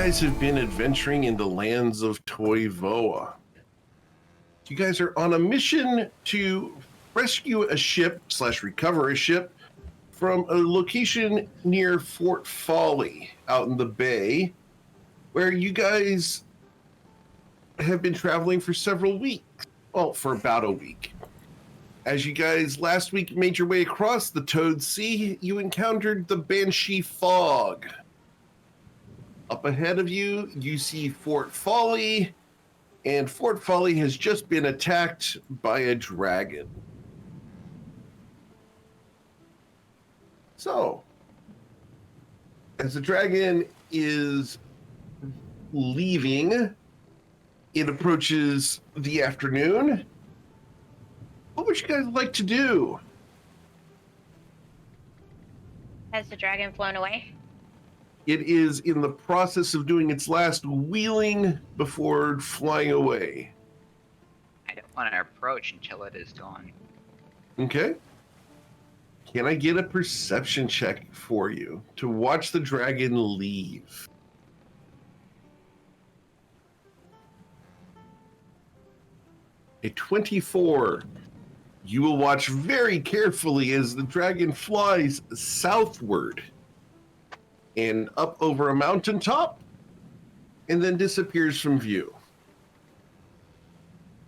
guys have been adventuring in the lands of Toivoa. You guys are on a mission to rescue a ship / recover a ship from a location near Fort Folly out in the bay, where you guys have been traveling for several weeks. Well, for about a week. As you guys last week made your way across the Toad Sea, you encountered the Banshee Fog. Up ahead of you, you see Fort Folly, and Fort Folly has just been attacked by a dragon. So, as the dragon is leaving, it approaches the afternoon. What would you guys like to do? Has the dragon flown away? It is in the process of doing its last wheeling before flying away. I don't want to approach until it is gone. Okay. Can I get a perception check for you to watch the dragon leave? A 24. You will watch very carefully as the dragon flies southward and up over a mountaintop and then disappears from view.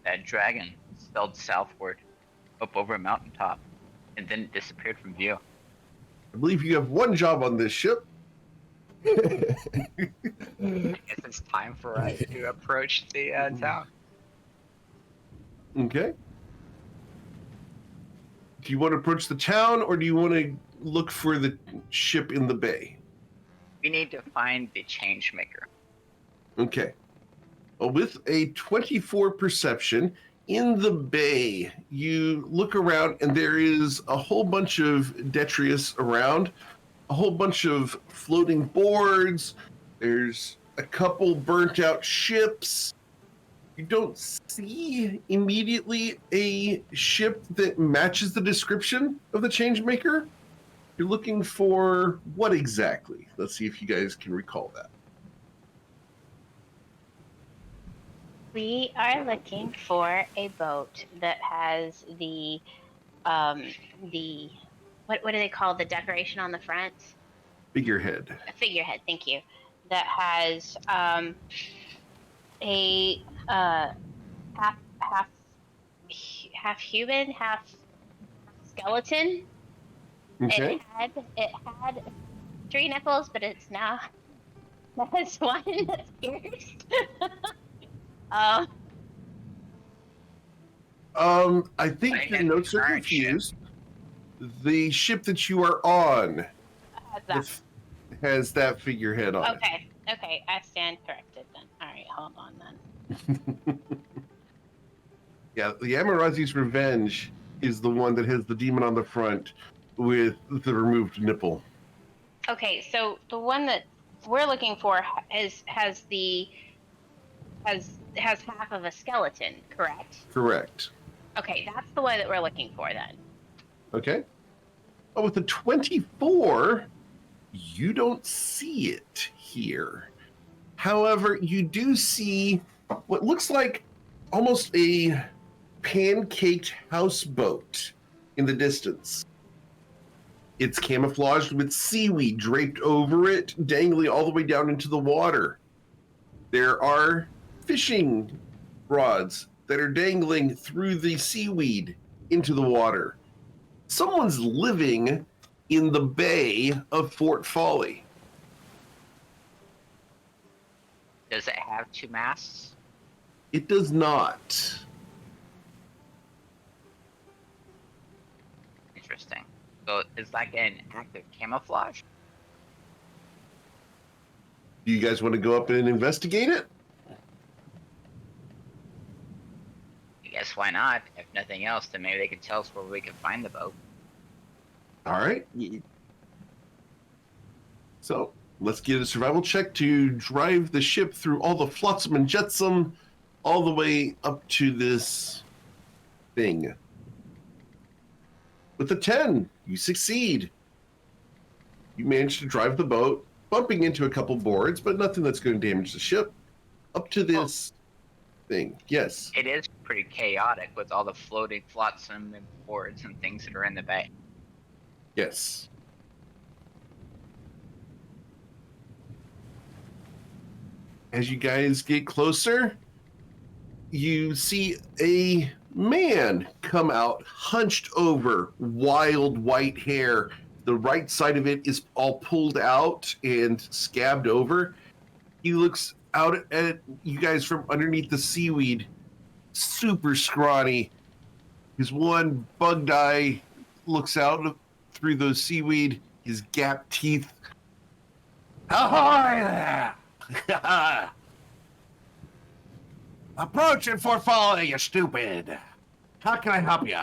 That dragon spelled southward, up over a mountaintop, and then it disappeared from view. I believe you have one job on this ship. I guess it's time for us to approach the town. Okay. Do you want to approach the town, or do you want to look for the ship in the bay? We need to find the change maker. Okay. Well, with a 24 perception, in the bay, you look around and there is a whole bunch of detritus around, a whole bunch of floating boards. There's a couple burnt out ships. You don't see immediately a ship that matches the description of the Changemaker. You're looking for what exactly? Let's see if you guys can recall that. We are looking for a boat that has the what do they call the decoration on the front? Figurehead. A figurehead, thank you. That has a half human, half skeleton. Okay. It had 3 nipples, but it's now has one that's pierced. I think the notes are confused. The ship that you are on has that figurehead on it. Okay, I stand corrected then. All right, hold on then. Yeah, the Amarazi's Revenge is the one that has the demon on the front with the removed nipple. Okay, so the one that we're looking for has half of a skeleton, correct? Correct. Okay, that's the one that we're looking for then. Okay. Oh, with the 24, you don't see it here. However, you do see what looks like almost a pancaked houseboat in the distance. It's camouflaged with seaweed draped over it, dangling all the way down into the water. There are fishing rods that are dangling through the seaweed into the water. Someone's living in the bay of Fort Folly. Does it have 2 masts? It does not. Interesting. So it's like an active camouflage? Do you guys want to go up and investigate it? I guess why not? If nothing else, then maybe they can tell us where we can find the boat. All right. So let's get a survival check to drive the ship through all the flotsam and jetsam all the way up to this thing. With a 10, you succeed. You manage to drive the boat bumping into a couple boards, but nothing that's going to damage the ship. Up to this thing, yes. It is pretty chaotic with all the floating flotsam and boards and things that are in the bay. Yes. As you guys get closer, you see a man come out, hunched over, wild white hair. The right side of it is all pulled out and scabbed over. He looks out at you guys from underneath the seaweed, super scrawny. His one bugged eye looks out through the seaweed, his gapped teeth. Ahoy there! Approaching for folly, you stupid. How can I help you?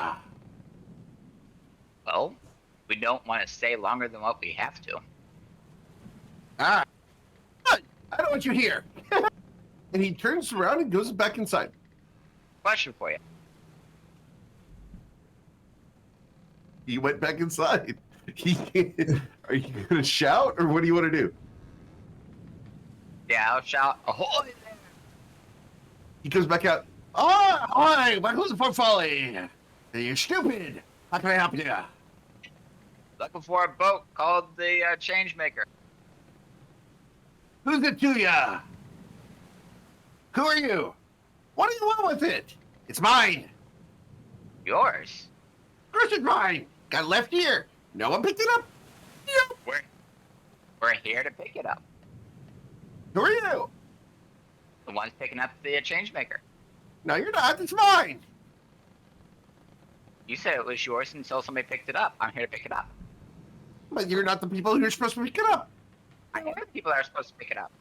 Well, we don't want to stay longer than what we have to. Ah, I don't want you here. And he turns around and goes back inside. Question for you. He went back inside. Are you going to shout, or what do you want to do? Yeah, I'll shout, ahoy there! He comes back out. Oh, hi, who's for folly? You're stupid. How can I help you? Looking for a boat called the Changemaker. Who's it to ya? Who are you? What do you want with it? It's mine. Yours? Of course it's mine. Got left here. No one picked it up. Yep. We're here to pick it up. Who are you? The one's picking up the Changemaker. No, you're not. It's mine. You said it was yours until somebody picked it up. I'm here to pick it up. But you're not the people who are supposed to pick it up. I am the people that are supposed to pick it up.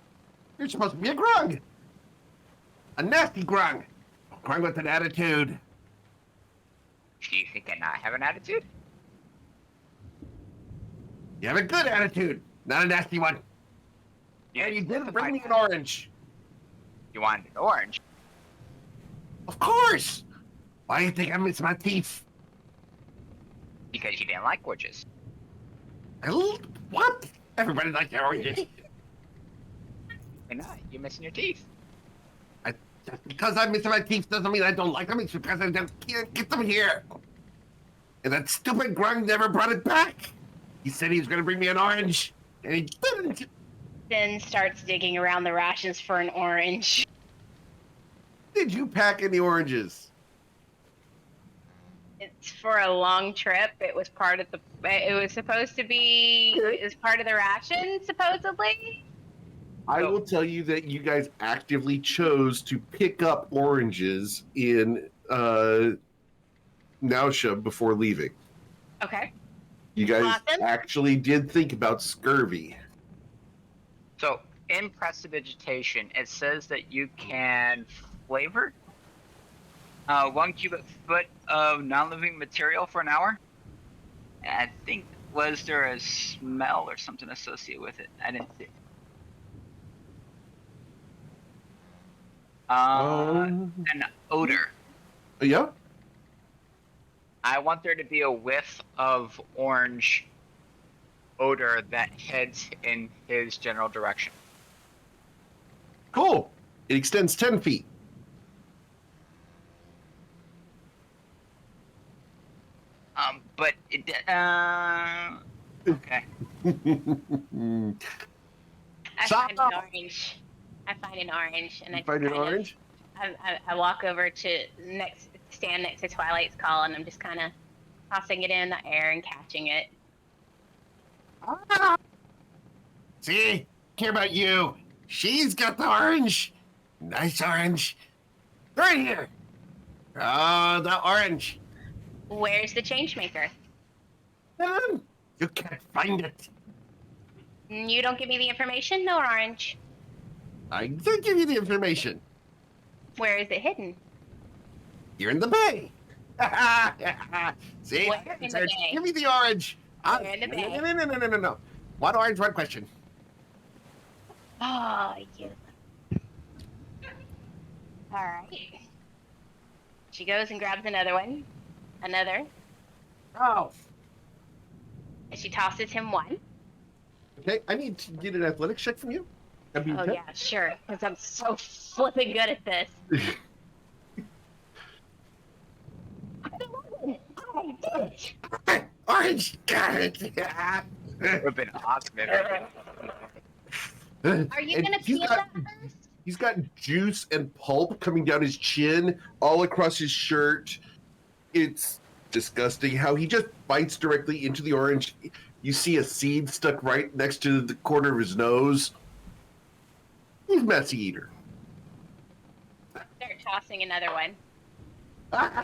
You're supposed to be a grung. A nasty grung. A grung with an attitude. Do you think I not have an attitude? You have a good attitude, not a nasty one. And you didn't bring me an orange. You wanted an orange? Of course. Why do you think I miss my teeth? Because you didn't like oranges. What? Everybody likes their oranges. Why not? You're missing your teeth. Just because I'm missing my teeth doesn't mean I don't like them. It's because I can't get them here. And that stupid grung never brought it back. He said he was going to bring me an orange, and he didn't. Then starts digging around the rations for an orange. Did you pack any oranges? It's for a long trip. It was part of the. It was supposed to be. It was part of the ration, supposedly. I will tell you that you guys actively chose to pick up oranges in Nausea before leaving. Okay. You guys Awesome. actually did think about scurvy. So, in prestidigitation, it says that you can flavor 1 cubic foot of non-living material for an hour. And I think, was there a smell or something associated with it? I didn't see. An odor. Yeah? I want there to be a whiff of orange odor that heads in his general direction. Cool. It extends 10 feet. But it, okay. I find an orange. I find an orange, and I Find an kind of- orange? I walk over to stand next to Twilight's Call, and I'm just kind of tossing it in the air and catching it. See? Care about you. She's got the orange. Nice orange. Right here. Oh, the orange. Where's the Changemaker? You can't find it. You don't give me the information? No orange. I did give you the information. Where is it hidden? You're in the bay. See? Where in the Search. bay? Give me the orange. Where in the bay? No. One orange, one question. Oh, you. All right. She goes and grabs another one. Another. Oh. And she tosses him one. Okay, I need to get an athletics check from you. That'd be Oh 10. yeah, sure. Because I'm so flipping good at this. I did it. Orange got it. Would have been awesome if Are you And gonna he's peel got- that first? He's got juice and pulp coming down his chin, all across his shirt. It's disgusting how he just bites directly into the orange. You see a seed stuck right next to the corner of his nose. He's a messy eater. Start tossing another one. Ah,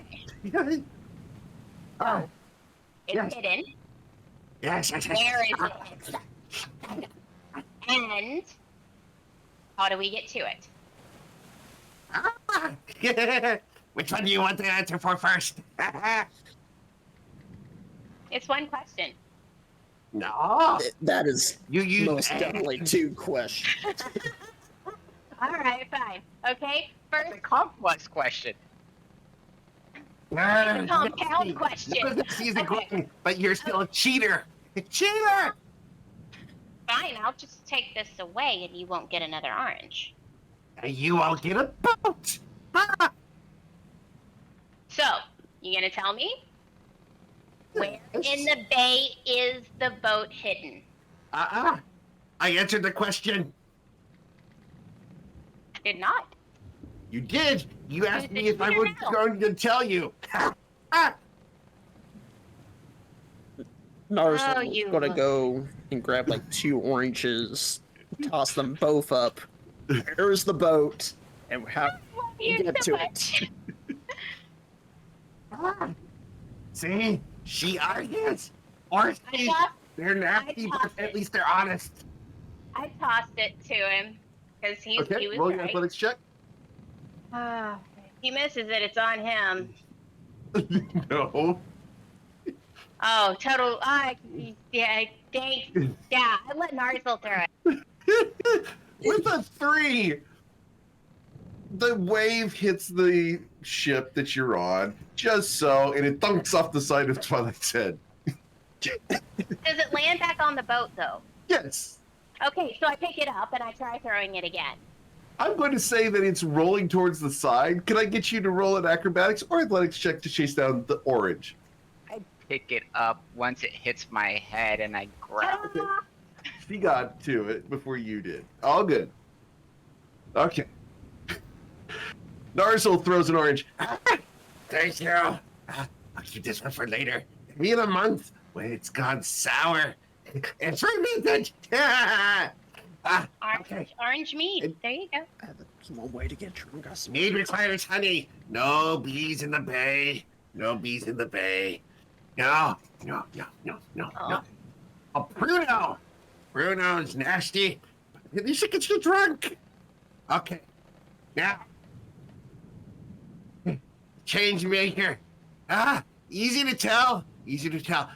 Oh, it's yes. hidden. yes. Where is it? And how do we get to it? Which one do you want to answer for first? It's one question. No. That is You most definitely two questions. All right, fine. Okay, it's a first complex question. it's a compound question. He's a Okay. glutton, but you're still a cheater. A cheater. Fine, I'll just take this away and you won't get another orange. You won't get a boat. Ah. So, you gonna tell me? Where in the bay is the boat hidden? I answered the question. Did not. You did. You asked me if I Cheater was now. going to tell you. Ah. Narzal Oh, you- gonna go and grab like 2 oranges, toss them both up. There's the boat, and how Love you get so to much. See? She argues. I Oranges, tossed, they're nasty, but tossed at it. least they're honest. I tossed it to him because he Okay, was roll your right. athletics check. Ah, if he misses it, it's on him. No. Oh, total. Yeah, thanks. Yeah, I let Narzal through it. With a 3, the wave hits the ship that you're on, just so, and it thunks off the side of Twilight's head. Does it land back on the boat though? Yes. Okay, so I pick it up and I try throwing it again. I'm going to say that it's rolling towards the side. Can I get you to roll an acrobatics or athletics check to chase down the orange? I pick it up once it hits my head and I grab it. Ta-da! She got to it before you did. All good. Okay. Narzal throws an orange. Thank you. I'll keep this one for later. Maybe in a month when it's gone sour. And fermented. Okay. Orange meat. There you go. That's one way to get drunk. I suppose. Mead requires honey. No bees in the bay. No bees in the bay. No. Oh. Oh, Bruno. Bruno's nasty. At least it gets you drunk. Okay. Now. Change maker. Easy to tell. Easy to tell.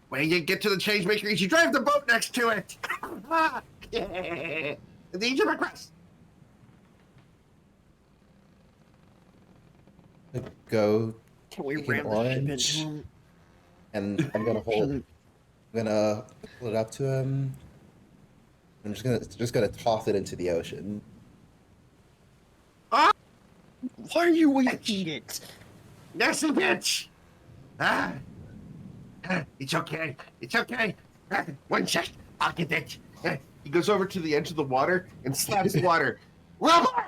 When you get to the change maker, you drive the boat next to it. These are my requests. Go Can we Take an ram the ship orange. into him? and I'm gonna hold it up to him. I'm just gonna toss it into the ocean. Why are you eating it? Nasty bitch. It's okay. It's okay. One sec. I'll get it. He goes over to the edge of the water and slaps the water. Wilbur!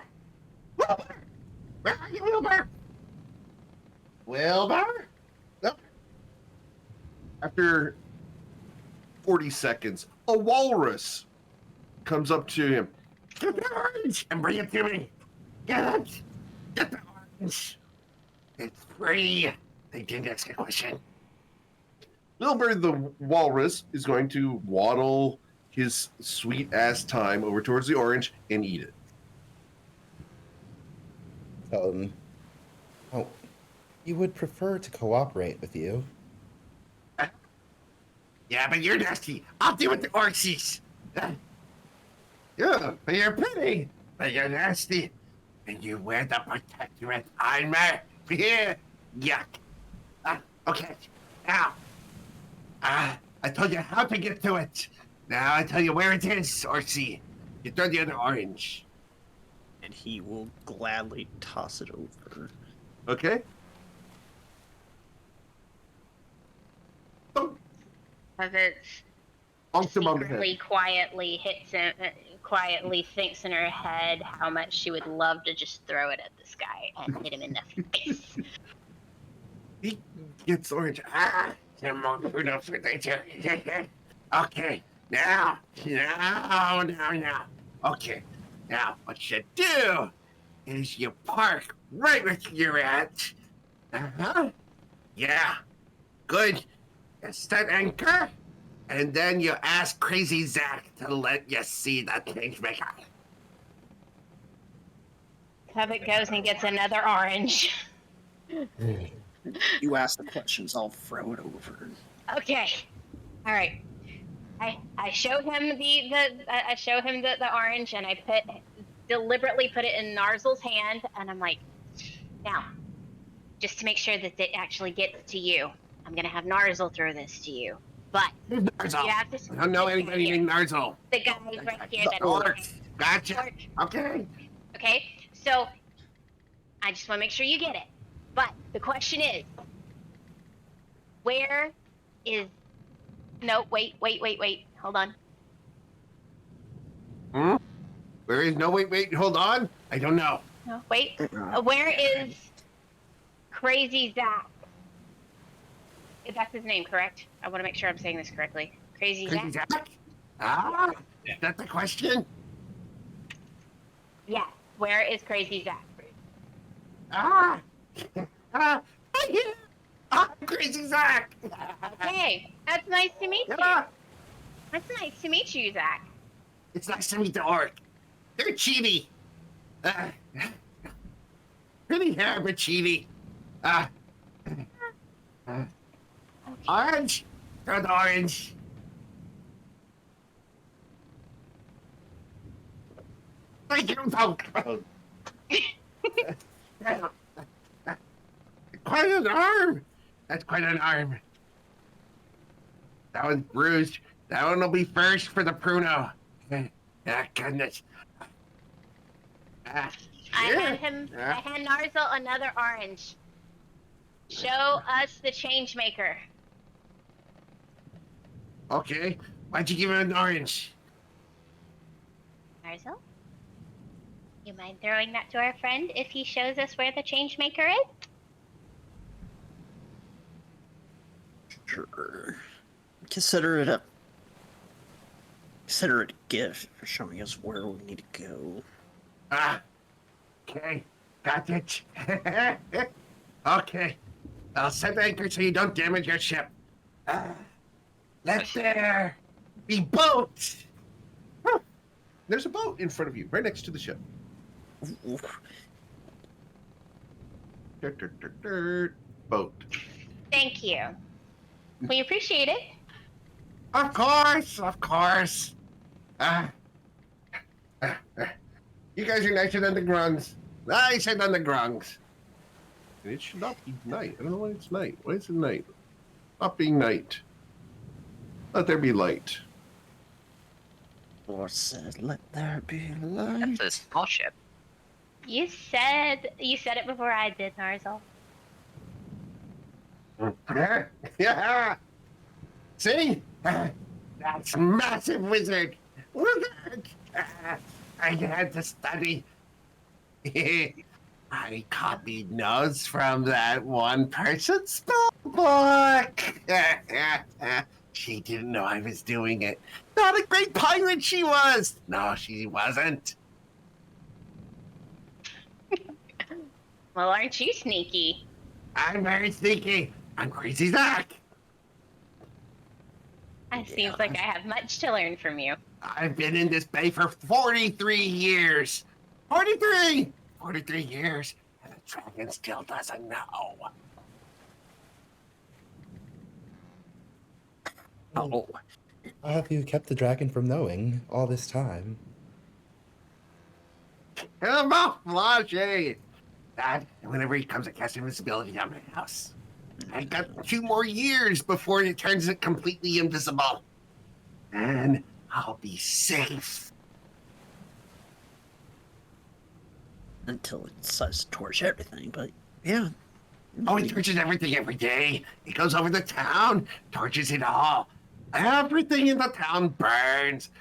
Wilbur! Where are you, Wilbur? Wilbur? Nope. After 40 seconds, a walrus comes up to him. Get the orange and bring it to me. Get it. Get the orange. It's free. They didn't ask a question. Wilbur the walrus is going to waddle his sweet ass time over towards the orange and eat it. Tell him, oh, you would prefer to cooperate with you. Yeah, but you're nasty. I'll deal with the orchies. Yeah, but you're pretty, but you're nasty. And you wear the protectorate armor. Yeah, yuck. Okay, now. I told you how to get to it. Now I tell you where it is, Orsi. You throw the other orange. And he will gladly toss it over. Okay? Because it's Bonks him on the head. secretly, quietly hits him, quietly thinks in her head how much she would love to just throw it at this guy and hit him in the face. He gets orange. Ah, some more food up for later. Okay, now. Okay, now what you do is you park right where you're at. Yeah, good. You set anchor, and then you ask Crazy Zach to let you see the changemaker. Covet goes and gets another orange. You ask the questions, I'll throw it over. Okay. All right. I show him the orange, and I deliberately put it in Narzel's hand, and I'm like, now, just to make sure that it actually gets to you, I'm gonna have Narzel throw this to you. But Narzel. you have to. I don't know anybody named Narzel. The guy right here. The orc. Gotcha. Okay. Okay. So I just want to make sure you get it. But the question is, where is? No, wait. Hold on. Where is? No, wait, hold on. I don't know. No, wait. Where is Crazy Zach? If that's his name, correct? I want to make sure I'm saying this correctly. Crazy Crazy Zach? Zach? Ah, is that the question? Yeah. Where is Crazy Zach? Crazy Zach. Okay. That's nice to meet you. Yeah, That's nice to meet you, Zach. it's nice to meet the orc. They're cheaty. Pretty hair, but cheaty. Orange? Throw the orange. Thank you. Quite an arm. That's quite an arm. That one's bruised. That one will be first for the Pruno. Ah, goodness. I hand Narzel another orange. Show us the changemaker. Okay. Why'd you give him an orange? Narzel? You mind throwing that to our friend if he shows us where the changemaker is? Sure. Consider it a gift for showing us where we need to go. Okay. Got it. Okay. I'll set anchor so you don't damage your ship. Let there be boat. There's a boat in front of you, right next to the ship. Boat. Thank you. We appreciate it. Of course. You guys are nicer than the grungs. Nicer than the grungs. And it should not be night. I don't know why it's night. Why is it night? Not being night. Let there be light. Or said, let there be light. That's a small ship. You said it before I did, Narzel. Yeah. See? That's massive wizard. Look at I had to study. I copied notes from that one person's spell book. She didn't know I was doing it. Not a great pirate she was. No, she wasn't. Well, aren't you sneaky? I'm very sneaky. I'm Crazy Zach. It seems like I have much to learn from you. I've been in this bay for 43 years. 43! 43 years, and the dragon still doesn't know. Oh. How have you kept the dragon from knowing all this time? Camouflage! That, whenever he comes to cast invisibility on my house. I got 2 more years before it turns it completely invisible. And I'll be safe. Until it decides to torch everything, but yeah. Oh, he torches everything every day. He goes over the town, torches it all. Everything in the town burns,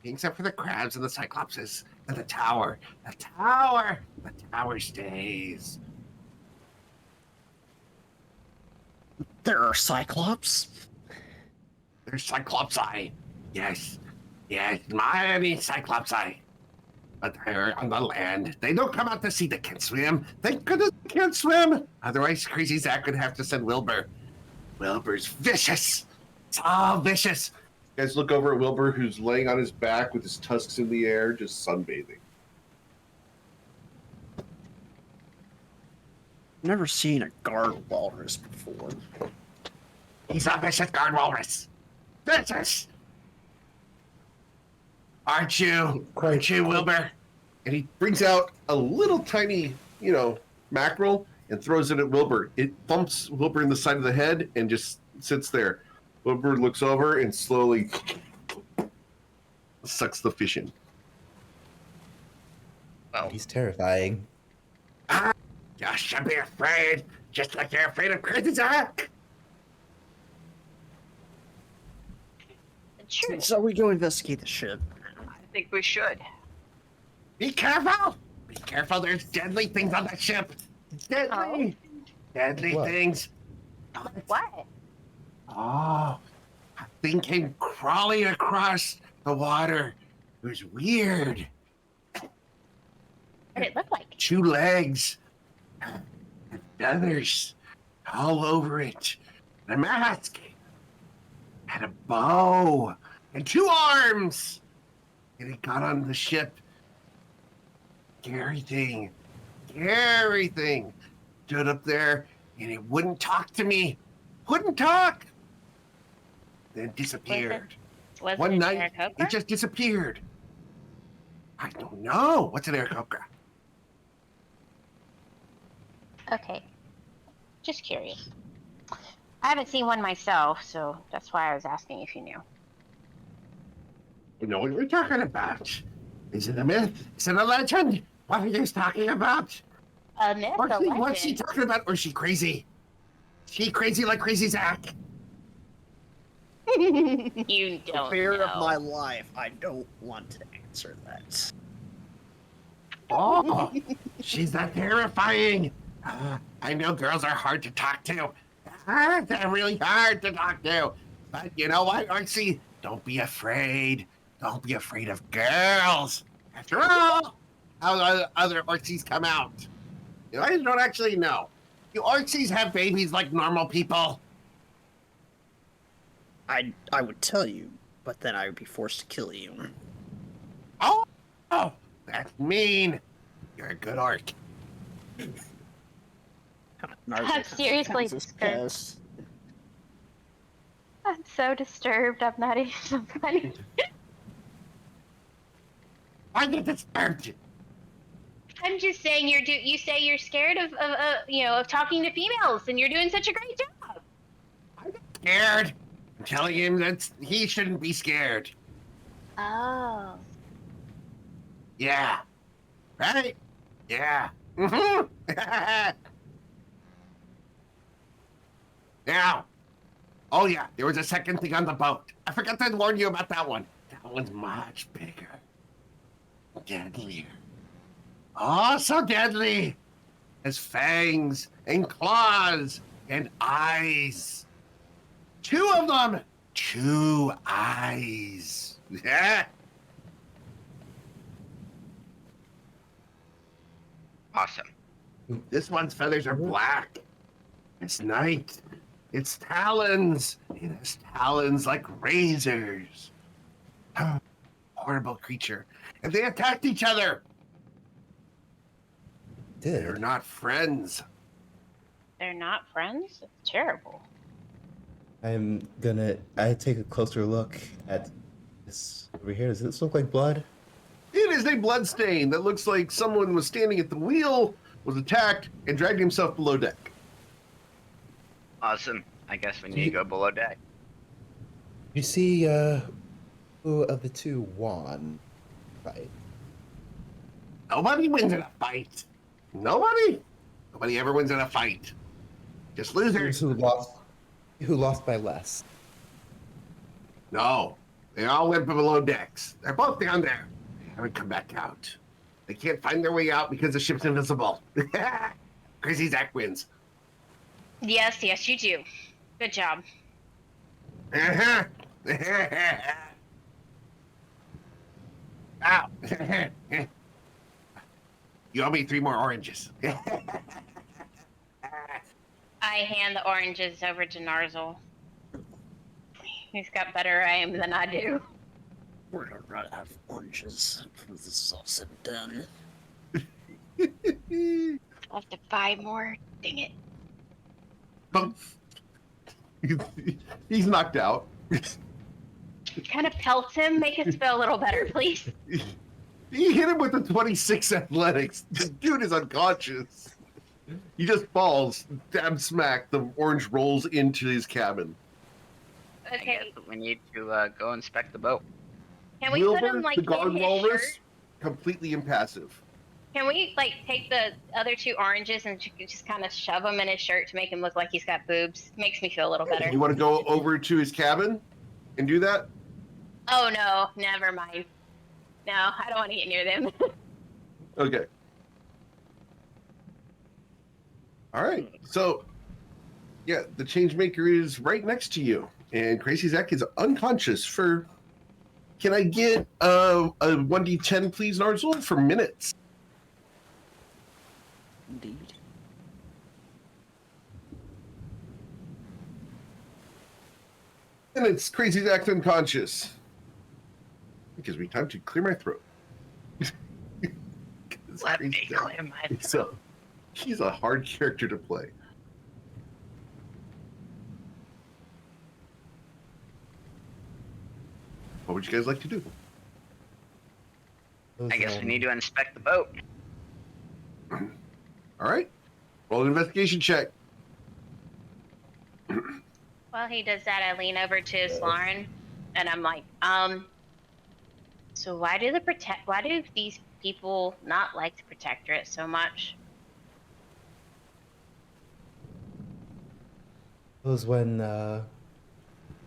except for the crabs and the cyclopses and the tower. The tower! The tower stays. There are cyclops. There's cyclopsi. Yes. Yes, mighty cyclopsi. But they're on the land. They don't come out to sea. They can't swim. Thank goodness they can't swim. Otherwise, Crazy Zach would have to send Wilbur. Wilbur's vicious. It's all vicious. You guys look over at Wilbur, who's laying on his back with his tusks in the air, just sunbathing. Never seen a guard walrus before. He's a vicious guard walrus. Vicious! Aren't you? Aren't you, Wilbur? And he brings out a little tiny, mackerel and throws it at Wilbur. It thumps Wilbur in the side of the head and just sits there. Wilbur looks over and slowly sucks the fish in. Well, He's terrifying. You should be afraid, just like you're afraid of Crazy Zach. Sure. So we go investigate the ship. I think we should. Be careful! Be careful, there's deadly things on that ship. Deadly! Deadly What? things. What? Oh, a thing came crawling across the water. It was weird. What did it look like? 2 legs. And feathers all over it. And a mask. And a bow. And 2 arms. And it got on the ship. Scary thing. Scary thing. Stood up there and it wouldn't talk to me. Wouldn't talk. Then disappeared. Was One it night, an Aarakocra? it just disappeared. I don't know. What's an Aarakocra? Okay. Just curious. I haven't seen one myself, so that's why I was asking if you knew. You know what we're talking about. Is it a myth? Is it a legend? What are you talking about? A myth, a legend. What's she talking about? Or is she crazy? She crazy like Crazy Zach? You don't Fear know. of my life. I don't want to answer that. Oh, she's that terrifying. I know girls are hard to talk to. They're really hard to talk to. But you know what, Archie? Don't be afraid. Don't be afraid of girls. After all, how other Archies come out? I don't actually know. Do Archies have babies like normal people? I would tell you, but then I would be forced to kill you. Oh, that's mean. You're a good Ark. I'm seriously disturbed. I'm so disturbed. I'm not even funny. Why get disturbed? I'm just saying you say you're scared of talking to females, and you're doing such a great job. I'm not scared. I'm telling him that he shouldn't be scared. Oh. Yeah. Right? Yeah. Mm-hmm. Now. Oh yeah, there was a second thing on the boat. I forgot to warn you about that one. That one's much bigger. Deadlier. Oh, so deadly. Has fangs and claws and eyes. 2 of them. 2 eyes. Yeah. Awesome. This one's feathers are black. It's night. Its talons. It has talons like razors. Horrible creature. And they attacked each other. They're Did. not friends. They're not friends? It's terrible. I take a closer look at this over here. Does this look like blood? It is a blood stain that looks like someone was standing at the wheel, was attacked, and dragged himself below deck. Awesome. I guess we need to go below deck. You see, Who of the two won? Right. Nobody wins in a fight. Nobody. Nobody ever wins in a fight. Just losers. Who lost? Who lost by less? No. They all went below decks. They're both down there. They haven't come back out. They can't find their way out because the ship's invisible. Crazy Zach wins. Yes, yes, you do. Good job. Uh-huh. Ow. You owe me 3 more oranges. I hand the oranges over to Narzel. He's got better aim than I do. We're gonna run out of oranges when this is all said and done. I'll have to buy more. Dang it. He's knocked out. Kind of pelt him, make us feel a little better, please. He hit him with a 26 athletics. The dude is unconscious. He just falls, dab smack. The orange rolls into his cabin. I Okay, guess we need to go inspect the boat. can we put him Wilbur, like the guard in his walrus, shirt? completely impassive. Can we like take the other 2 oranges and just kind of shove them in his shirt to make him look like he's got boobs? Makes me feel a little better. You want to go over to his cabin and do that? Oh no, never mind. No, I don't want to get near them. Okay. All right. So, yeah, the changemaker is right next to you, and Crazy Zach is unconscious for. Can I get a 1d10, please, Narzel, for minutes? Indeed. And it's Crazy Zach's unconscious. It gives me time to clear my throat. Let me clear my throat. So, he's a hard character to play. What would you guys like to do? I guess we need to inspect the boat. All right. Roll an investigation check. While he does that, I lean over to Lauren, and I'm like, so why do these people not like the Protectorate so much? It was when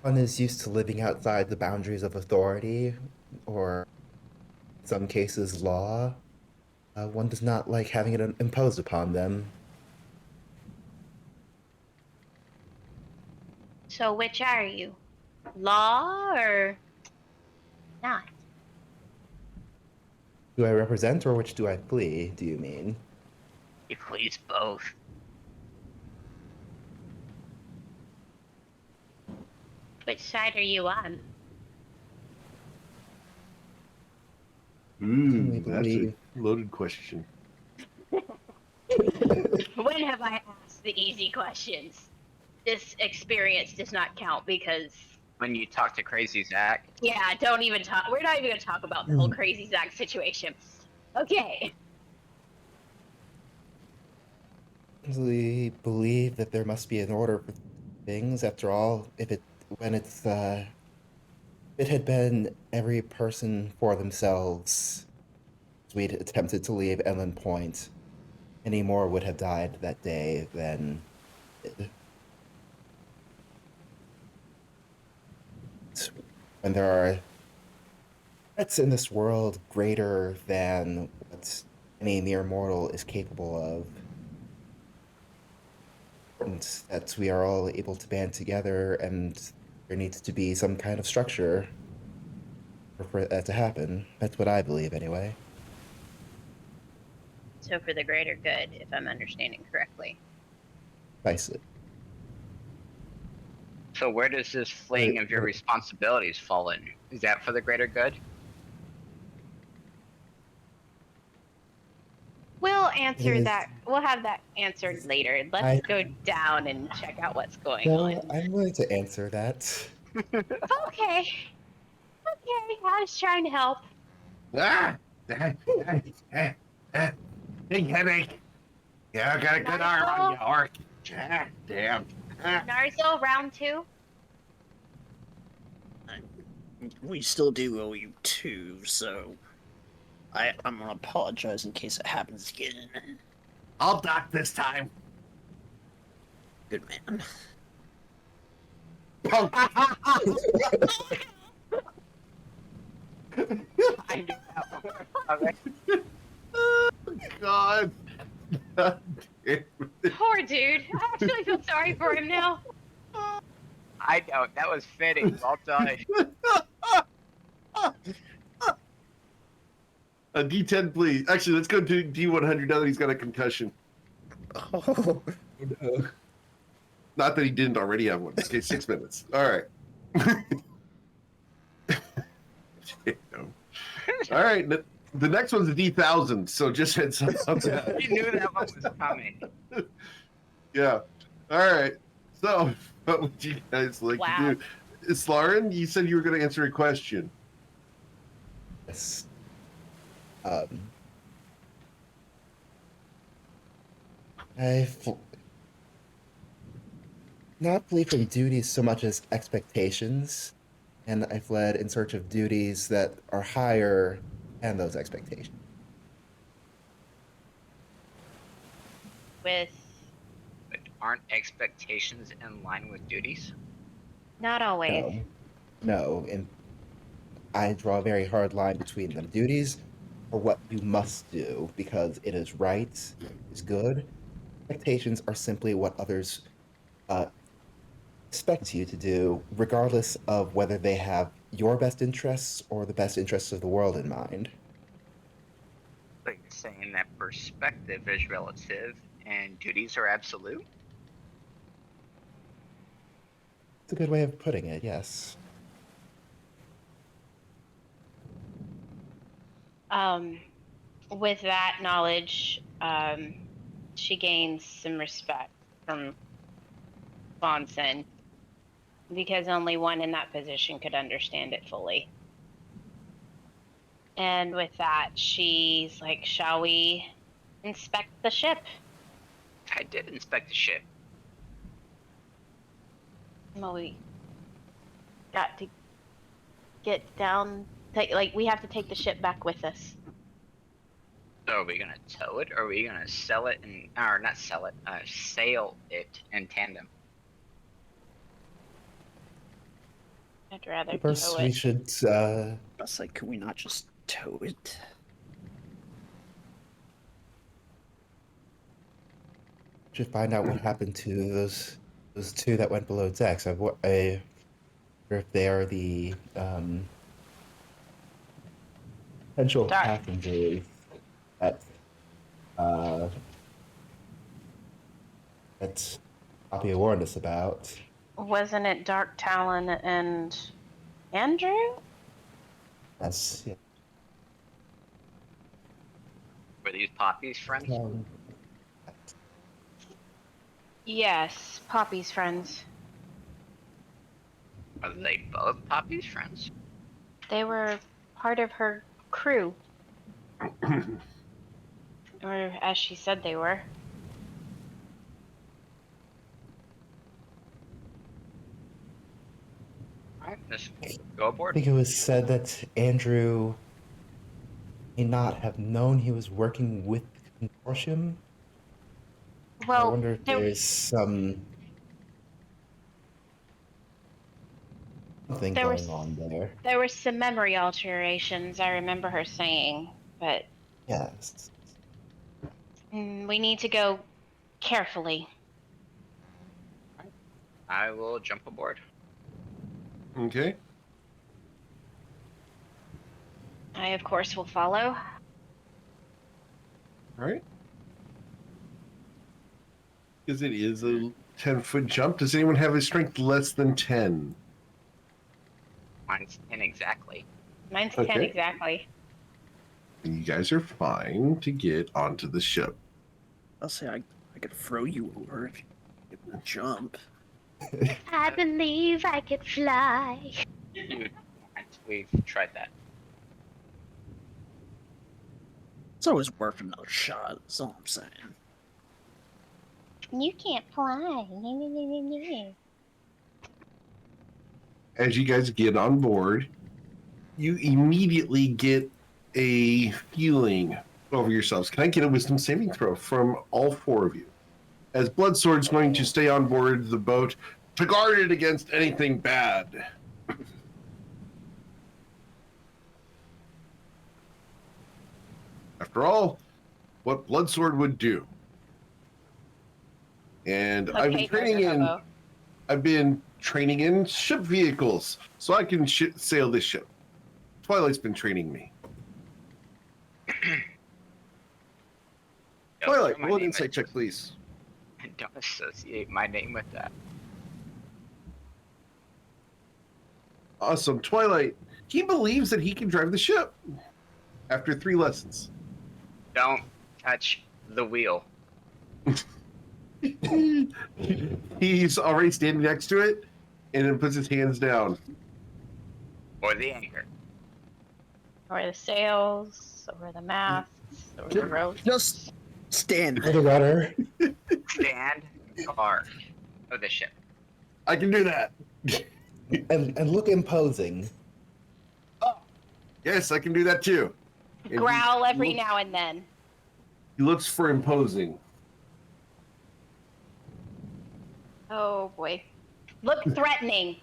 one is used to living outside the boundaries of authority, or in some cases law. One does not like having it imposed upon them. So which are you? Law or not? Do I represent or which do I flee, do you mean? You please both. Which side are you on? We That's a believe. loaded question. When have I asked the easy questions? This experience does not count because, When you talk to Crazy Zach, yeah, don't even talk. We're not even going to talk about the whole Crazy Zach situation. Okay. We believe that there must be an order for things. After all, if it had been every person for themselves, as we'd attempted to leave Ellen Point, any more would have died that day than did. When there are threats in this world greater than what any mere mortal is capable of, and that we are all able to band together, and there needs to be some kind of structure for that to happen. That's what I believe, anyway. So for the greater good, if I'm understanding correctly. Precisely. so where does this fleeing of your responsibilities fall in? Is that for the greater good? We'll answer It is- that. We'll have that answered later. Let's I- go down and check out what's going Well, on. I'm willing to answer that. Okay. Okay, I was trying to help. Big headache. Yeah, I got a good arm on you, Orc. Damn. Narzo, round 2. We still do owe you 2, so I'm gonna apologize in case it happens again. I'll dock this time. Good man. Punk. I knew that one. Okay. God. God damn it. Poor dude. I actually feel sorry for him now. I know, that was fitting. Well done. A D10, please. Actually, let's go to D100 now that he's got a concussion. Oh, no. Not that he didn't already have one. Okay, 6 minutes. All right. Damn. All right. The next one's a D1000, so just heads up. You knew that one was coming. Yeah. All right. So, what would you guys like Wow. to do? Lauren, you said you were going to answer a question. Yes. I've not believed in duties so much as expectations, and I've fled in search of duties that are higher than those expectations. With But aren't expectations in line with duties? not always. No, no, and I draw a very hard line between them. Duties are what you must do because it is right, is good. Expectations are simply what others expect you to do, regardless of whether they have your best interests or the best interests of the world in mind. But you're saying that perspective is relative and duties are absolute? It's a good way of putting it, yes. With that knowledge, she gains some respect from Bonson because only one in that position could understand it fully. And with that, she's like, shall we inspect the ship? I did inspect the ship. Well, we got to get down. We have to take the ship back with us. So are we gonna tow it, or are we gonna sell it or not sell it, sail it in tandem? I'd rather First, tow we it. should I was like, can we not just tow it? find out what happened to those two that went below decks. I wonder if they are the potential Dark. passengers that uh, that Poppy warned us about. Wasn't it Dark Talon and Andrew? That's yeah. Were these Poppy's friends? Yes, Poppy's friends. Are they both Poppy's friends? They were part of her crew. Or as she said they were. Alright, let's go I aboard. think it was said that Andrew may not have known he was working with the consortium. I Well, wonder if there's something there going was- on there. there were some memory alterations, I remember her saying, but Yes. we need to go carefully. I will jump aboard. Okay. I, of course, will follow. All right. Because it is a 10-foot jump. Does anyone have a strength less than 10? Mine's 10 exactly. Mine's 10 Okay. exactly. And you guys are fine to get onto the ship. I'll say I could throw you over if you could jump. I believe I could fly. You can't. We've tried that. It's always worth another shot, that's all I'm saying. You can't fly. As you guys get on board, you immediately get a feeling over yourselves. Can I get a wisdom saving throw from all four of you? As Bloodsword's going to stay on board the boat to guard it against anything bad. After all, what Bloodsword would do. And Okay, I've been training in ship vehicles, so I can sail this ship. Twilight's been training me. Twilight, roll an insight check, please. Don't associate my name with that. Awesome. Twilight, he believes that he can drive the ship after 3 lessons. Don't touch the wheel. He's already standing next to it and then puts his hands down. Or the anchor. Or the sails, or the masts, or the ropes. Just stand For there. the rudder. Stand guard of the ship. I can do that. And look imposing. Yes, I can do that too. And Growl he every looks- now and then. He looks for imposing. Oh boy. Look threatening.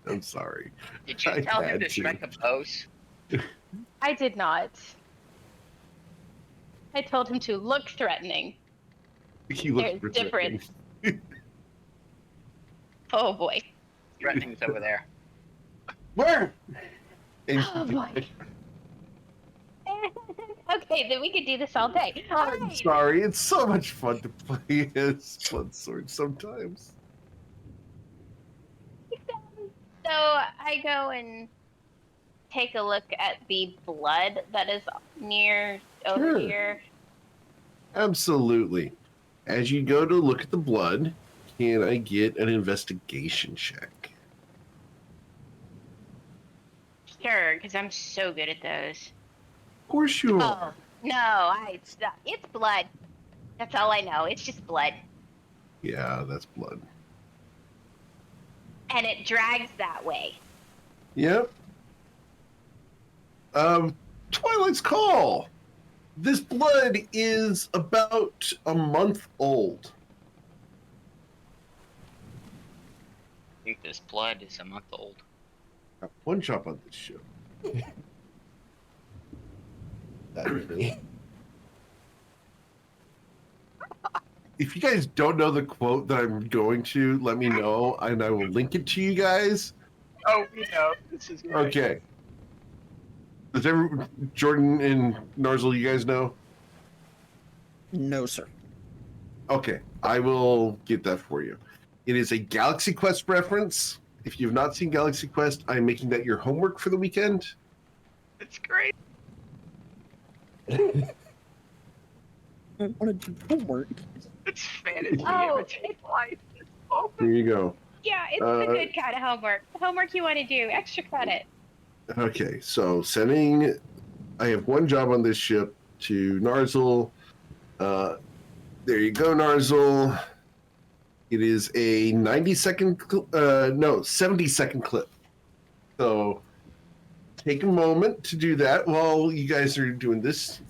I'm sorry. Did you I tell him had to to. strike a pose? I did not. I told him to look threatening. He looks There's for difference. threatening. Oh boy. Threatening's over there. Where? And- Oh boy. Okay, then we could do this all day. I'm Alright. sorry. It's so much fun to play as Bloodsword sometimes. So I go and take a look at the blood that is near over Sure. here. Absolutely. As you go to look at the blood, can I get an investigation check? Sure, because I'm so good at those. Of course you are. Oh no, it's blood. That's all I know. It's just blood, Yeah, that's blood. and it drags that way. Yep. Twilight's Call. This blood is about a month old. I think this blood is a month old. Got one job on this ship. That really. If you guys don't know the quote that I'm going to, let me know, and I will link it to you guys. Oh, we know. This is great. Okay. Does Jordan and Narzel, you guys know? No, sir. Okay, I will get that for you. It is a Galaxy Quest reference. If you've not seen Galaxy Quest, I'm making that your homework for the weekend. It's great. I want to do homework. It's fantasy. Oh, Imitate life. It's open. Here you go. Yeah, it's the good kind of homework. The homework you want to do, extra credit. Okay, so sending. I have one job on this ship to Narzel. There you go, Narzel. It is a 90-second, 70-second clip. So take a moment to do that while you guys are doing this.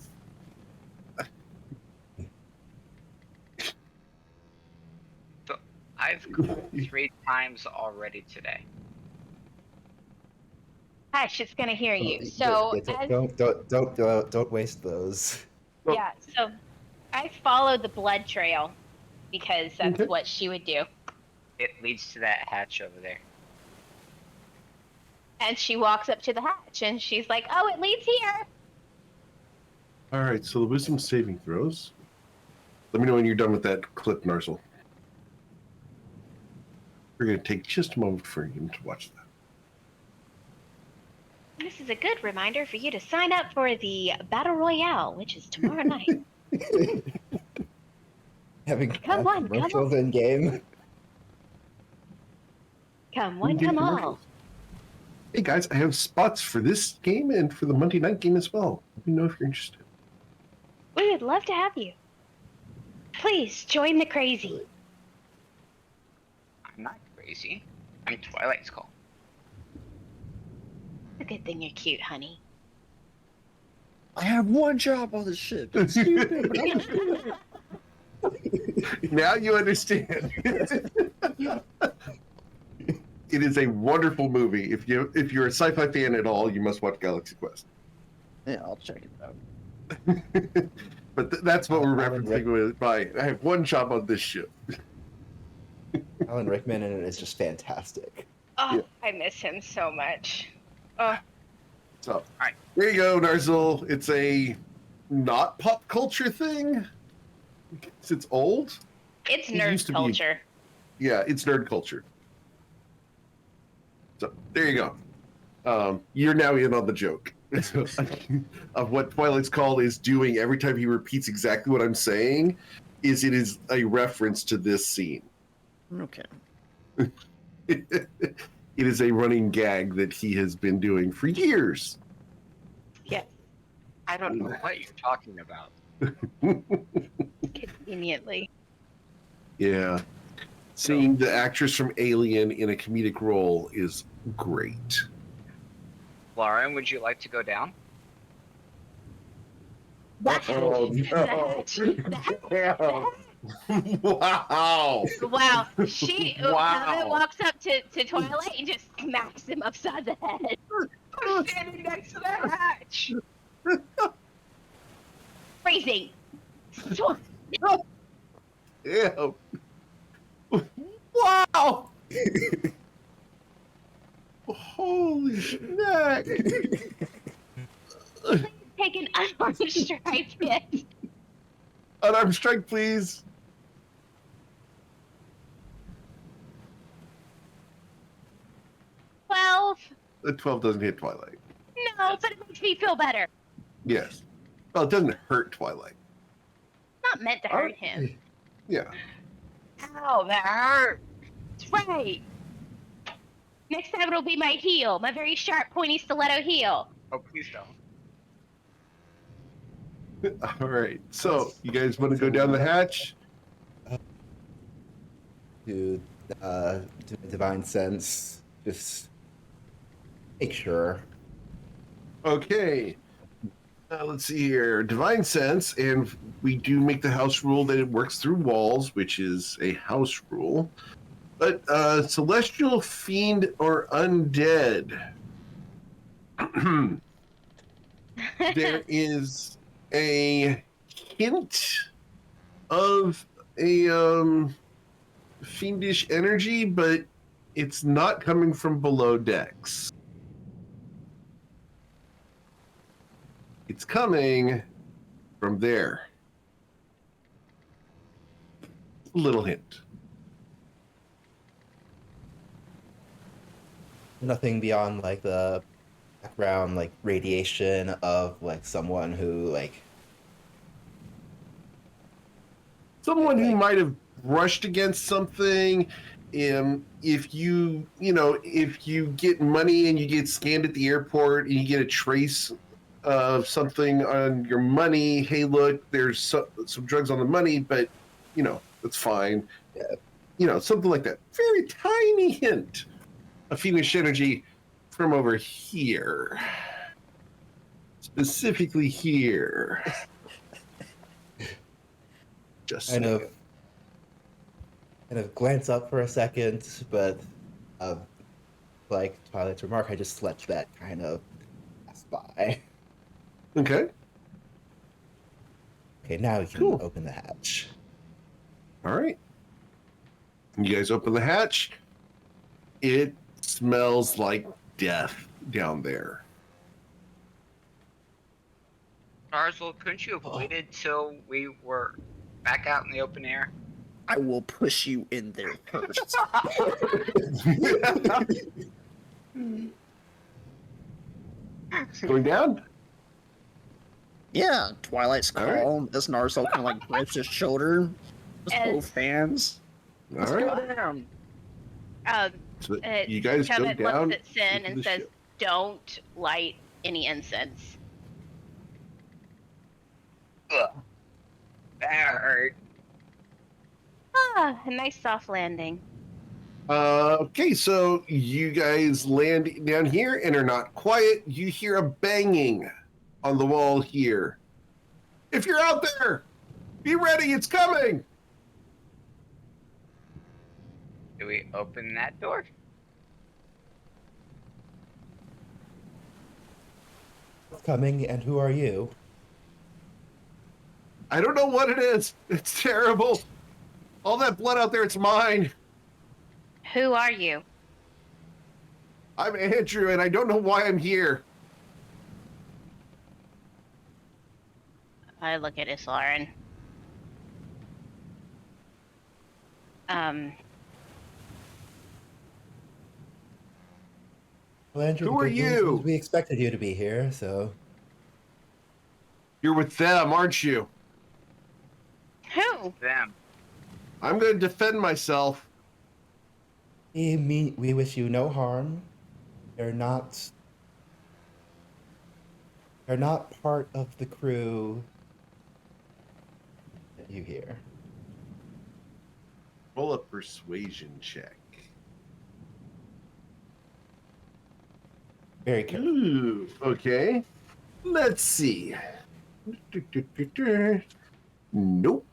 I've called 3 times already today. Hush, it's gonna hear you. Yeah, So don't waste those. yeah, so I followed the blood trail because that's Okay. what she would do. It leads to that hatch over there. And she walks up to the hatch and she's like, "Oh, it leads here." All right, so the wisdom saving throws. Let me know when you're done with that clip, Narzel. We're going to take just a moment for you to watch that. This is a good reminder for you to sign up for the Battle Royale, which is tomorrow night. Having Come on, come commercials in game. Come one, Indeed, come commercials. all. Hey guys, I have spots for this game and for the Monday night game as well. Let me know if you're interested. We would love to have you. Please join the crazy. I'm not crazy. I'm Twilight's Call. It's a good thing you're cute, honey. I have one job on the ship. It's stupid, but I'm doing it. Now you understand. It is a wonderful movie. If you're a sci-fi fan at all, you must watch Galaxy Quest. Yeah, I'll check it out. But that's what we're Alan referencing with by I have one job on this ship. Alan Rickman in it is just fantastic. Oh, Yeah. I miss him so much. Oh, So there you go, Narzel. It's a not pop culture thing. It's old. it's He used nerd to be- culture. Yeah, it's nerd culture. So there you go. You're now in on the joke of what Twilight's Call is doing every time he repeats exactly what I'm saying. It is a reference to this scene. Okay. It is a running gag that he has been doing for years. I don't know what you're talking about. Conveniently. Yeah. Seeing the actress from Alien in a comedic role is great. Lauren, would you like to go down? Oh, no. Wow. Wow. She Wow. walks up to Twilight and just smacks him upside the head. I'm standing next to the hatch. Freezing. Ew. Wow. Holy snack. Take an unarmed strike hit. Unarmed strike, please. Well, The 12 doesn't hit Twilight. no, but it makes me feel better. Yes. Well, it doesn't hurt Twilight. Not meant to hurt him. Yeah. Ow, that hurt. That's right. Next time it'll be my heel, my very sharp, pointy stiletto heel. Oh, please don't. All right. So, you guys want to go down the hatch? To divine sense, just make sure. Okay. Let's see here. Divine sense, and we do make the house rule that it works through walls, which is a house rule. But celestial, fiend, or undead. There is a hint of a fiendish energy, but it's not coming from below decks. It's coming from there. Little hint. Nothing beyond like the background like radiation of like someone who like Someone who might have brushed against something. If you get money and you get scanned at the airport and you get a trace of something on your money, hey, look, there's some drugs on the money, but that's fine. Something like that. Very tiny hint of fiendish energy from over here, specifically here. Just kind saying. of glance up for a second, but like Twilight's remark, I just let that kind of pass by. Okay. Okay, now we can Cool. open the hatch. All right. You guys open the hatch. It smells like death down there. Narzel, couldn't you have waited till we were back out in the open air? I will push you in there first. Going down? Yeah, Twilight's All right. call. As Narzel kind of like grips his shoulder. Just As- both hands. All Let's right. go down. So you guys go Kemet down. looks at Sin into and the says, ship. "Don't light any incense." Ugh. That hurt. Ah, a nice soft landing. Okay, so you guys land down here and are not quiet. You hear a banging on the wall here. If you're out there, be ready, it's coming. Do we open that door? What's coming, and who are you? I don't know what it is. It's terrible. All that blood out there, it's mine. Who are you? I'm Andrew, and I don't know why I'm here. I look at Islaren. Well, Andrew, Who the are good news is you? we expected you to be here, so You're with them, aren't you? Who? Them. I'm going to defend myself. we wish you no harm. They're not part of the crew that you hear. Roll a persuasion check. Very careful. Ooh, okay. Let's see. Nope.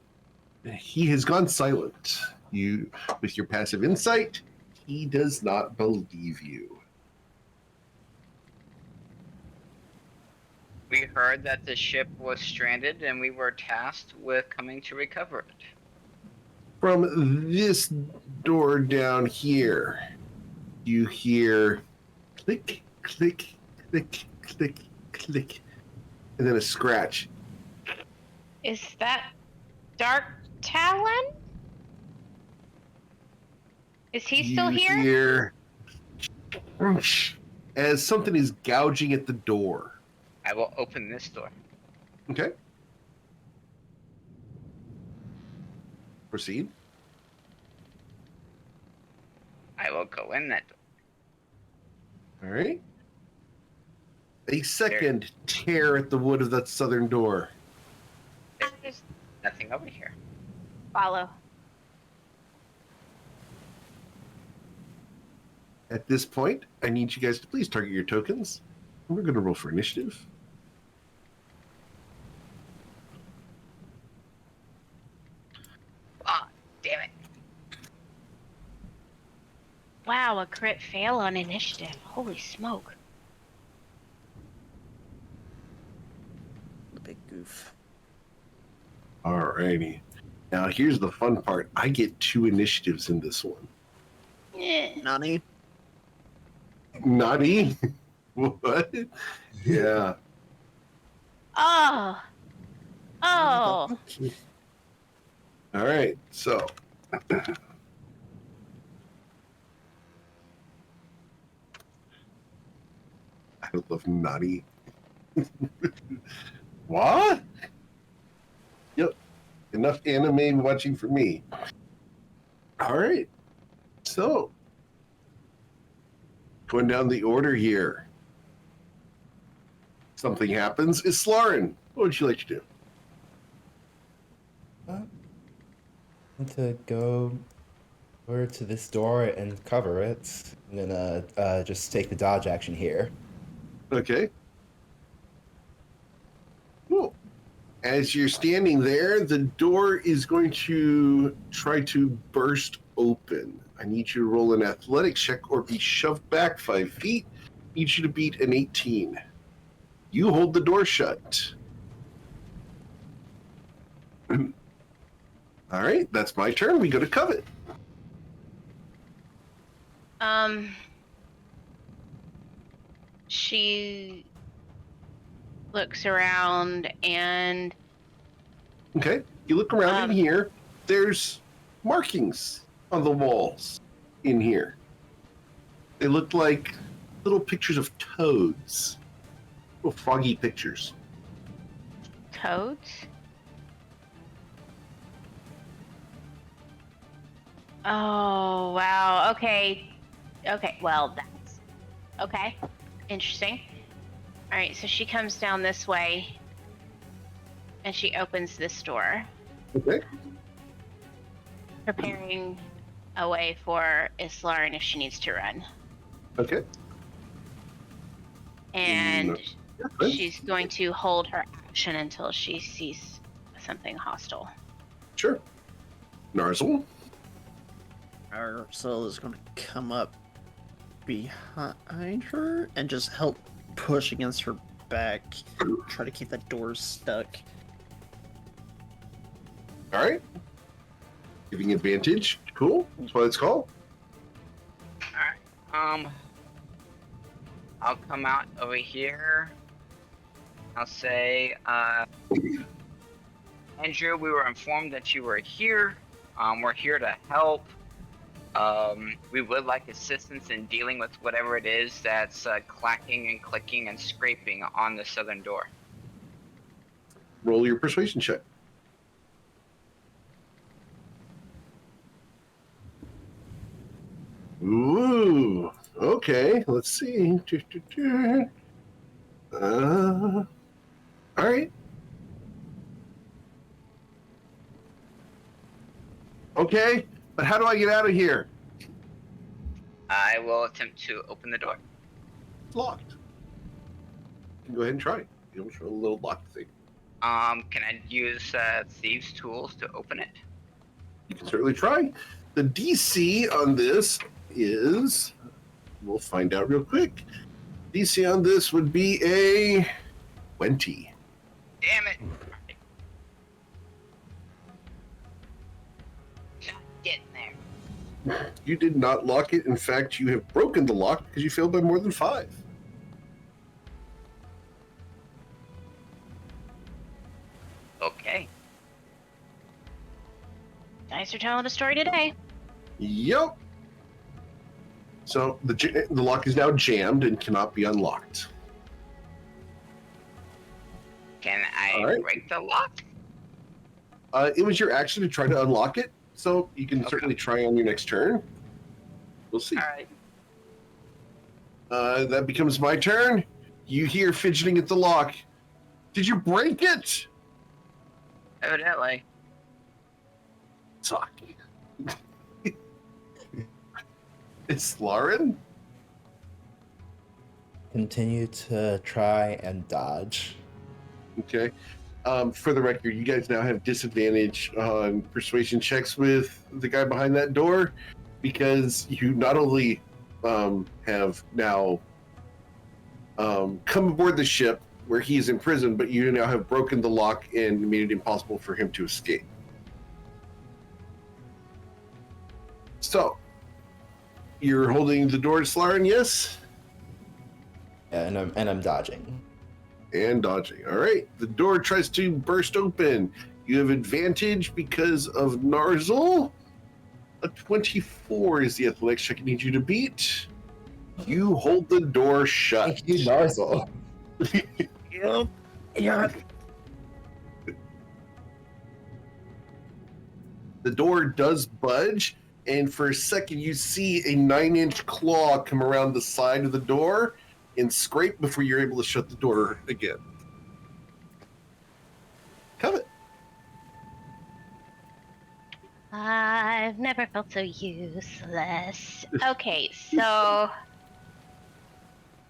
He has gone silent. You, with your passive insight, he does not believe you. We heard that the ship was stranded and we were tasked with coming to recover it. From this door down here, you hear click, click, click, click, click, and then a scratch. Is that Dark Talon? Is he still You here? hear as something is gouging at the door. I will open this door. Okay. Proceed. I will go in that door. All right. A second tear at the wood of that southern door. There's nothing over here. Follow. At this point, I need you guys to please target your tokens. We're going to roll for initiative. Ah, damn it. Wow, a crit fail on initiative. Holy smoke. The big goof. All righty. Now, here's the fun part. I get 2 initiatives in this one. Nani? Naughty? What? Yeah. Oh. Oh. All right. So. I love naughty. What? Yep. Enough anime watching for me. All right. So, going down the order here. Something happens. Islaren, what would you like to do? To go over to this door and cover it. I'm gonna just take the dodge action here. Okay. Cool. As you're standing there, the door is going to try to burst open. I need you to roll an athletics check or be shoved back 5 feet. I need you to beat an 18. You hold the door shut. All right, that's my turn. We go to Covet. She looks around and Okay, you look around in Um, here. There's markings on the walls in here. They look like little pictures of toads. Little froggy pictures. toads. Oh, wow. Okay. Okay. Well, that's okay. Interesting. All right. So she comes down this way and she opens this door, Okay. preparing a way for Islarin if she needs to run. Okay. And Yeah, good. she's going to hold her action until she sees something hostile. Sure. Narzel. Ursula is going to come up behind her and just help push against her back, try to keep that door stuck. All right. Giving advantage. Cool. That's what it's called. Alright. I'll come out over here. I'll say, Andrew, we were informed that you were here. We're here to help. We would like assistance in dealing with whatever it is that's clacking and clicking and scraping on the southern door. Roll your persuasion check. Ooh. Okay. Let's see. All right. Okay. But how do I get out of here? I will attempt to open the door. It's locked. You can go ahead and try it. You'll show a little lock thing. Can I use thieves' tools to open it? You can certainly try. The DC on this is, we'll find out real quick. DC on this would be a 20. Damn it! Not getting there. You did not lock it. In fact, you have broken the lock because you failed by more than 5. Okay. Dice are telling a story today. Yep. So the lock is now jammed and cannot be unlocked. Can I All right. break the lock? It was your action to try to unlock it, so you can Okay. certainly try on your next turn. We'll see. Alright. That becomes my turn. You hear fidgeting at the lock. Did you break it? Evidently. Talk. It's Lauren. Continue to try and dodge. Okay. For the record, you guys now have disadvantage on persuasion checks with the guy behind that door because you not only have now come aboard the ship where he is in prison, but you now have broken the lock and made it impossible for him to escape. So, you're holding the door to Slaren, yes? Yeah, and I'm dodging. And dodging. All right. The door tries to burst open. You have advantage because of Narzel. A 24 is the athletics check I need you to beat. You hold the door shut. Thank you, Narzel. Yep. Yeah. The door does budge, and for a second you see a 9-inch claw come around the side of the door and scrape before you're able to shut the door again. Covet. I've never felt so useless. Okay, so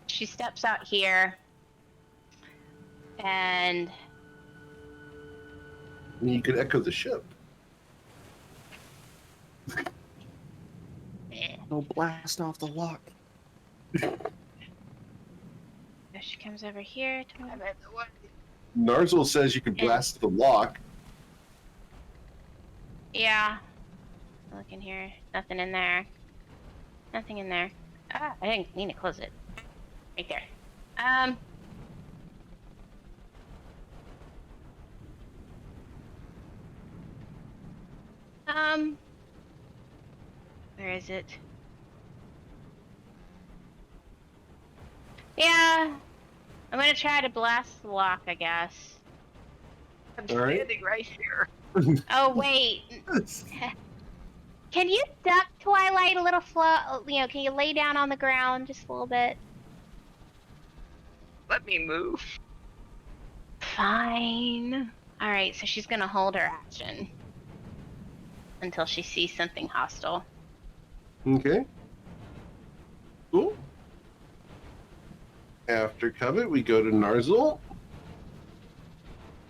she steps out here and I mean, you could echo the ship. No blast off the lock. she comes over here. Narzel says you could blast the lock. Yeah. Look in here. Nothing in there. Nothing in there. Ah, I didn't mean to close it. Right there. Where is it? Yeah. I'm gonna try to blast the lock, I guess. I'm All right. standing right here. Oh, wait. Can you duck, Twilight, a little can you lay down on the ground just a little bit? Let me move. Fine. Alright, so she's gonna hold her action until she sees something hostile. Okay. Cool. After Covet, we go to Narzel.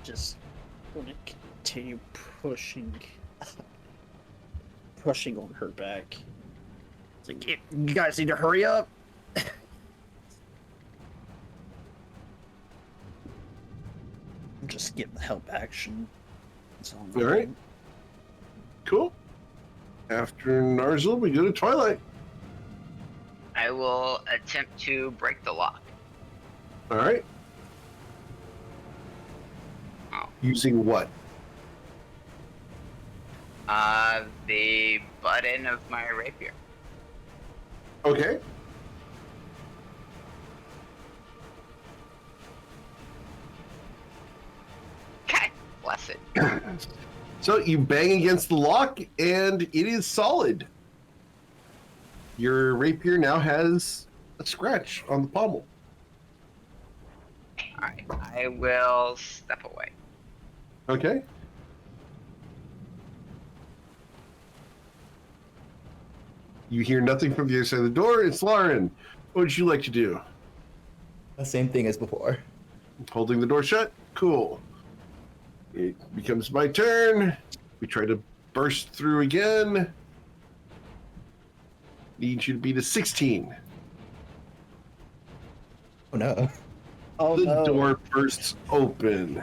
Just gonna continue pushing, pushing on her back. It's like, you guys need to hurry up. Just get the help action. That's all I'm All right. doing. Cool. After Narzel, we go to Twilight. I will attempt to break the lock. All right. Oh. Using what? The butt-end of my rapier. Okay. Okay, bless it. So you bang against the lock, and it is solid. Your rapier now has a scratch on the pommel. Alright, I will step away. Okay. You hear nothing from the other side of the door. It's Lauren. What would you like to do? The same thing as before. Holding the door shut? Cool. It becomes my turn. We try to burst through again. Need you to beat a 16. Oh no. Oh The no. door bursts open.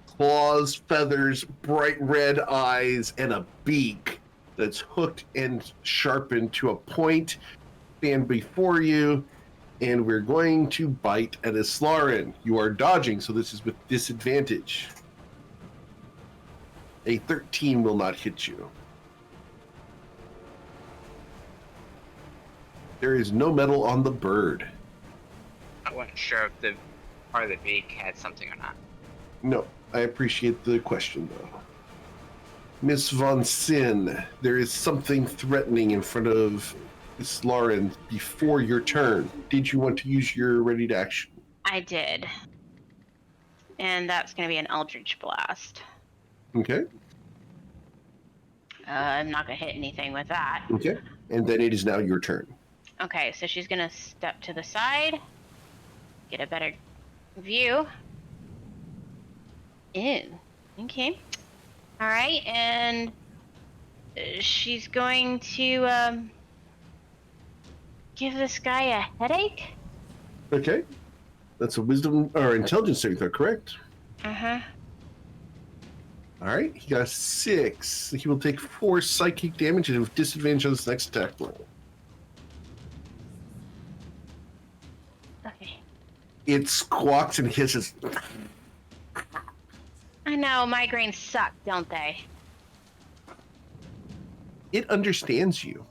Claws, feathers, bright red eyes, and a beak that's hooked and sharpened to a point stand before you. And we're going to bite at Islarin. You are dodging, so this is with disadvantage. A 13 will not hit you. There is no metal on the bird. I wasn't sure if the part of the beak had something or not. No, I appreciate the question, though. Miss Von Sin, there is something threatening in front of Miss Lauren before your turn. Did you want to use your ready to action? I did. And that's going to be an Eldritch Blast. Okay, I'm not going to hit anything with that. okay. And then it is now your turn. Okay, so she's going to step to the side, get a better view. Ew. Okay. All right, and she's going to give this guy a headache. Okay. That's a wisdom or intelligence saving throw, correct? Uh-huh. All right, he got a 6. He will take 4 psychic damage and with disadvantage on this next attack roll. Okay. It squawks and hisses. I know, migraines suck, don't they? It understands you.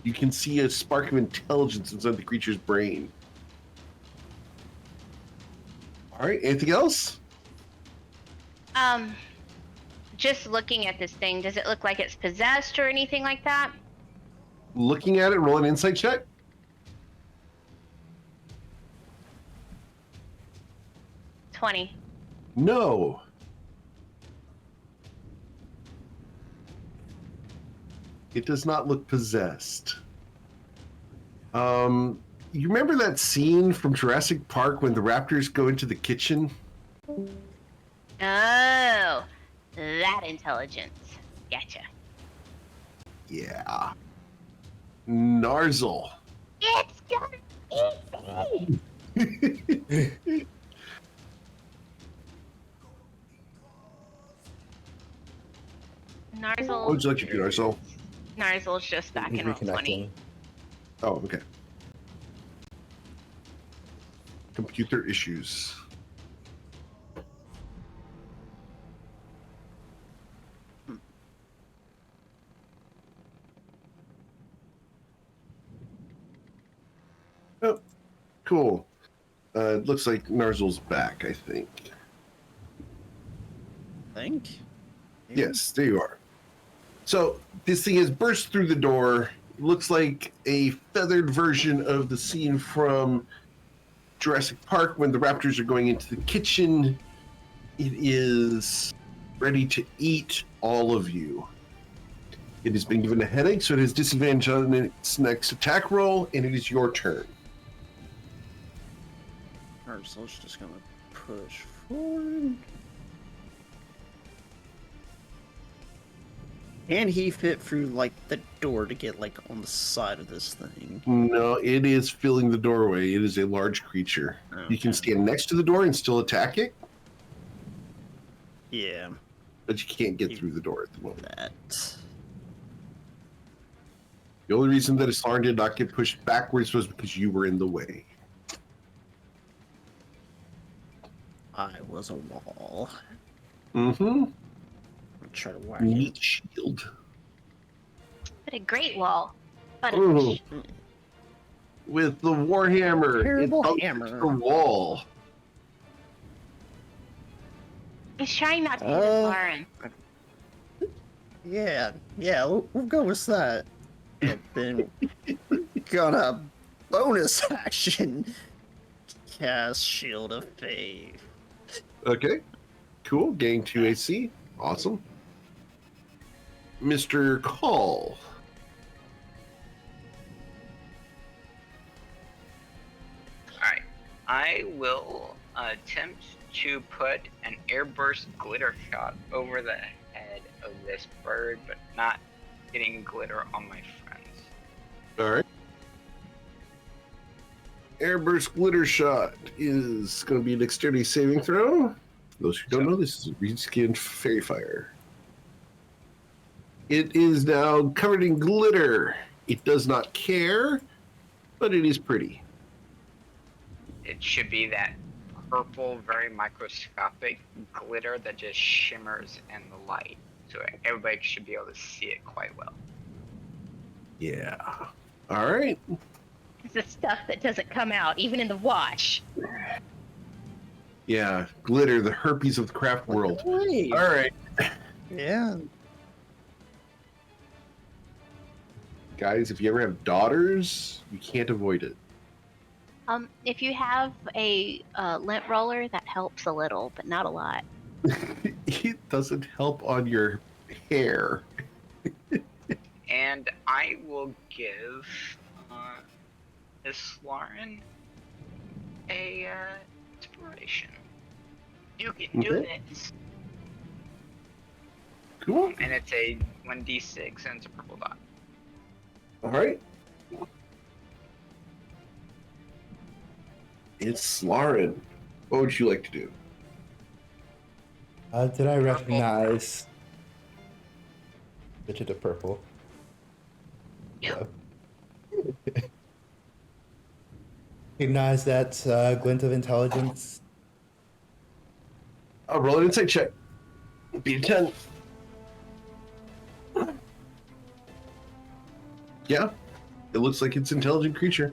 You can see a spark of intelligence inside the creature's brain. All right, anything else? Just looking at this thing, does it look like it's possessed or anything like that? Looking at it, roll an insight check. $20. No. It does not look possessed. You remember that scene from Jurassic Park when the raptors go into the kitchen? Oh, that intelligence. Gotcha. Yeah. Narzel. It's gonna eat me! What would you like to do, Narzel? Narzel's just back in roll 20. Oh, okay. Computer issues. Oh, cool. It looks like Narzel's back, I think. Think? Yes, there you are. So this thing has burst through the door. Looks like a feathered version of the scene from Jurassic Park when the raptors are going into the kitchen. It is ready to eat all of you. It has been given a headache, so it has disadvantage on its next attack roll, and it is your turn. Alright, so it's just gonna push forward. Can he fit through, like, the door to get, like, on the side of this thing? No, it is filling the doorway. It is a large creature. You can Okay. stand next to the door and still attack it, Yeah, but you can't get through the door at the moment. that. The only reason that Islarn did not get pushed backwards was because you were in the way. I was a wall. Mm-hmm. I'll try to whack him. Meat shield. But a great wall. But Ooh. With the Warhammer. Terrible it bumps hammer. The wall. he's trying not to hit his Lauren. Yeah, we'll go with that. And then gonna bonus action cast Shield of Faith. Okay. Cool. Gain 2 AC. Awesome. Mr. Call. Alright. I will attempt to put an airburst glitter shot over the head of this bird, but not getting glitter on my friends. All right. Airburst glitter shot is going to be a dexterity saving throw. For those who don't know, this is a reskinned fairy fire. It is now covered in glitter. It does not care, but it is pretty. It should be that purple, very microscopic glitter that just shimmers in the light. So everybody should be able to see it quite well. Yeah. All right. It's the stuff that doesn't come out, even in the wash. Yeah, glitter, the herpes of the craft world. Wait. All right. Yeah. Guys, if you ever have daughters, you can't avoid it. If you have a lint roller, that helps a little, but not a lot. It doesn't help on your hair. And I will give this Lauren a inspiration. You can do Okay. this. Cool. And it's a 1d6 and it's a purple dot. All right. It's Lauren. What would you like to do? Did I recognize the of purple? Yeah. Recognize that glint of intelligence? I'll roll an insight check. Be a 10. Yeah. It looks like it's an intelligent creature.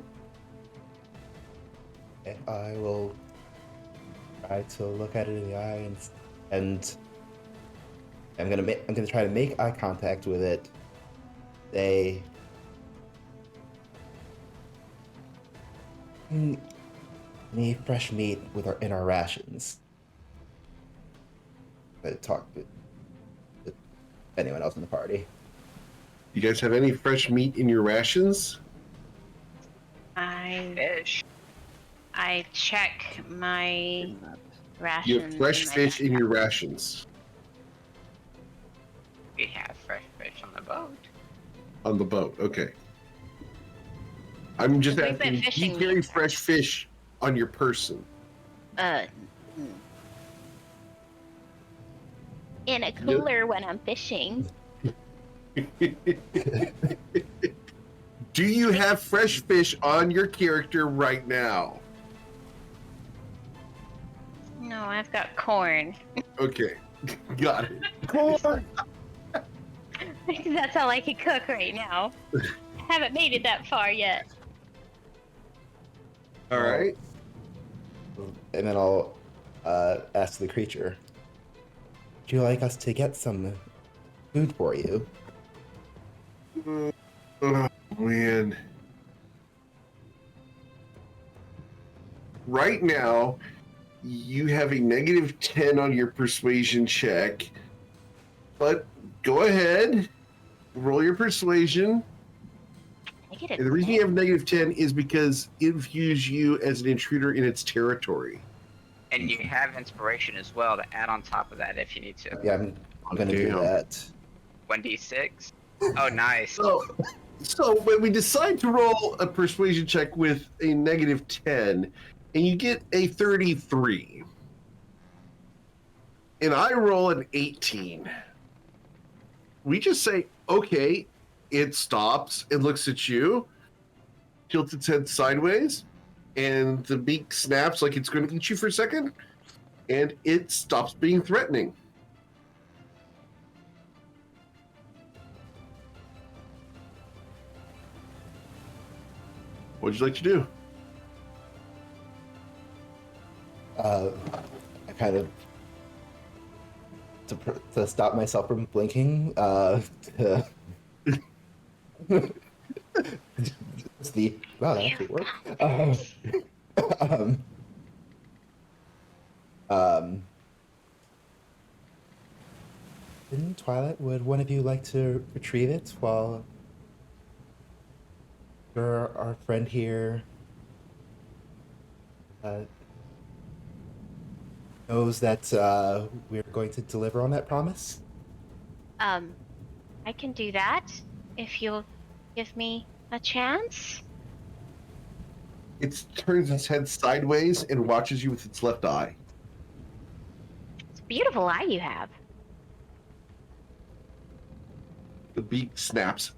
Okay, I will try to look at it in the eye and I'm gonna try to make eye contact with it. Say, need fresh meat in our rations. I talk to anyone else in the party. You guys have any fresh meat in your rations? Fish. I check my rations. You have fresh in my fish in backpack. your rations We have fresh fish on the boat. on the boat. Okay. I'm just We've been asking, do you fishing carry meat. fresh fish on your person? In a cooler when I'm fishing. Do you have fresh fish on your character right now? No, I've got corn. Okay. Got it. That's all I can cook right now. Haven't made it that far yet. All right. And then I'll ask the creature, would you like us to get some food for you? Oh, man. Right now, you have a -10 on your persuasion check, But go ahead, roll your persuasion. Negative And the reason you 10? have -10 is because it views you as an intruder in its territory. And you have inspiration as well to add on top of that if you need to. Yeah, I'm gonna do Damn. that. 1d6. Oh, nice. So when we decide to roll a persuasion check with a -10, and you get a 33, and I roll an 18, we just say, okay, it stops, it looks at you, tilts its head sideways, and the beak snaps like it's going to eat you for a second, and it stops being threatening. What'd you like to do? I kind of to stop myself from blinking. To just the wow, that actually worked. In Twilight, would one of you like to retrieve it while our friend here knows that we're going to deliver on that promise? I can do that if you'll give me a chance. It turns its head sideways and watches you with its left eye. It's a beautiful eye you have. The beak snaps.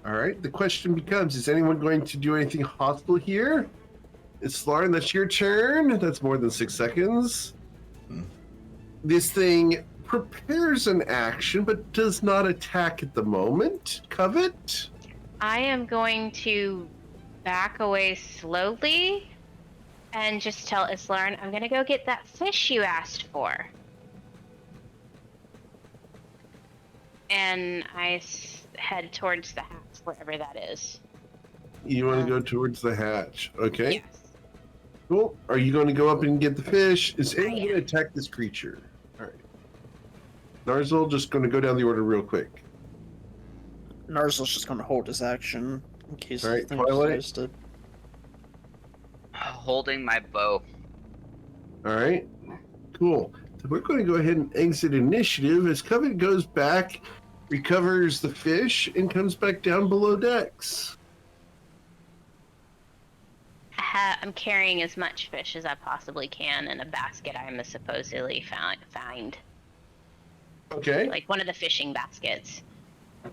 All right, the question becomes, is anyone going to do anything hostile here? It's Lauren, that's your turn. That's more than 6 seconds. This thing prepares an action, but does not attack at the moment. Covet? I am going to back away slowly and just tell Islaren, I'm going to go get that fish you asked for. And I head towards the hatch, wherever that is. You want to go towards the hatch. Okay, Yes. cool. Are you going to go up and get the fish? Is anyone I going to attack this creature? All right. Narzel, just going to go down the order real quick. Narzel's just going to hold his action in case All the right, thing Twilight? decides to. Holding my bow. All right, cool. So we're going to go ahead and exit initiative as Covet goes back, recovers the fish, and comes back down below decks. I'm carrying as much fish as I possibly can in a basket I'm supposedly find. Okay, Like one of the fishing baskets.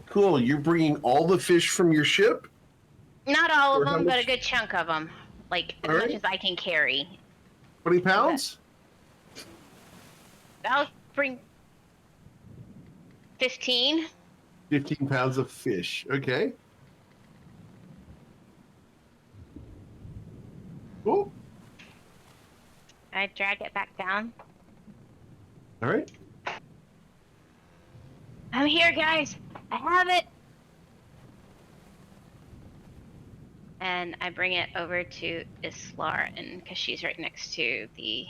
cool. You're bringing all the fish from your ship? Not all Or of how them, but a much? good chunk of them. Like as All much right. as I can carry. 20 pounds? I'll bring 15. 15 pounds of fish. Okay. Cool. I drag it back down. All right. I'm here, guys. I have it. And I bring it over to Islar, and because she's right next to the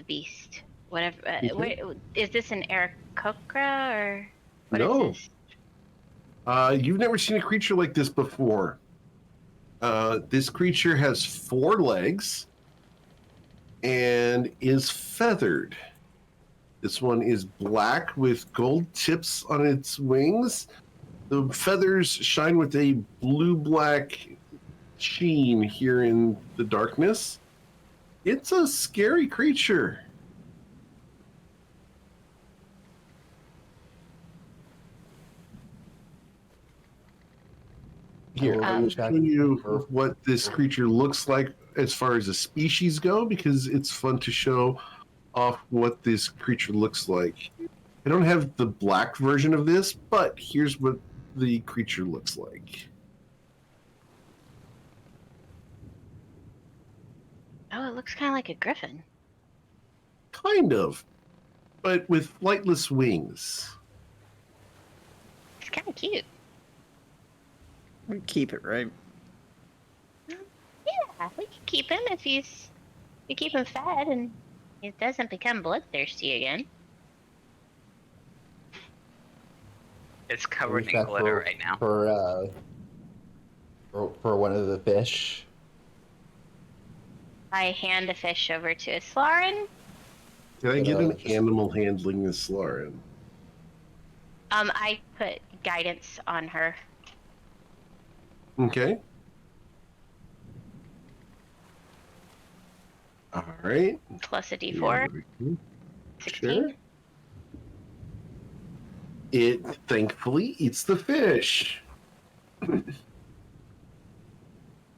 beast. Whatever. What, is this an Aarakocra or what is No. this? You've never seen a creature like this before. This creature has 4 legs and is feathered. This one is black with gold tips on its wings. The feathers shine with a blue-black sheen here in the darkness. It's a scary creature. Here, I will show you what this creature looks like as far as the species go, because it's fun to show off what this creature looks like. I don't have the black version of this, but here's what the creature looks like. Oh, it looks kind of like a griffin. Kind of, but with flightless wings. It's kind of cute. Keep it right. We can keep him if we keep him fed and he doesn't become bloodthirsty again. It's covered Leave in that glitter right now. For one of the fish. I hand a fish over to Islarin. Can I get an Just- animal handling this Lauren? I put guidance on her. Okay. All right. Plus a d4. 16. Sure. It thankfully eats the fish.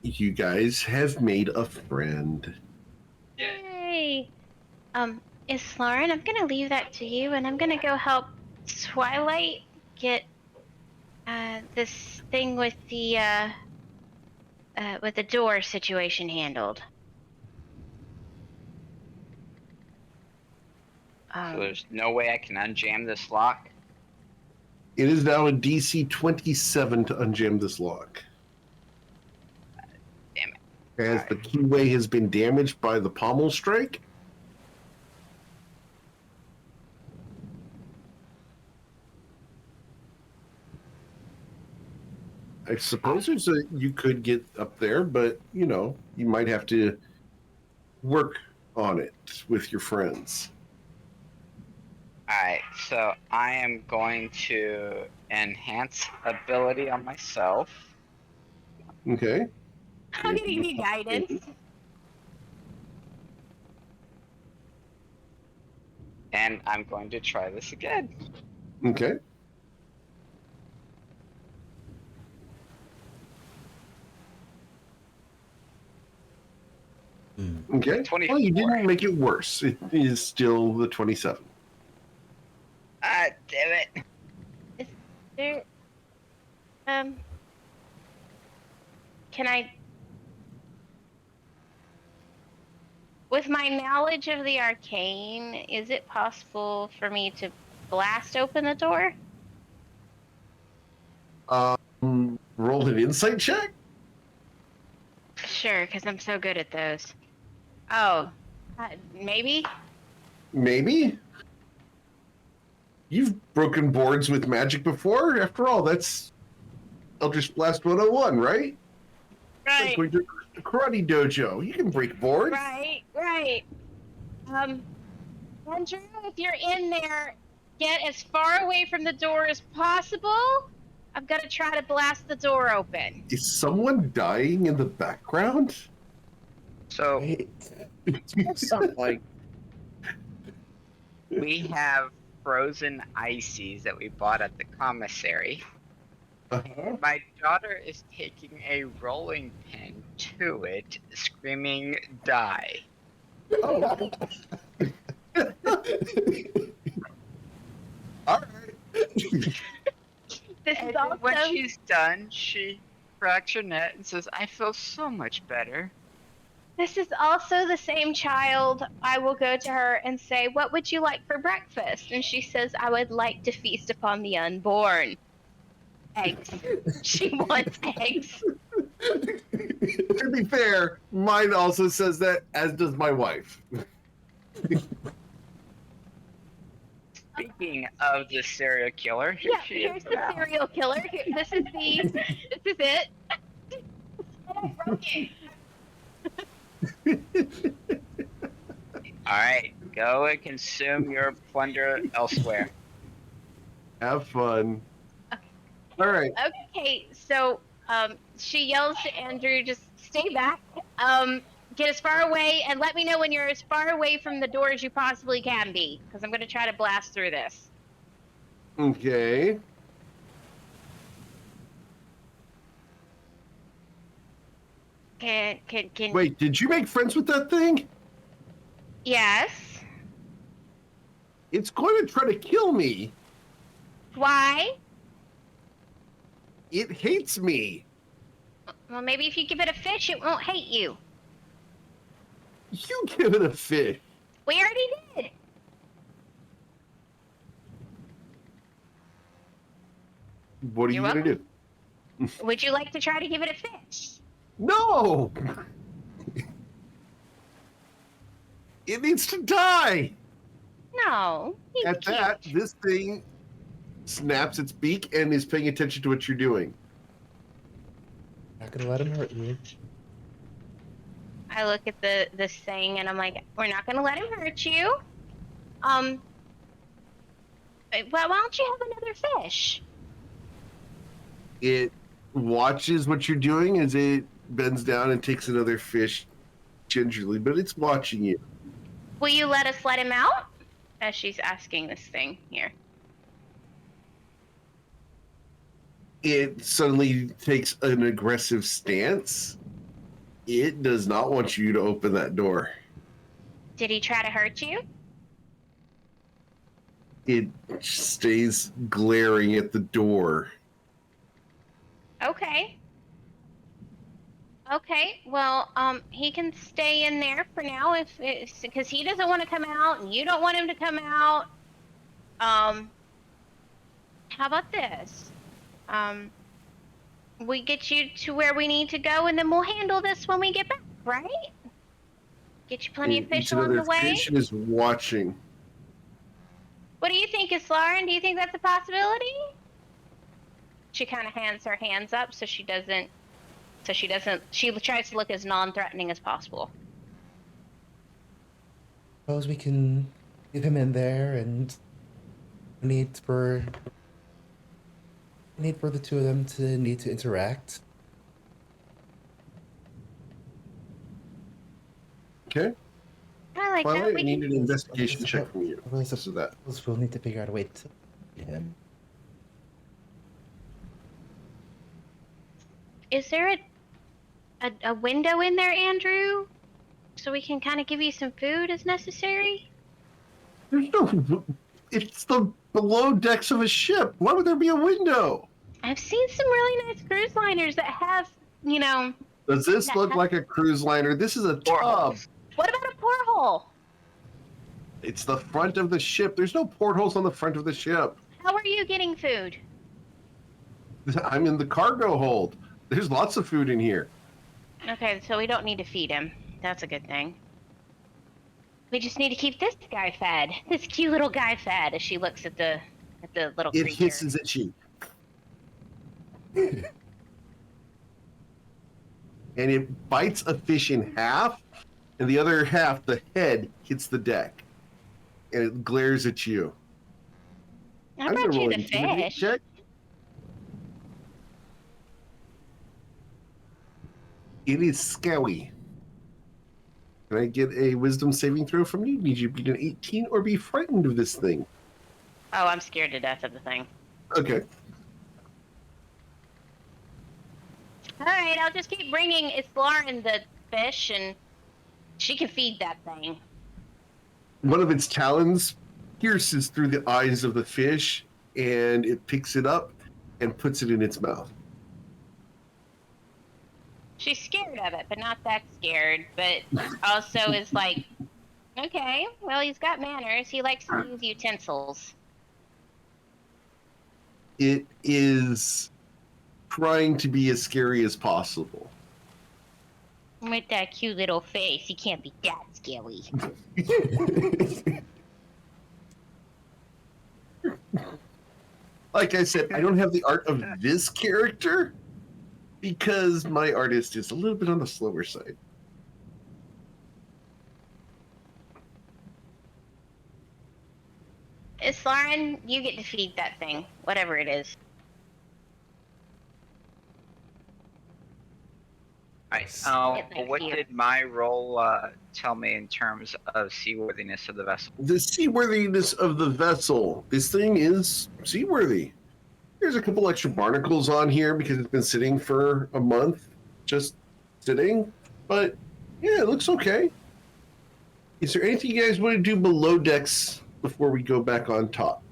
You guys have made a friend. Yay! Islarin, I'm gonna leave that to you, and I'm gonna go help Twilight get this thing with the door situation handled. So there's no way I can unjam this lock. It is now a DC 27 to unjam this lock. Damn it. As the keyway has been damaged by the pommel strike. I suppose you could get up there, but you might have to work on it with your friends. Alright, so I am going to enhance ability on myself. Okay. I'm gonna give you guidance. And I'm going to try this again. Okay. Okay. 24. Well, you didn't make it worse. It is still the 27. Ah, damn it. Is there can I, with my knowledge of the arcane, is it possible for me to blast open the door? Roll an insight check. Sure, because I'm so good at those. Oh, maybe? Maybe. You've broken boards with magic before. After all, that's Eldritch Blast 101, right? Like Right, going to a karate dojo. You can break boards. right. Andrew, if you're in there, get as far away from the door as possible. I'm gonna try to blast the door open. Is someone dying in the background? So Wait. Sound like we have frozen ices that we bought at the commissary. Uh-huh. My daughter is taking a rolling pin to it, screaming, die. Oh. All right. This And is also when she's done, she cracks her net and says, I feel so much better. This is also the same child. I will go to her and say, "What would you like for breakfast?" And she says, "I would like to feast upon the unborn." Eggs. She wants eggs. To be fair, mine also says that, as does my wife. Speaking of the serial killer, here Yeah, she here's is the now. serial killer. This is it. And I broke it. Alright, go and consume your plunder elsewhere. Have fun. All right. Okay, so she yells to Andrew, "Just stay back. Get as far away, and let me know when you're as far away from the door as you possibly can be, because I'm gonna try to blast through this." Okay. Can Wait, did you make friends with that thing? Yes. It's going to try to kill me. Why? It hates me. Well, maybe if you give it a fish, it won't hate you. You give it a fish. We already did. What are you You're going to do? Would you like to try to give it a fish? No! It needs to die. No. He's At cute. that, this thing snaps its beak and is paying attention to what you're doing. Not gonna let him hurt you. I look at this thing and I'm like, we're not gonna let him hurt you. Why don't you have another fish? It watches what you're doing as it bends down and takes another fish gingerly, but it's watching you. Will you let us let him out? As she's asking this thing here. It suddenly takes an aggressive stance. It does not want you to open that door. Did he try to hurt you? It stays glaring at the door. Okay. Okay, well, he can stay in there for now if it's because he doesn't want to come out and you don't want him to come out. How about this? We get you to where we need to go and then we'll handle this when we get back, right? Get you plenty of fish Each along other the way. fish is watching. What do you think, Islaren? Do you think that's a possibility? She kind of hands her hands up so she tries to look as non-threatening as possible. Suppose we can leave him in there and need for the two of them to need to interact. Okay. I like that. Twilight, We I need can... an investigation check from you. Really This is that. suppose we'll need to figure out a way to get him. Is there a window in there, Andrew? So we can kind of give you some food as necessary? There's no. It's the below decks of a ship. Why would there be a window? I've seen some really nice cruise liners that have, you know... Does this that look have- like a cruise liner? This is a tub. Portholes. What about a porthole? It's the front of the ship. There's no portholes on the front of the ship. How are you getting food? I'm in the cargo hold. There's lots of food in here. Okay, so we don't need to feed him. That's a good thing. We just need to keep this guy fed. This cute little guy fed as she looks at the little It creature. hisses at you. And it bites a fish in half, and the other half, the head, hits the deck. And it glares at you. I I'm brought gonna you roll the an intimidate fish. check. It is scary. Can I get a wisdom saving throw from you? Need you to beat an 18 or be frightened of this thing? Oh, I'm scared to death of the thing. Okay. All right, I'll just keep bringing Islaren the fish, and she can feed that thing. One of its talons pierces through the eyes of the fish, and it picks it up and puts it in its mouth. She's scared of it, but not that scared. But also is like, okay, well, he's got manners. He likes to use utensils. It is trying to be as scary as possible. With that cute little face, he can't be that scary. Like I said, I don't have the art of this character because my artist is a little bit on the slower side. Islaren, you get to feed that thing, whatever it is. Right. Thank What you. did my role tell me in terms of seaworthiness of the vessel? The seaworthiness of the vessel. This thing is seaworthy. There's a couple extra barnacles on here because it's been sitting for a month, just sitting. But yeah, it looks okay. Is there anything you guys want to do below decks before we go back on top?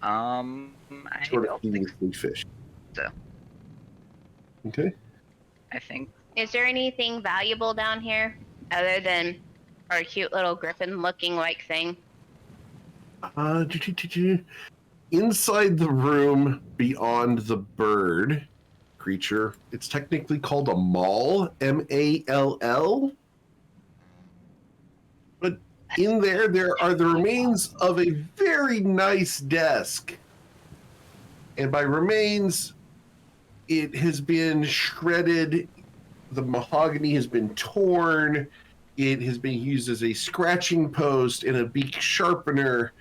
I Short don't of feeding think food fish. so. Okay. I think Is there anything valuable down here other than our cute little griffin-looking like thing? Inside the room beyond the bird creature, it's technically called a mall, M-A-L-L. In there are the remains of a very nice desk. And by remains, it has been shredded. The mahogany has been torn. It has been used as a scratching post and a beak sharpener.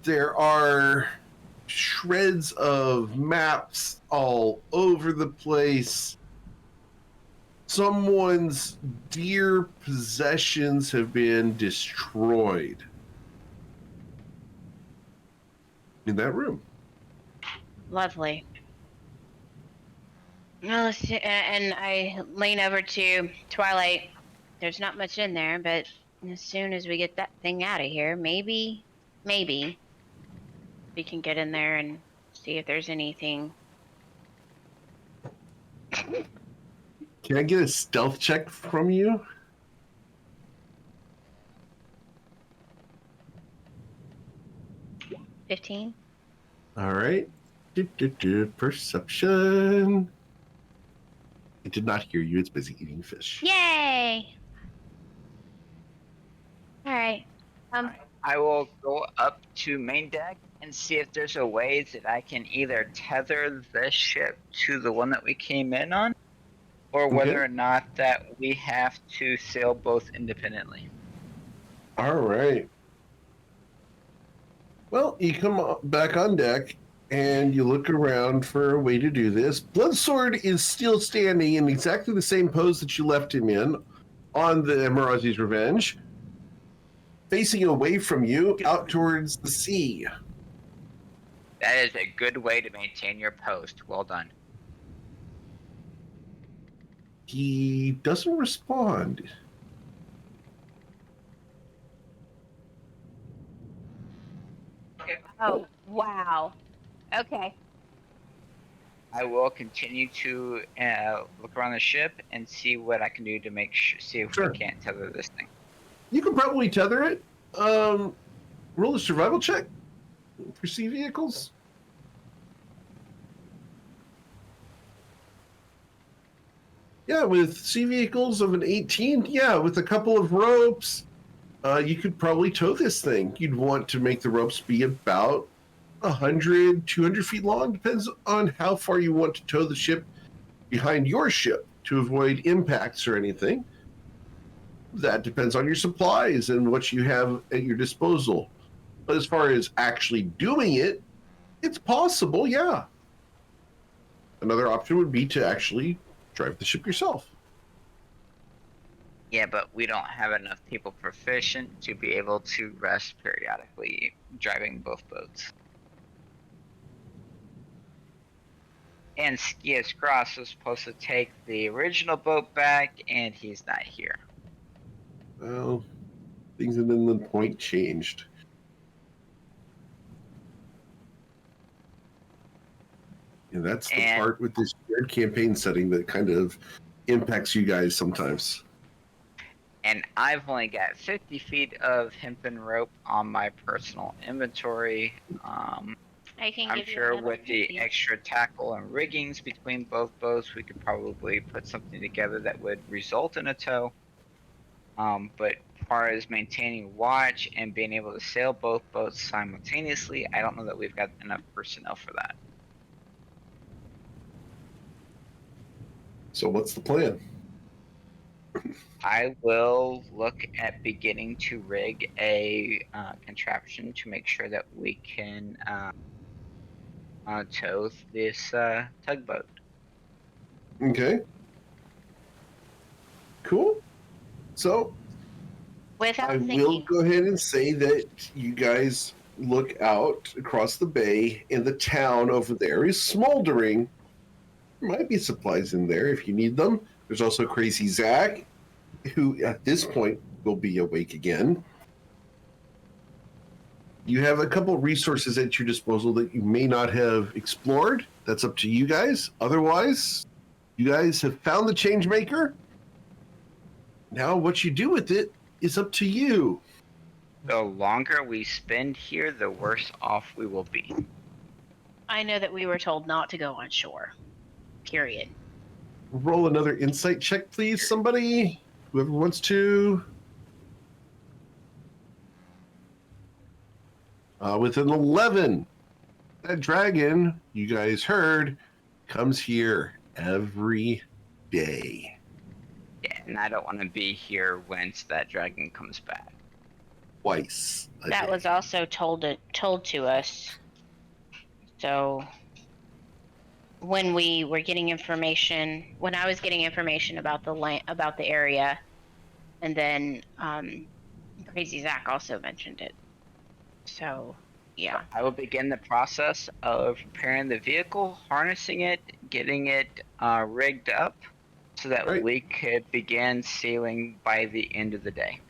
There are shreds of maps all over the place. Someone's dear possessions have been destroyed in that room. Lovely. Well, let's see, and I lean over to Twilight. There's not much in there, but as soon as we get that thing out of here, maybe we can get in there and see if there's anything. Can I get a stealth check from you? $15. All right. Perception. It did not hear you. It's busy eating fish. Yay! All right. I will go up to main deck and see if there's a way that I can either tether this ship to the one that we came in on, or whether Okay. or not that we have to sail both independently. All right. Well, you come back on deck and you look around for a way to do this. Bloodsword is still standing in exactly the same pose that you left him in on the Emirazi's Revenge, facing away from you out towards the sea. That is a good way to maintain your post. Well done. He doesn't respond. Oh, wow. Okay. I will continue to look around the ship and see what I can do to see if Sure. we can't tether this thing. You can probably tether it. Roll a survival check for sea vehicles. Yeah, with sea vehicles of an 18, yeah, with a couple of ropes, you could probably tow this thing. You'd want to make the ropes be about 100, 200 feet long. Depends on how far you want to tow the ship behind your ship to avoid impacts or anything. That depends on your supplies and what you have at your disposal. But as far as actually doing it, it's possible, yeah. Another option would be to actually drive the ship yourself. Yeah, but we don't have enough people proficient to be able to rest periodically driving both boats. And Skias Cross was supposed to take the original boat back, and he's not here. Well, things have been the point changed. And that's the part with this shared campaign setting that kind of impacts you guys sometimes. And I've only got 50 feet of hempen rope on my personal inventory. I can I'm give you sure another with the 50. extra tackle and riggings between both boats, we could probably put something together that would result in a tow. But as far as maintaining watch and being able to sail both boats simultaneously, I don't know that we've got enough personnel for that. So what's the plan? I will look at beginning to rig a contraption to make sure that we can tow this tugboat. Okay. Cool. So Without I thinking. will go ahead and say that you guys look out across the bay and the town over there is smoldering. There might be supplies in there if you need them. There's also Crazy Zach, who at this point will be awake again. You have a couple resources at your disposal that you may not have explored. That's up to you guys. Otherwise, you guys have found the change maker. Now what you do with it is up to you. The longer we spend here, the worse off we will be. I know that we were told not to go on shore. Period. Roll another insight check, please, somebody. Whoever wants to. With an 11, that dragon you guys heard comes here every day. Yeah, and I don't want to be here when that dragon comes back. Twice a That day. was also told to us. So when we were getting information, when I was getting information about the area, and then Crazy Zach also mentioned it. So yeah. I will begin the process of preparing the vehicle, harnessing it, getting it rigged up, so that Right. we could begin sailing by the end of the day.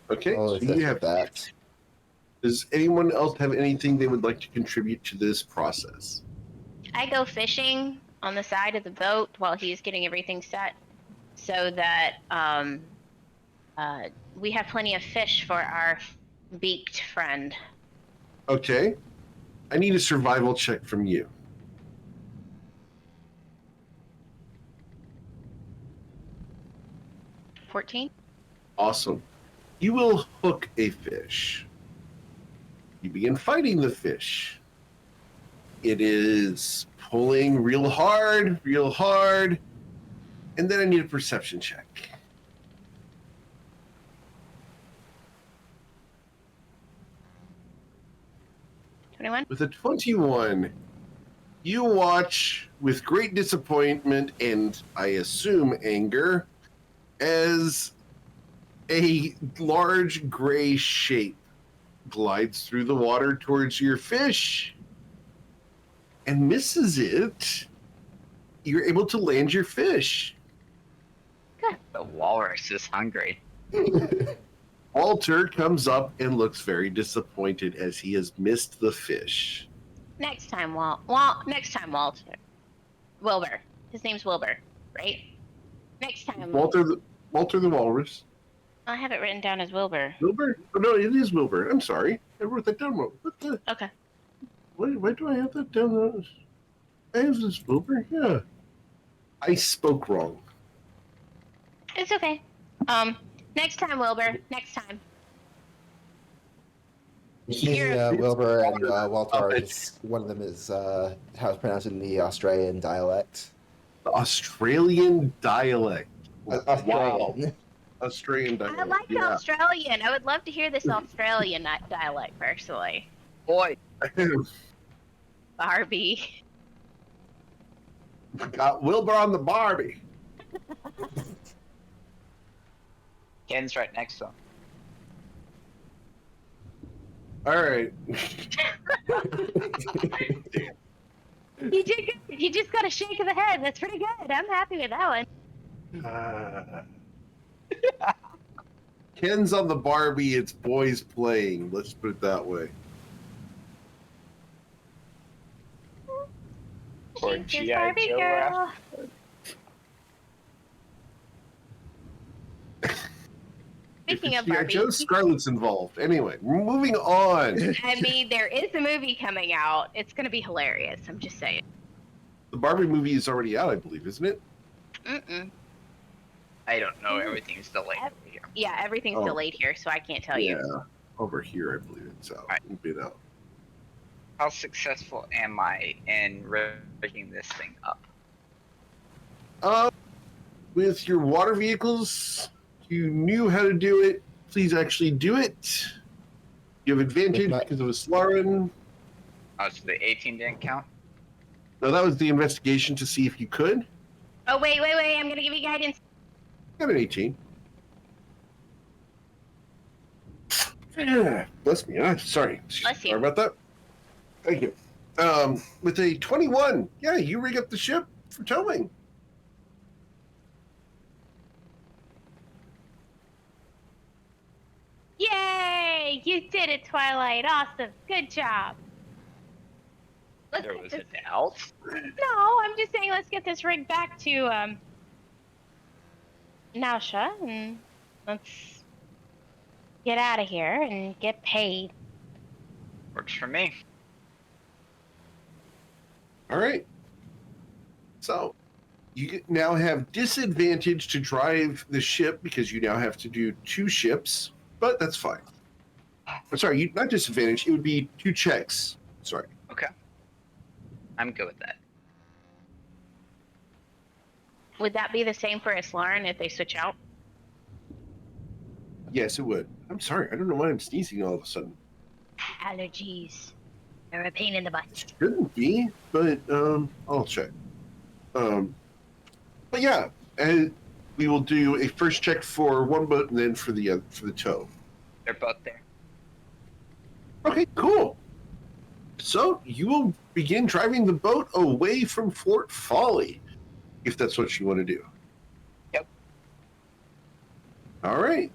Okay, Oh, so is you have that? Does anyone else have anything they would like to contribute to this process? I go fishing on the side of the boat while he's getting everything set, so that we have plenty of fish for our beaked friend. Okay. I need a survival check from you. 14. Awesome. You will hook a fish. You begin fighting the fish. It is pulling real hard, and then I need a perception check. 21. With a 21, you watch with great disappointment and I assume anger as a large gray shape glides through the water towards your fish and misses it. You're able to land your fish. The walrus is hungry. Walter comes up and looks very disappointed as he has missed the fish. Next time, next time, Walter. Wilbur. His name's Wilbur, right? Next time. Walter the walrus. I have it written down as Wilbur. Wilbur? Oh, no, it is Wilbur. I'm sorry. I wrote that down wrong. What the? Okay. Why do I have that down? I have this Wilbur? Yeah. I spoke wrong. It's okay. Next time, Wilbur. Next time. Wilbur and Walter are Puppet. just, one of them is how it's pronounced in the Australian dialect. The Australian dialect. Australian. Australian dialect. I like yeah. Australian. I would love to hear this Australian dialect, personally. Boy, Barbie. Got Wilbur on the Barbie. Ken's right next to him. All right. You did good. You just got a shake of the head. That's pretty good. I'm happy with that one. Ken's on the Barbie. It's boys playing. Let's put it that way. Or She's G.I. Barbie Joe girl. Speaking of Yeah, Barbie, Joe Scarlett's involved. Anyway, moving on. I mean, there is a movie coming out. It's going to be hilarious. I'm just saying. The Barbie movie is already out, I believe, isn't it? Mm-mm. I don't know. Everything's delayed over here. Yeah, everything's Oh. delayed here, so I can't tell you. Yeah. Over here, I believe it's out. Right. It's been out. How successful am I in rigging this thing up? With your water vehicles, you knew how to do it. Please actually do it. You have advantage because of a Slarin. Oh, so the 18 didn't count? No, that was the investigation to see if you could. Oh, wait. I'm going to give you guidance. Got an 18. Yeah, bless me. Sorry. Bless you. Sorry about that. Thank you. With a 21, yeah, you rig up the ship for towing. Yay! You did it, Twilight. Awesome. Good job. Let's There get was this- a doubt. No, I'm just saying let's get this rig back to Nausha and let's get out of here and get paid. Works for me. All right. So you now have disadvantage to drive the ship because you now have to do 2 ships, but that's fine. I'm sorry, not disadvantage. It would be 2 checks. Sorry. Okay. I'm good with that. Would that be the same for Islarin if they switch out? Yes, it would. I'm sorry. I don't know why I'm sneezing all of a sudden. Allergies. They're a pain in the butt. Shouldn't be, but I'll check. But yeah, and we will do a first check for one boat and then for the tow. They're both there. Okay, cool. So you will begin driving the boat away from Fort Folly, if that's what you want to do. Yep. All right.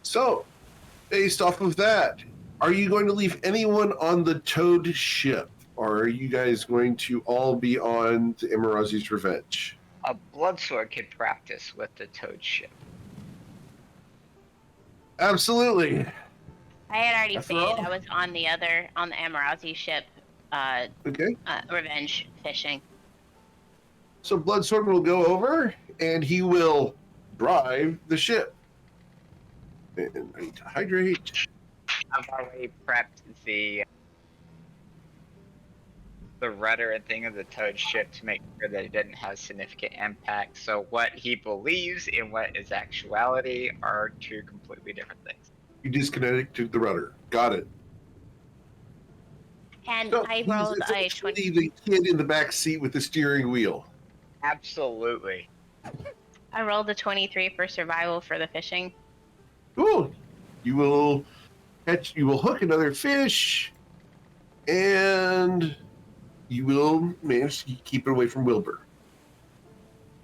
So, based off of that, are you going to leave anyone on the towed ship? Or are you guys going to all be on the Emirazi's Revenge? A bloodsword could practice with the toad ship. Absolutely. I had already After stated all- I was on the Amarazi ship, Okay. revenge fishing. So Bloodsword will go over and he will drive the ship. And I need to hydrate. I've already prepped the rudder and thing of the toad ship to make sure that it didn't have significant impact. So what he believes and what is actuality are two completely different things. You disconnected the rudder. Got it. And So I he's rolled a essentially 20. the kid in the back seat with the steering wheel. Absolutely. I rolled a 23 for survival for the fishing. Cool. You will hook another fish, and you will manage to keep it away from Wilbur.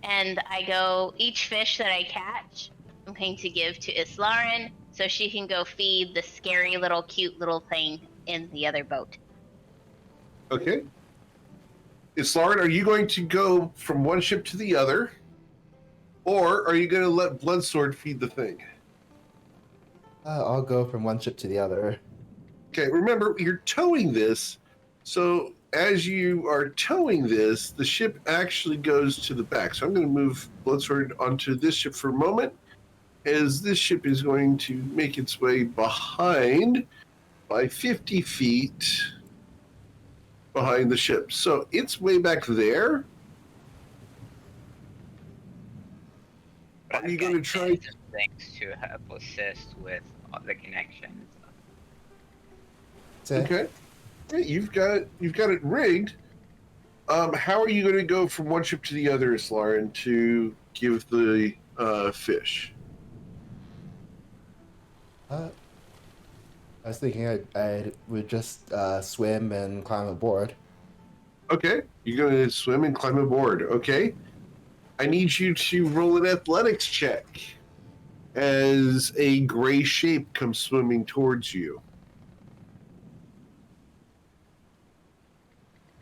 And I go, each fish that I catch, I'm going to give to Islarin so she can go feed the scary little cute little thing in the other boat. Okay. Islarin, are you going to go from one ship to the other, or are you going to let Bloodsword feed the thing? I'll go from one ship to the other. Okay, remember, you're towing this, so as you are towing this, the ship actually goes to the back. So I'm going to move Bloodsword onto this ship for a moment, as this ship is going to make its way behind by 50 feet behind the ship. So it's way back there. But Are you I've gonna got try- some things to help assist with the connections? So, Okay. Yeah, you've got it rigged. How are you going to go from one ship to the other, Islarin, to give the fish? I was thinking I would just swim and climb aboard. Okay, you're going to swim and climb aboard. Okay, I need you to roll an athletics check as a gray shape comes swimming towards you.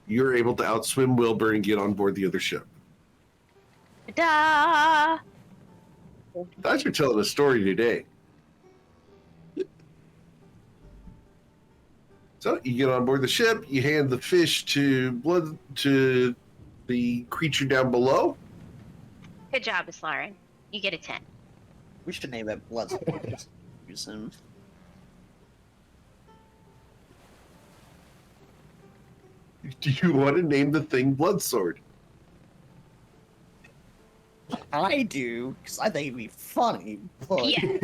You're able to outswim Wilbur and get on board the other ship. Ta-da! Guys are telling a story today. So you get on board the ship, you hand the fish to the creature down below. Good job, Islarin. You get a 10. We should name it Bloodsport. Use him. Do you want to name the thing Bloodsword? I do, because I think it'd be funny. But Yeah.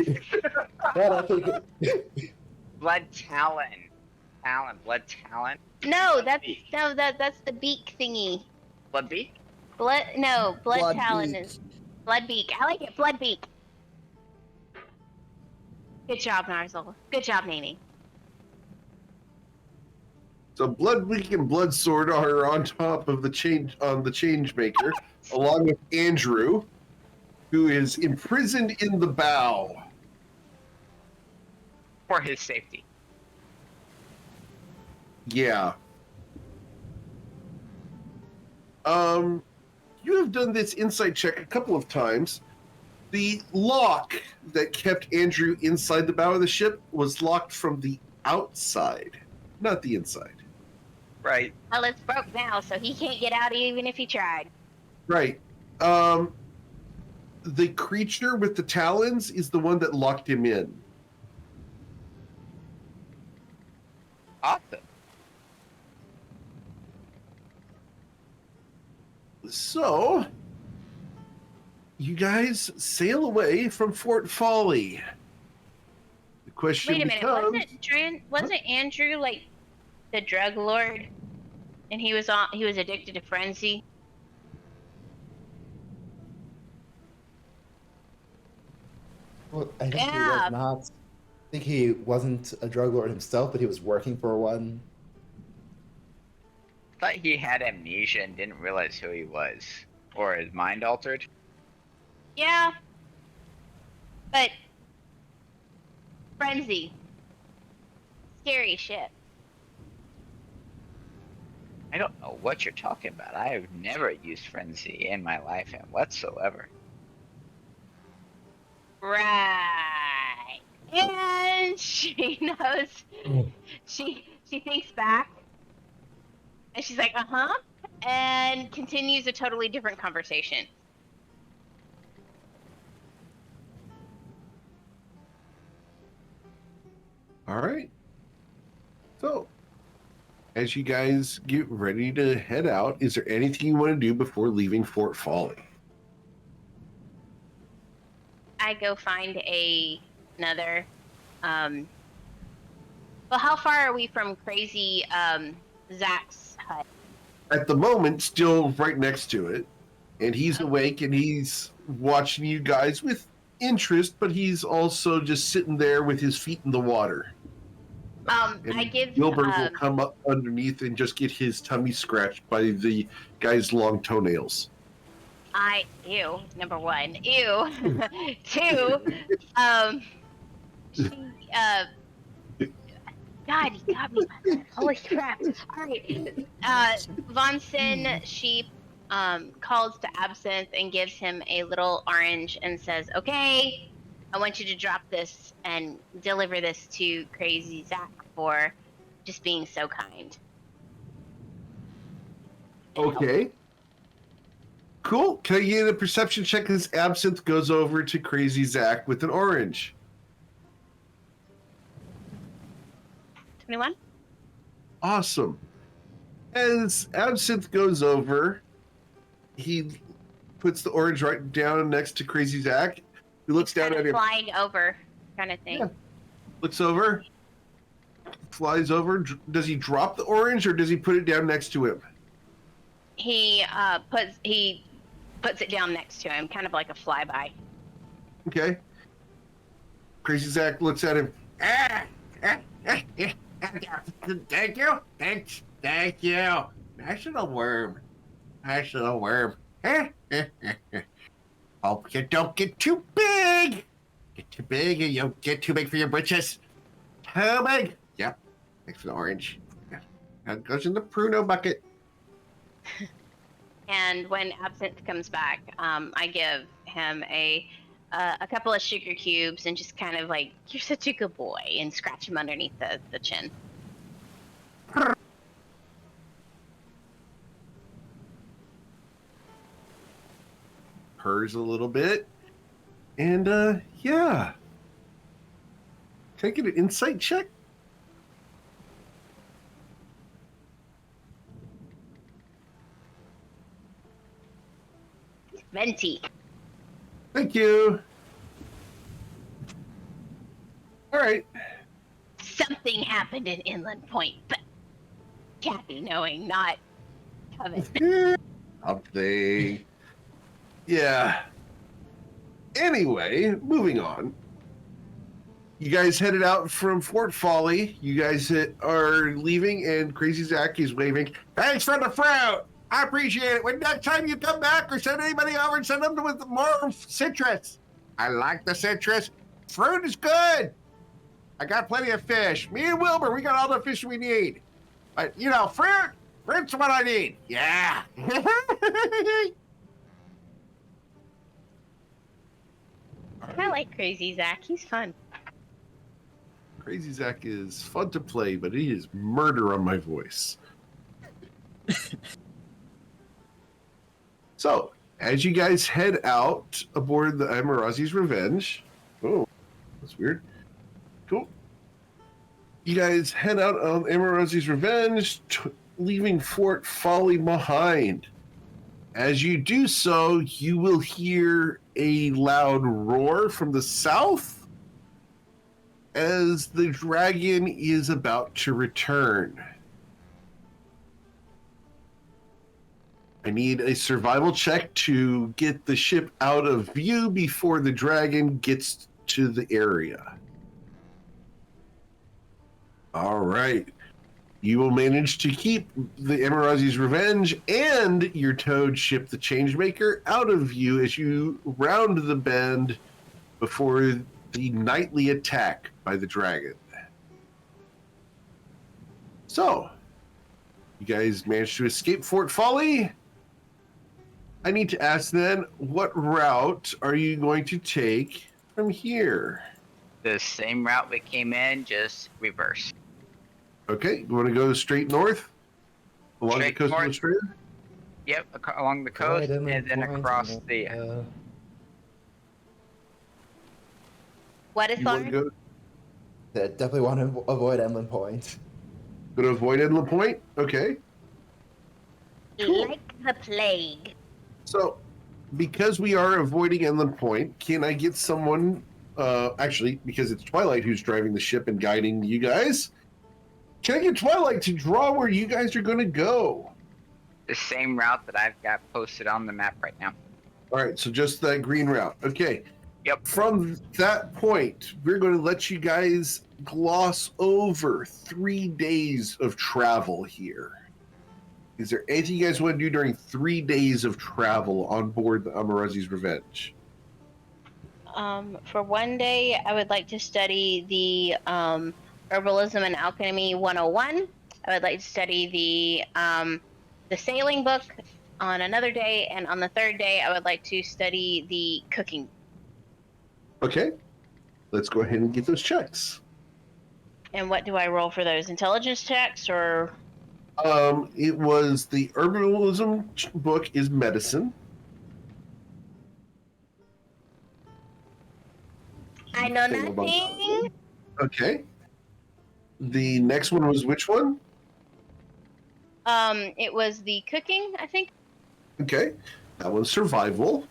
But I think Blood Talon. Blood Talon. No, that's the beak thingy. Blood Beak? Blood Blood talon beak. is blood beak. I like it, blood beak. Good job, Narzel. Good job naming. So Bloodbeak and Bloodsword are on top of the change maker, along with Andrew, who is imprisoned in the bow. For his safety. Yeah. You have done this insight check a couple of times. The lock that kept Andrew inside the bow of the ship was locked from the outside, not the inside. Right. Well, it's broke now, so he can't get out even if he tried. Right. The creature with the talons is the one that locked him in. Awesome. So, you guys sail away from Fort Folly. The question Wait a minute, becomes, wasn't Andrew like the drug lord, and he was addicted to frenzy? Well, I think he Yeah. was not. I think he wasn't a drug lord himself, but he was working for one. Thought he had amnesia and didn't realize who he was, or his mind altered. Yeah, but frenzy, scary shit. I don't know what you're talking about. I have never used frenzy in my life whatsoever. Right. And she knows. She thinks back, and she's like, "Uh-huh," and continues a totally different conversation. all right. So, as you guys get ready to head out, is there anything you want to do before leaving Fort Folly? I go find another. Well, how far are we from crazy Zach's hut? At the moment, still right next to it, and he's awake and he's watching you guys with interest, but he's also just sitting there with his feet in the water. And I give Wilbur will come up underneath and just get his tummy scratched by the guy's long toenails. ew, number one, ew. Two, she God, you got me. Holy crap! All right, Vonson, she calls to Absinthe and gives him a little orange and says, "Okay, I want you to drop this and deliver this to Crazy Zach for just being so kind." Okay. Cool. Can I get a perception check as Absinthe goes over to Crazy Zach with an orange? 21. Awesome. As Absinthe goes over, he puts the orange right down next to Crazy Zach. He looks down at him. Flying over, kind of thing. Yeah. Looks over. Flies over. Does he drop the orange or does he put it down next to him? He puts it down next to him, kind of like a flyby. Okay. Crazy Zach looks at him. Thank you. Thank you. Nice little worm. Nice little worm. Hope you don't get too big. Get too big and you'll get too big for your britches. Too big. Yep. Thanks for the orange. That goes in the pruno bucket. And when Absinthe comes back, I give him a couple of sugar cubes and just kind of like, "You're such a good boy," and scratch him underneath the chin. Purrs a little bit. And yeah. Can I get an insight check? Venti. Thank you. All right. Something happened in Inland Point, but Kathy knowing, not Coven. Something. Yeah. Anyway, moving on. You guys headed out from Fort Folly. You guys are leaving, and Crazy Zach is waving. Thanks for the fruit. I appreciate it. When next time you come back or send anybody over and send them with more citrus. I like the citrus. Fruit is good. I got plenty of fish. Me and Wilbur, we got all the fish we need. But, you know, fruit's what I need. Yeah. I like Crazy Zach. He's fun. Crazy Zach is fun to play, but he is murder on my voice. So, as you guys head out aboard the Amarazi's Revenge, oh, that's weird. Cool. You guys head out on Emerauzi's Revenge, leaving Fort Folly behind. As you do so, you will hear a loud roar from the south as the dragon is about to return. I need a survival check to get the ship out of view before the dragon gets to the area. All right. You will manage to keep the Emerauzi's Revenge and your towed ship, the Changemaker, out of view as you round the bend before the nightly attack by the dragon. So, you guys managed to escape Fort Folly. I need to ask then, what route are you going to take from here? The same route we came in, just reverse. Okay, you want to go straight north? Along Straight the coast north. of Australia? Yep, along the coast, and then across the. What is You want to on? go Definitely want to avoid Emlyn Point. to avoid Inland Point? Okay. Cool. Like the plague. So, because we are avoiding Inland Point, can I get someone, actually, because it's Twilight who's driving the ship and guiding you guys, can I get Twilight to draw where you guys are going to go? The same route that I've got posted on the map right now. All right, so just that green route. Okay. Yep. From that point, we're going to let you guys gloss over 3 days of travel here. Is there anything you guys want to do during 3 days of travel on board the Emerauzi's Revenge? For one day, I would like to study the Herbalism and Alchemy 101. I would like to study the sailing book on another day, and on the third day, I would like to study the cooking. Okay. Let's go ahead and get those checks. And what do I roll for those? Intelligence checks or? It was the herbalism book is medicine. I know nothing. Okay. The next one was which one? It was the cooking, I think. Okay. That one's survival.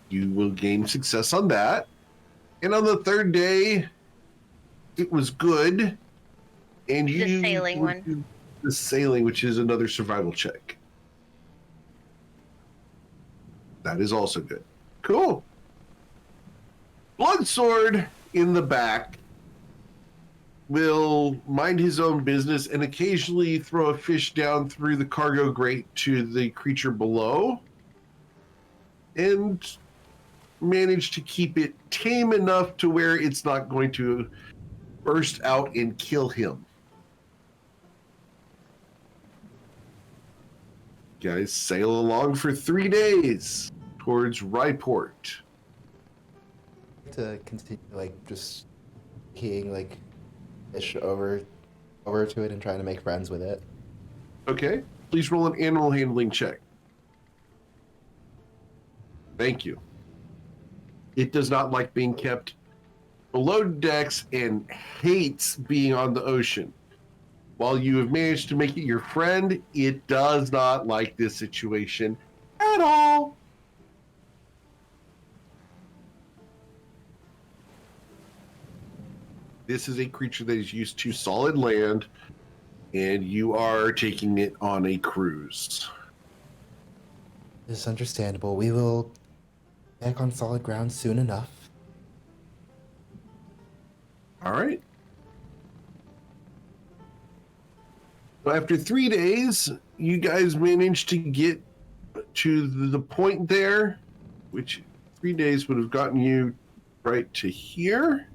You will gain success on that. And on the third day, it was good. And you The sailing would one. do the sailing, which is another survival check. That is also good. Cool. Bloodsword in the back will mind his own business and occasionally throw a fish down through the cargo grate to the creature below. And manage to keep it tame enough to where it's not going to burst out and kill him. Guys, sail along for 3 days towards Ryport. To continue, like, just keying, like, fish over to it and trying to make friends with it. Okay, please roll an animal handling check. Thank you. It does not like being kept below decks and hates being on the ocean. While you have managed to make it your friend, it does not like this situation at all. This is a creature that is used to solid land, and you are taking it on a cruise. It's understandable. We will back on solid ground soon enough. All right. Well, after 3 days, you guys managed to get to the point there, which 3 days would have gotten you right to here.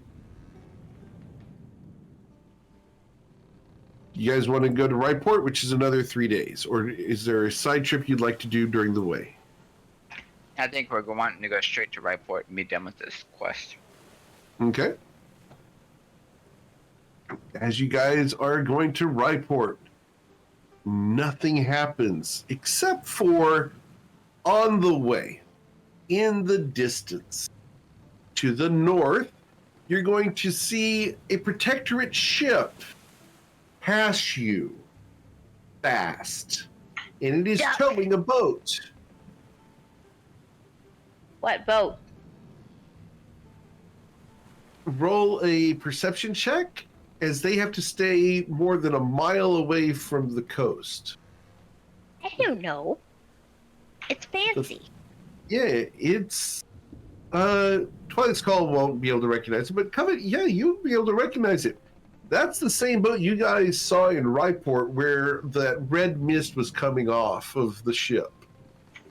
You guys want to go to Ryport, which is another 3 days, or is there a side trip you'd like to do during the way? I think we're wanting to go straight to Ryport and be done with this quest. Okay. As you guys are going to Ryport, nothing happens except for on the way, in the distance, to the north, you're going to see a Protectorate ship pass you fast. And it is Duck. towing a boat. What boat? Roll a perception check, as they have to stay more than a mile away from the coast. I don't know. It's fancy. Yeah, it's Twilight's Call won't be able to recognize it, but Covet, yeah, you'll be able to recognize it. That's the same boat you guys saw in Ryport where that red mist was coming off of the ship.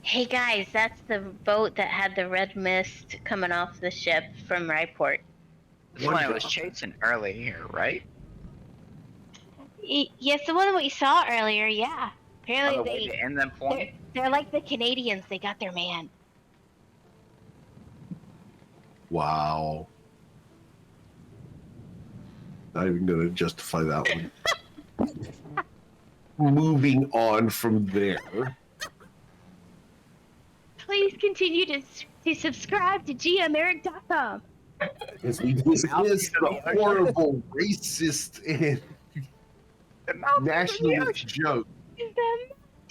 Hey guys, that's the boat that had the red mist coming off the ship from Ryport. This one I was chasing earlier, right? Yes, the one that we saw earlier, yeah. On the Apparently way to end them point. they're like the Canadians, they got their man. Wow. Not even going to justify that one. Moving on from there. Please continue to subscribe to gmeric.com. As we dismiss the horrible racist and nationalist joke. The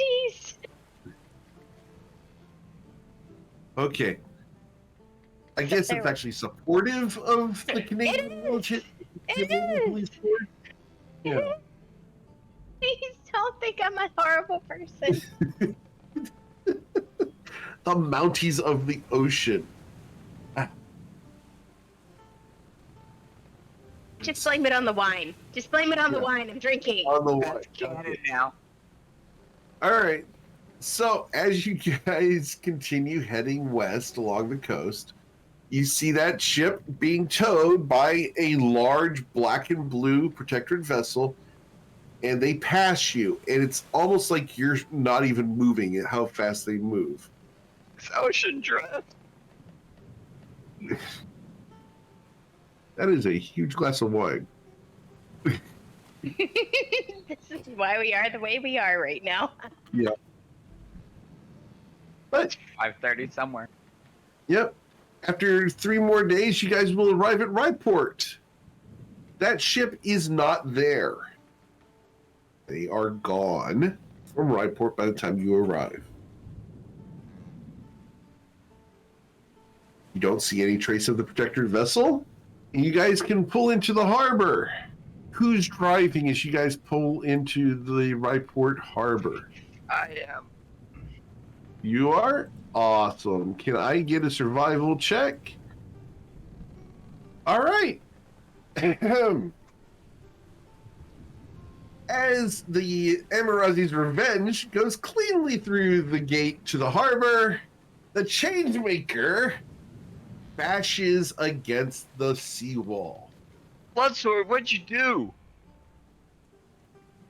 Mounties. Okay. I guess it's actually supportive of the Canadian military. It is. Yeah. Please don't think I'm a horrible person. The Mounties of the ocean. Just blame it on the wine. Just blame it on the wine I'm drinking. On the That's canon now. All right. So as you guys continue heading west along the coast, you see that ship being towed by a large black and blue protectorate vessel, and they pass you, and it's almost like you're not even moving at how fast they move. It's ocean drift. That is a huge glass of wine. This is why we are the way we are right now. Yeah. But 5:30 somewhere. yep. After 3 more days, you guys will arrive at Ryport. That ship is not there. They are gone from Ryport by the time you arrive. You don't see any trace of the protected vessel. And you guys can pull into the harbor. Who's driving as you guys pull into the Ryport harbor? I am. You are? Awesome. Can I get a survival check? All right. As the Emirazi's Revenge goes cleanly through the gate to the harbor, the Changemaker bashes against the seawall. Bloodsword, what'd you do?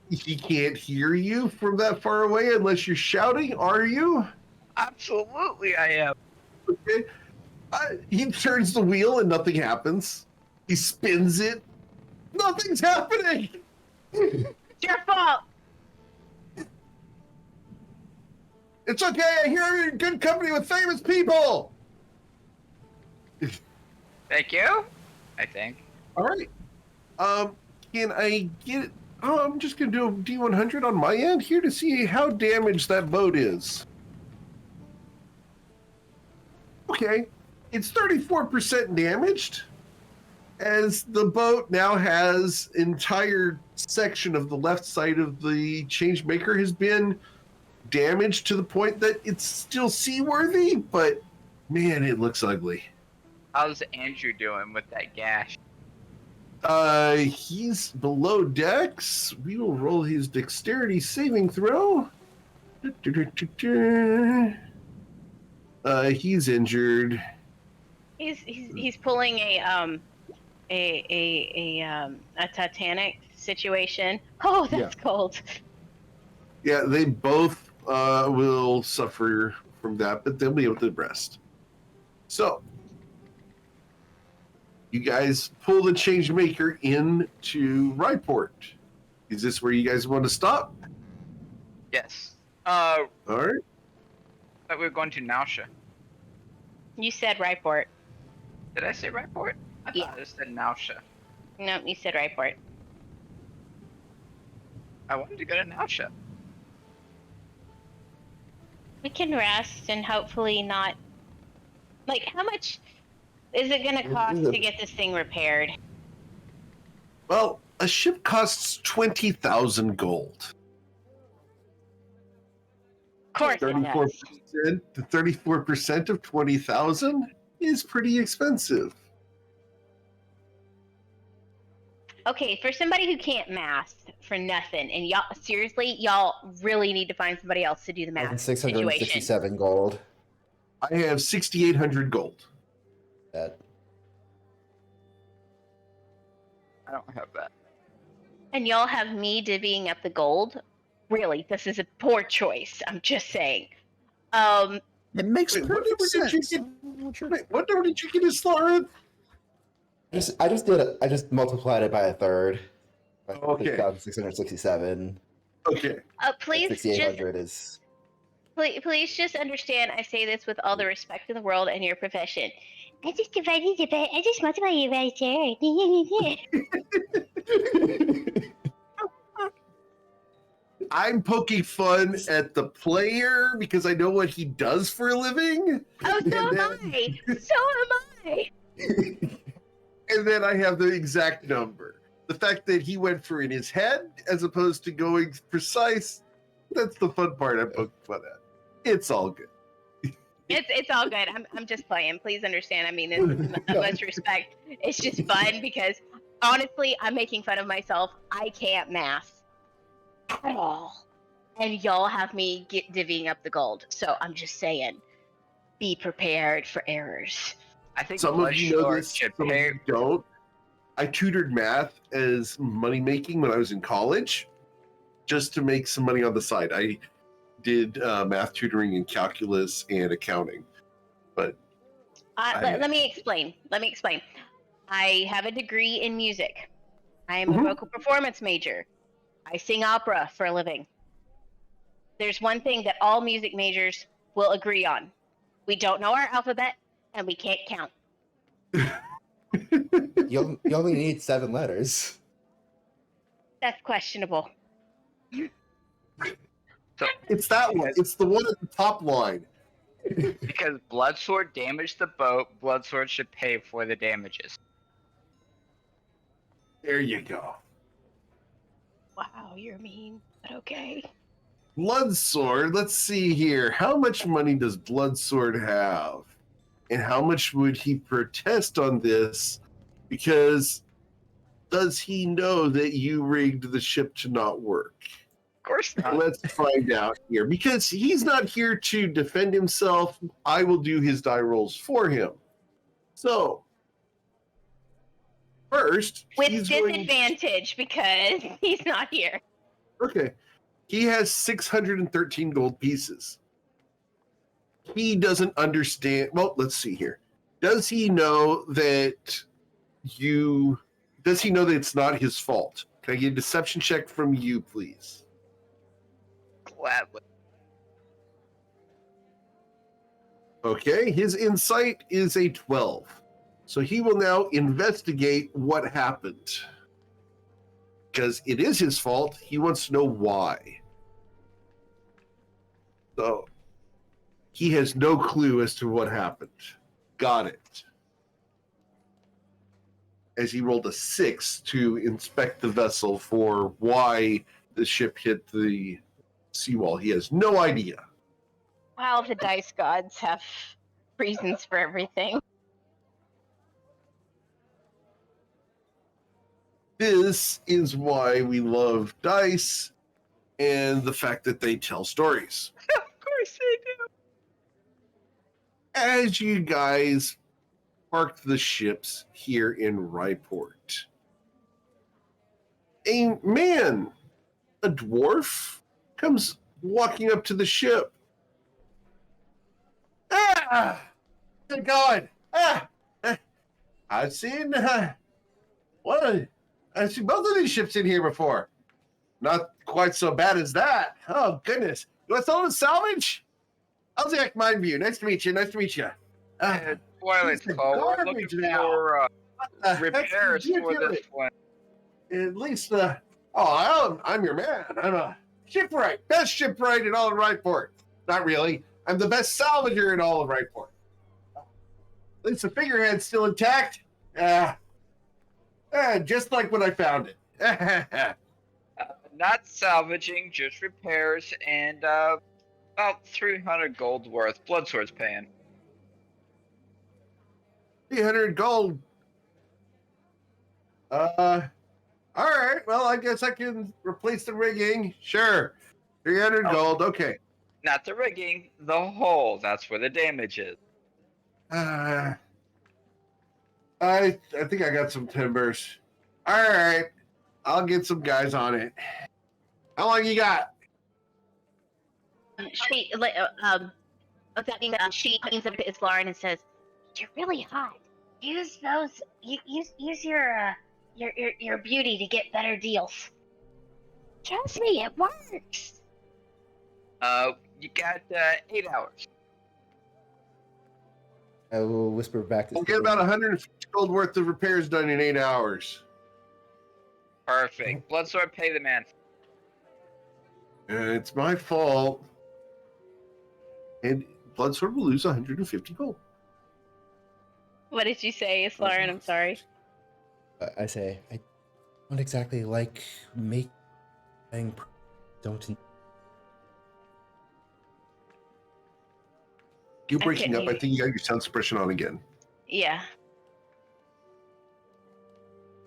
He can't hear you from that far away unless you're shouting, are you? Absolutely, I am. Okay. He turns the wheel and nothing happens. He spins it. Nothing's happening. It's your fault. It's okay. I hear you're in good company with famous people. Thank you. I think. All right. Can I get? Oh, I'm just gonna do a D100 on my end here to see how damaged that boat is. Okay, it's 34% damaged, as the boat now has entire section of the left side of the Changemaker has been damaged to the point that it's still seaworthy, but man, it looks ugly. How's Andrew doing with that gash? He's below decks. We will roll his dexterity saving throw. He's injured. He's pulling a Titanic situation. Oh, that's cold. Yeah, they both will suffer from that, but they'll be able to rest. So, you guys pull the Changemaker into Ryport. Is this where you guys want to stop? Yes. All right. But we're going to Nausea. You said Ryport. Did I say Ryport? I Yeah. thought I said Nausea. No, you said Ryport. I wanted to go to Nausea. We can rest and hopefully not. Like, how much is it going to cost to get this thing repaired? Well, a ship costs 20,000 gold. Of course it does. 34% of 20,000 is pretty expensive. Okay, for somebody who can't math for nothing, and y'all, seriously, y'all really need to find somebody else to do the math situation. 667 gold. I have 6,800 gold. That I don't have that. And y'all have me divvying up the gold? Really, this is a poor choice. I'm just saying. It makes Wait, what perfect number did you sense. Wait, what number did you get his Lauren? I just multiplied it by a third. Okay. 6,667. Okay. Please just 6,800 is. please just understand I say this with all the respect in the world and your profession. I just divided it by I just multiplied it by a third. I'm poking fun at the player because I know what he does for a living. Oh, so am I. So am I. And then I have the exact number. The fact that he went for in his head as opposed to going precise, that's the fun part I'm poking fun at. It's all good. It's all good. I'm just playing. Please understand. I mean, in much respect, it's just fun because honestly, I'm making fun of myself. I can't math at all, and y'all have me divvying up the gold. So I'm just saying, be prepared for errors. I think Some of you know Bloodshore this, should some of pay. you don't. I tutored math as money making when I was in college, just to make some money on the side. I did math tutoring in calculus and accounting. But Let me explain. I have a degree in music. I am a vocal performance major. I sing opera for a living. There's one thing that all music majors will agree on. We don't know our alphabet and we can't count. You only need 7 letters. That's questionable. So it's that one. It's the one at the top line. because Bloodsword damaged the boat, Bloodsword should pay for the damages. There you go. Wow, you're mean, but okay. Bloodsword, let's see here. How much money does Bloodsword have? And how much would he protest on this? Because does he know that you rigged the ship to not work? Of course not. Let's find out here. Because he's not here to defend himself. I will do his die rolls for him. So, first, With he's going... disadvantage because he's not here. Okay. He has 613 gold pieces. He doesn't understand. Well, let's see here. Does he know that it's not his fault? Can I get a deception check from you, please? Gladly. Okay, his insight is a 12. So he will now investigate what happened. Because it is his fault. He wants to know why. So he has no clue as to what happened. Got it. As he rolled a 6 to inspect the vessel for why the ship hit the seawall. He has no idea. Wow, the dice gods have reasons for everything. This is why we love dice and the fact that they tell stories. Of course they do. As you guys park the ships here in Ryport, a man, a dwarf, comes walking up to the ship. Ah! How's it going? I've seen I've seen both of these ships in here before. Not quite so bad as that. Oh goodness. You want to sell them salvage? I'll take mine view. Nice to meet you. spoilage, Piece of Cole. We're garbage looking now. for What the heck's repairs for ridiculous? this one. At least, I'm your man. I'm a shipwright, best shipwright in all of Wrightport. Not really. I'm the best salvager in all of Wrightport. At least the figurehead's still intact. Just like when I found it. Not salvaging, just repairs, and about 300 gold worth. Bloodsword's paying. 300 gold. All right. Well, I guess I can replace the rigging. Sure. 300 gold. Okay. Not the rigging, the hull. That's where the damage is. I think I got some timbers. All right. I'll get some guys on it. How long you got? She leans up to Islarin and says, "You're really hot. Use those. Use your beauty to get better deals. Trust me, it works." You got 8 hours. I will whisper back to I'll get about 150 gold worth of repairs done in 8 hours. Perfect. Bloodsword, pay the man. It's my fault. And Bloodsword will lose 150 gold. What did you say, Islarin? I'm sorry. I say, I don't exactly like making. Don't. You're breaking couldn't up. I hear think you got your sound suppression on again. Yeah.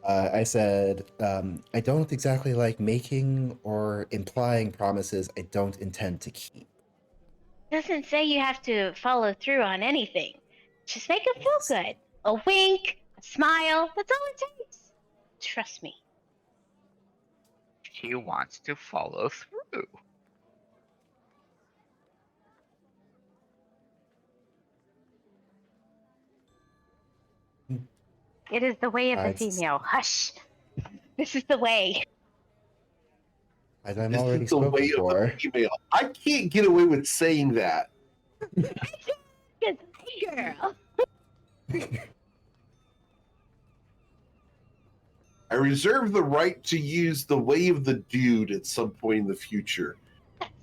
I said, I don't exactly like making or implying promises I don't intend to keep. Doesn't say you have to follow through on anything. Just make it feel good. A wink, a smile. That's all it takes. Trust me. She wants to follow through. It is the way of the It's- female. Hush. This is the way. As I'm This already is the spoken way for. of the female. I can't get away with saying that. Good girl. I reserve the right to use the way of the dude at some point in the future.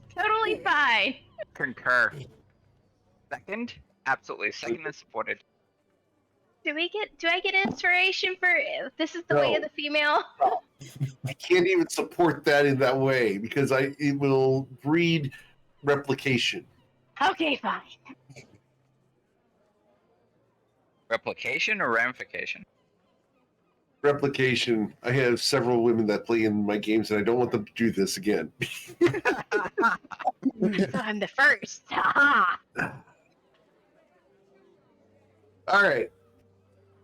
Totally fine. Concur. Second? Absolutely. Second is supported. Do I get inspiration for this is the way of No. the female? I can't even support that in that way because it will breed replication. Okay, fine. Replication or ramification? Replication. I have several women that play in my games and I don't want them to do this again. I'm the first. Haha. All right.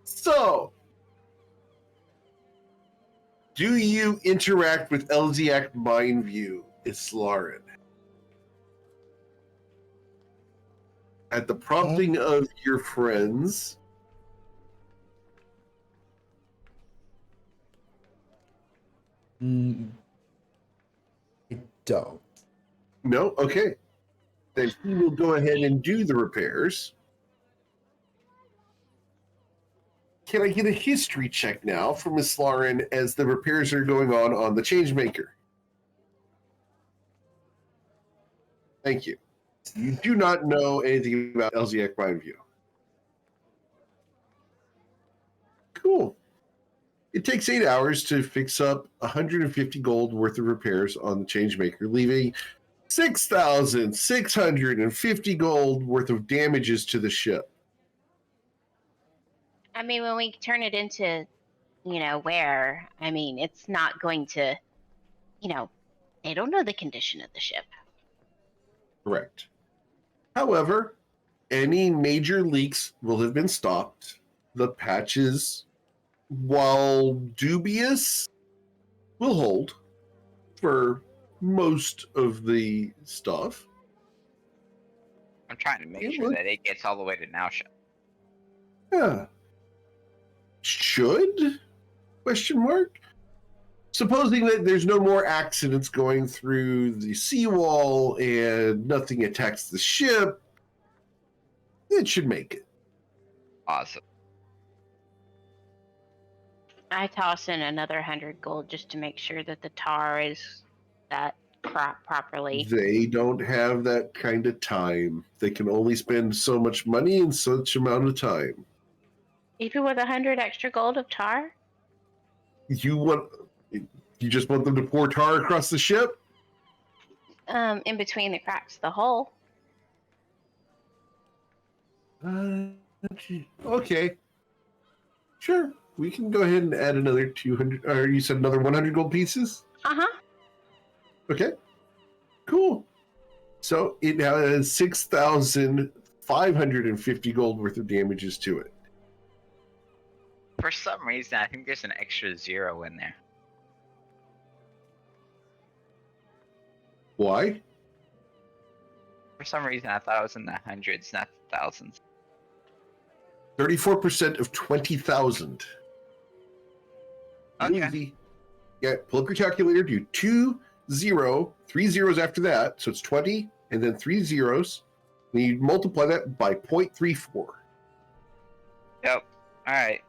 So, do you interact with Elziac Mindview, Islarin? At the prompting of your friends, I don't. no? Okay. Then he will go ahead and do the repairs. Can I get a history check now from Islarin as the repairs are going on the Changemaker? Thank you. You do not know anything about Elziac Mindview. Cool. It takes 8 hours to fix up 150 gold worth of repairs on the Changemaker, leaving 6,650 gold worth of damages to the ship. I mean, when we turn it into, where, I mean, it's not going to, they don't know the condition of the ship. Correct. However, any major leaks will have been stopped. The patches, while dubious, will hold for most of the stuff. I'm trying to make sure that it gets all the way to Nausha. Yeah. Should? Question mark. Supposing that there's no more accidents going through the seawall and nothing attacks the ship, it should make it. Awesome. I toss in another 100 gold just to make sure that the tar is that properly. They don't have that kind of time. They can only spend so much money in such amount of time. Even with 100 extra gold of tar? You just want them to pour tar across the ship? In between the cracks of the hull. Okay. Sure. We can go ahead and add another 200, or you said another 100 gold pieces? Uh-huh. Okay. Cool. So it has 6,550 gold worth of damages to it. For some reason, I think there's an extra 0 in there. Why? For some reason, I thought it was in the hundreds, not the thousands. 34% of 20,000. Okay. Easy. Yeah, pull up your calculator, do 3 zeros after that, so it's 20, and then 3 zeros. Then you multiply that by 0.34. Yep. Alright.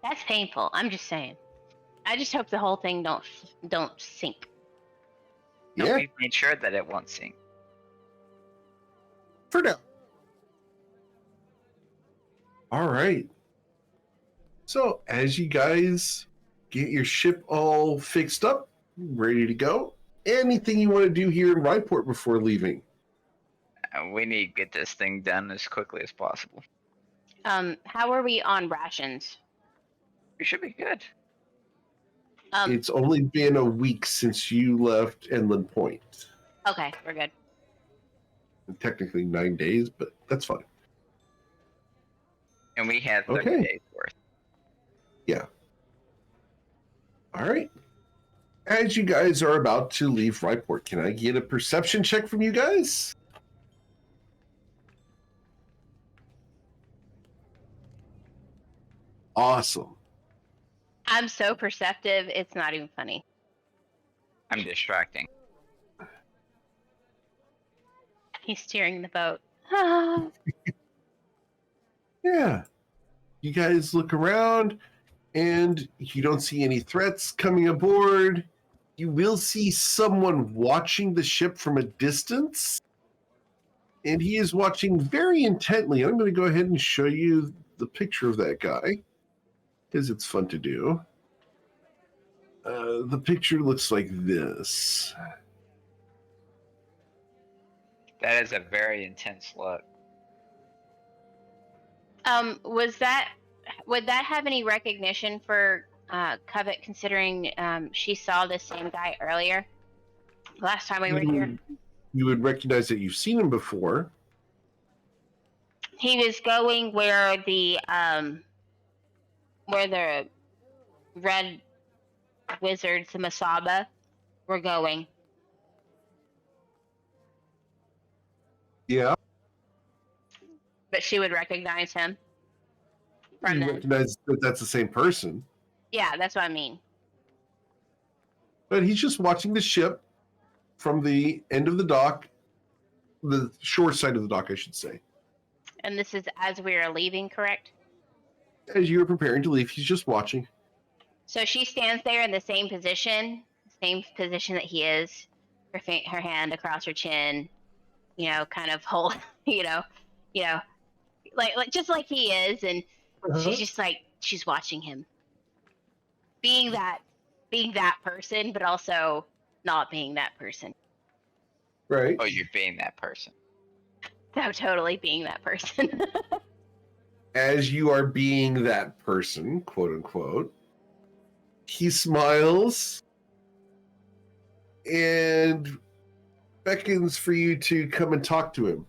That's painful. I'm just saying. I just hope the whole thing don't sink. No, Yeah, we've made sure that it won't sink. for now. All right. So, as you guys get your ship all fixed up, ready to go, anything you want to do here in Ryport before leaving? We need to get this thing done as quickly as possible. How are we on rations? We should be good. It's only been a week since you left Inland Point. Okay, we're good. Technically 9 days, but that's fine. And we have 30 Okay. days worth. Yeah. All right. As you guys are about to leave Ryport, can I get a perception check from you guys? Awesome. I'm so perceptive, it's not even funny. I'm distracting. He's steering the boat. Yeah. You guys look around and you don't see any threats coming aboard. You will see someone watching the ship from a distance. And he is watching very intently. I'm going to go ahead and show you the picture of that guy because it's fun to do. The picture looks like this. That is a very intense look. Would that have any recognition for Covet, considering she saw the same guy earlier? Last time we were here. You would recognize that you've seen him before. He was going where the red wizards, the Masaba, were going. Yeah. But she would recognize him. From You the, recognize that that's the same person. yeah, that's what I mean. But he's just watching the ship from the end of the dock, the shore side of the dock, I should say. And this is as we are leaving, correct? As you are preparing to leave, he's just watching. So she stands there in the same position that he is. Her hand across her chin, kind of hold, like just like he is, and she's just like she's watching him, being that person, but also not being that person. Right. Oh, you're being that person. So totally being that person. As you are being that person, quote unquote, he smiles and beckons for you to come and talk to him.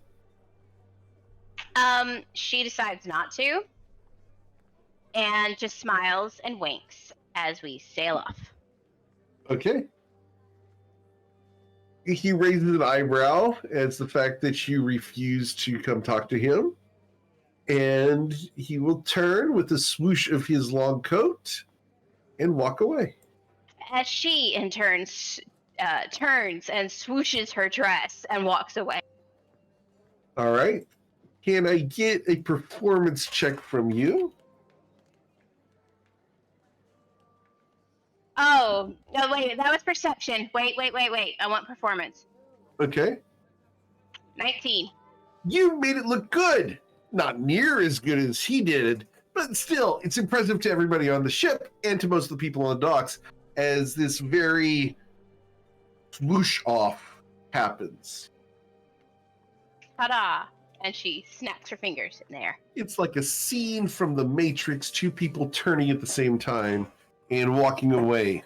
She decides not to, and just smiles and winks as we sail off. Okay. He raises an eyebrow as the fact that you refuse to come talk to him. And he will turn with a swoosh of his long coat and walk away. As she, in turn, turns and swooshes her dress and walks away. All right. Can I get a performance check from you? Oh, no, wait, that was perception. Wait. I want performance. Okay. 19. You made it look good. Not near as good as he did, but still, it's impressive to everybody on the ship and to most of the people on the docks as this very swoosh off happens. Ta-da! And she snaps her fingers in there. It's like a scene from The Matrix, two people turning at the same time and walking away.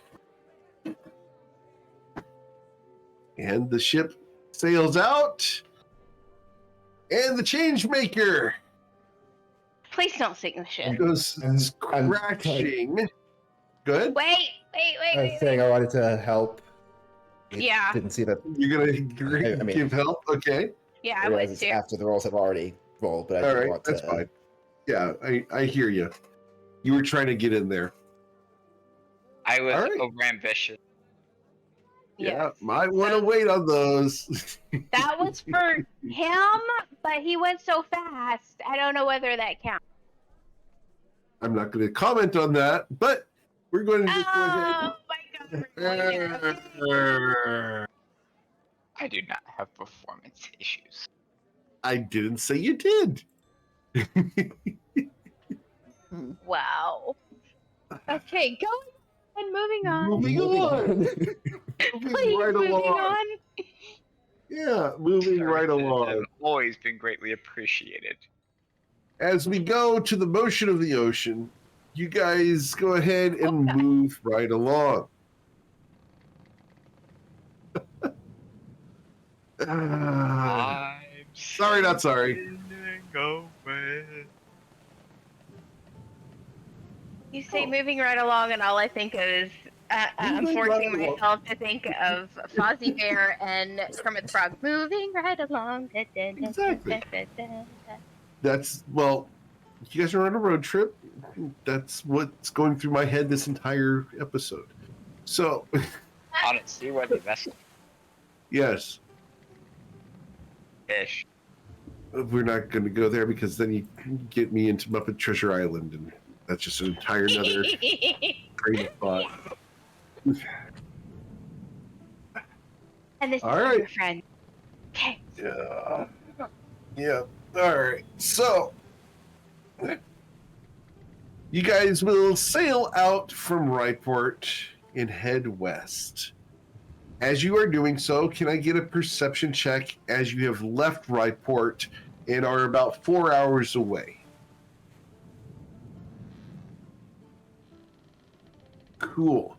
And the ship sails out, and the Changemaker Please don't sink the ship. goes I'm crashing. Good? Wait. I was saying I wanted to help. Yeah. Didn't see that. You're gonna I mean- give help? Okay. Yeah, I I realize would it's too. after the rolls have already rolled, but I All didn't right, want that's to. fine. Yeah, I hear you. You were trying to get in there. I was All right. overambitious. Yeah, Yes. might want to wait on those. That was for him, but he went so fast. I don't know whether that counts. I'm not going to comment on that, but we're going to just go Oh my god. we're going there. ahead. I do not have performance issues. I didn't say you did. Wow. Okay, going and moving on. Moving on. Moving Please, right moving along. on. Yeah, moving right Services along. have always been greatly appreciated. As we go to the motion of the ocean, you guys go ahead and move right along. Ah, I'm sorry, not sorry. sailing away. You say moving right along, and all I think of is I'm Moving forcing right along. myself to think of Fozzie Bear and Kermit the Frog. Moving right along. Exactly. That's, well, you guys are on a road trip. That's what's going through my head this entire episode. So, On its seaworthy vessel yes, ish. we're not going to go there because then you get me into Muppet Treasure Island, and that's just an entire another train of thought. And this All is right. your friend. Okay. Yeah. Yeah. All right. So, you guys will sail out from Ryport and head west. As you are doing so, can I get a perception check as you have left Ryport and are about 4 hours away? Cool.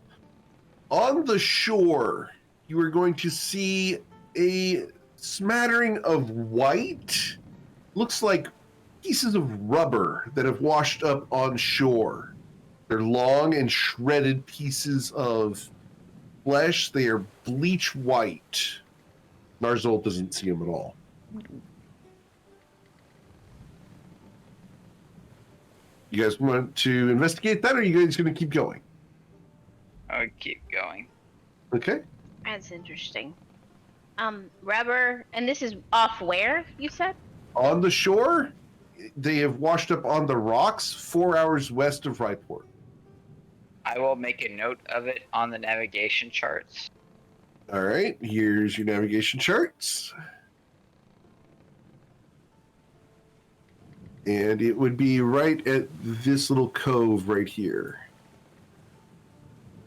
On the shore, you are going to see a smattering of white, looks like pieces of rubber that have washed up on shore. They're long and shredded pieces of flesh. They are bleach white. Narzol doesn't see them at all. You guys want to investigate that, or are you guys going to keep going? I'll keep going. Okay. That's interesting. Rubber, and this is off where, you said? On the shore, they have washed up on the rocks 4 hours west of Ryport. I will make a note of it on the navigation charts. All right, here's your navigation charts. And it would be right at this little cove right here.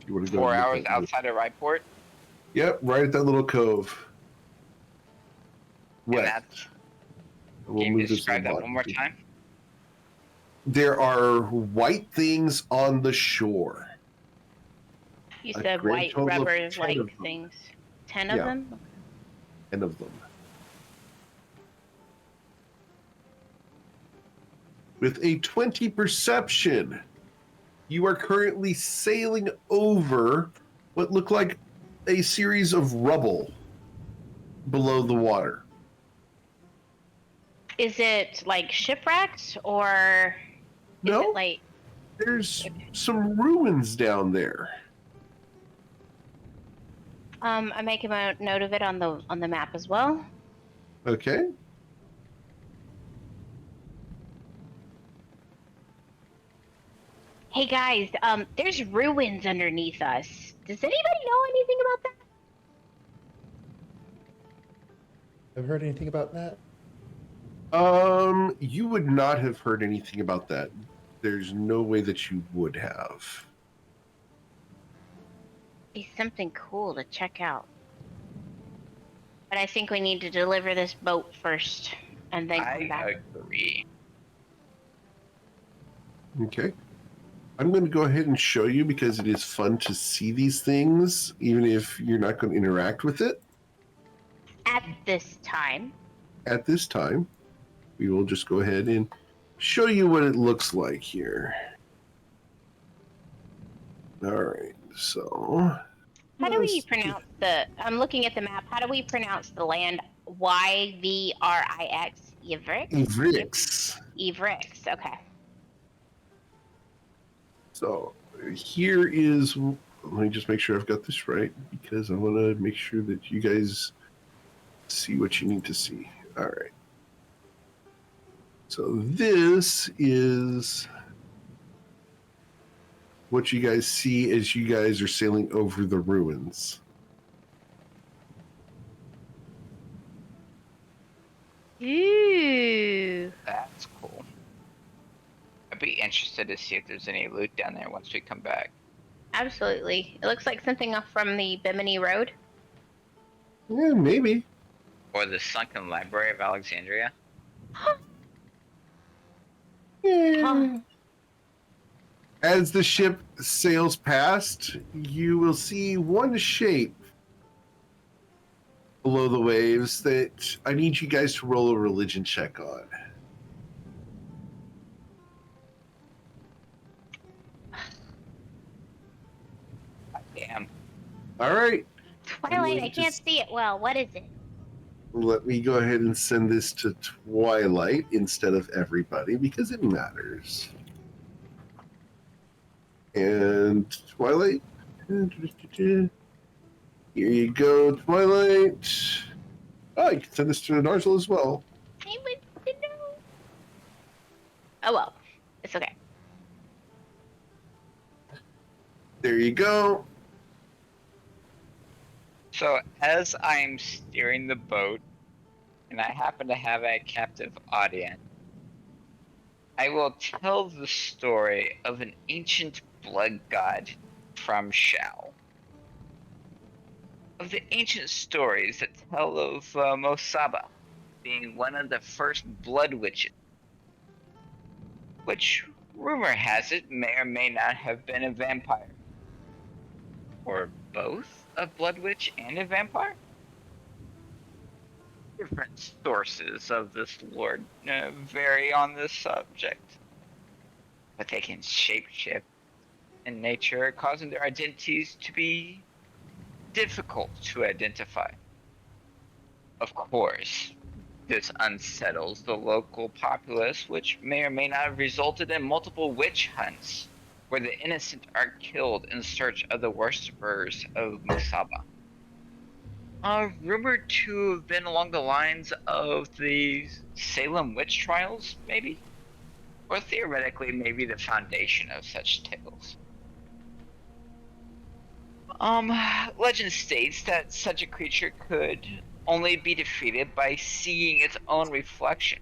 If you want to go 4 look hours at it. outside of Ryport. Yep, right at that little cove. And West. that's, We'll can you move this describe that little one more button. time? There are white things on the shore. You A said grand white total of rubber 10 like of them. things. 10 of Yeah. them? 10 of them. With a 20 perception, you are currently sailing over what look like a series of rubble below the water. Is it like shipwrecked or is No, it like there's some ruins down there. I make a note of it on the map as well. Okay. Hey guys, there's ruins underneath us. Does anybody know anything about that? Have you heard anything about that? You would not have heard anything about that. There's no way that you would have. Be something cool to check out. But I think we need to deliver this boat first, and then come back. I agree. Okay. I'm going to go ahead and show you because it is fun to see these things, even if you're not going to interact with it. At this time. At this time, we will just go ahead and show you what it looks like here. All right, so... How do we pronounce the... I'm looking at the map. How do we pronounce the land? Yvrix? Ivrix. Ivrix, okay. So here is, let me just make sure I've got this right because I want to make sure that you guys see what you need to see. All right. So this is what you guys see as you guys are sailing over the ruins. Ooh. That's cool. I'd be interested to see if there's any loot down there once we come back. Absolutely. It looks like something up from the Bimini Road. Yeah, maybe. Or the sunken library of Alexandria. Yeah. As the ship sails past, you will see one shape below the waves that I need you guys to roll a religion check on. Damn. All right. Twilight, I can't see it well. What is it? Let me go ahead and send this to Twilight instead of everybody because it matters. And Twilight. Here you go, Twilight. Oh, you can send this to Narzel as well. I would to know. Oh well. It's okay. There you go. So as I'm steering the boat, and I happen to have a captive audience, I will tell the story of an ancient blood god from Shao. Of the ancient stories that tell of Mosaba being one of the first blood witches, which rumor has it may or may not have been a vampire. Or both a blood witch and a vampire? Different sources of this lore vary on this subject, but they can shapeshift in nature, causing their identities to be difficult to identify. Of course, this unsettles the local populace, which may or may not have resulted in multiple witch hunts, where the innocent are killed in search of the worshippers of Mosaba. Rumored to have been along the lines of the Salem witch trials, maybe? Or theoretically, maybe the foundation of such tales. Legend states that such a creature could only be defeated by seeing its own reflection,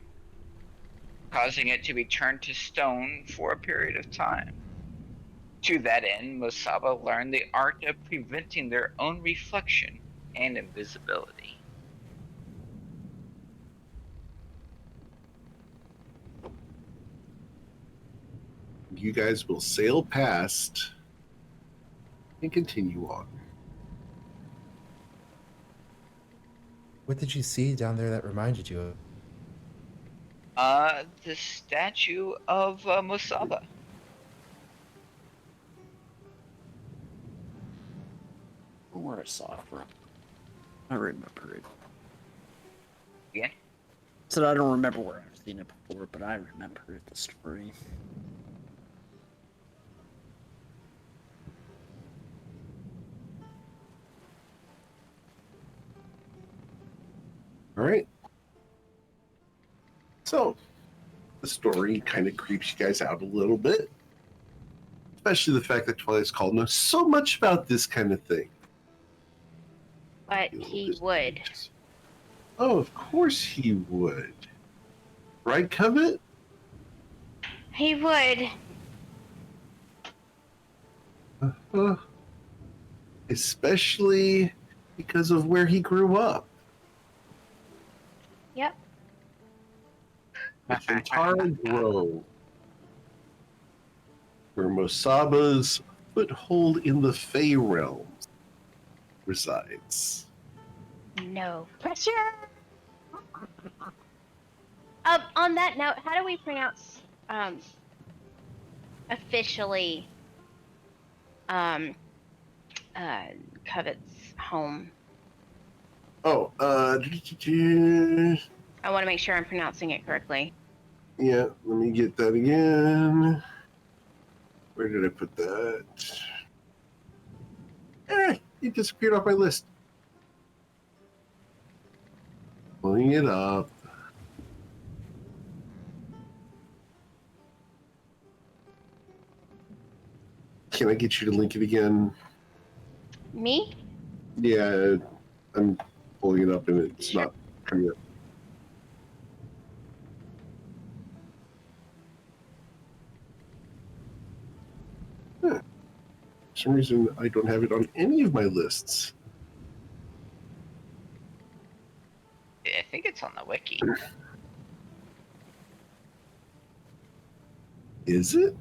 causing it to be turned to stone for a period of time. To that end, Mosaba learned the art of preventing their own reflection and invisibility. You guys will sail past and continue on. What did you see down there that reminded you of? The statue of Mosaba. Where I saw it from. I remember it. Again? So I don't remember where I've seen it before, but I remember it, the story. All right. So the story kind of creeps you guys out a little bit. especially the fact that Twilight's Call knows so much about this kind of thing. But he would. Oh, of course he would. Right, Covet? He would. Especially because of where he grew up. Yep. The Chantara Grove, where Mosaba's foothold in the Fey realms resides. No pressure. On that note, how do we pronounce officially Covet's home? Oh, I want to make sure I'm pronouncing it correctly. yeah, let me get that again. Where did I put that? It disappeared off my list. Pulling it up. Can I get you to link it again? Me? Yeah, I'm pulling it up and it's Sure. not coming up. For some reason, I don't have it on any of my lists. I think it's on the wiki. Is it?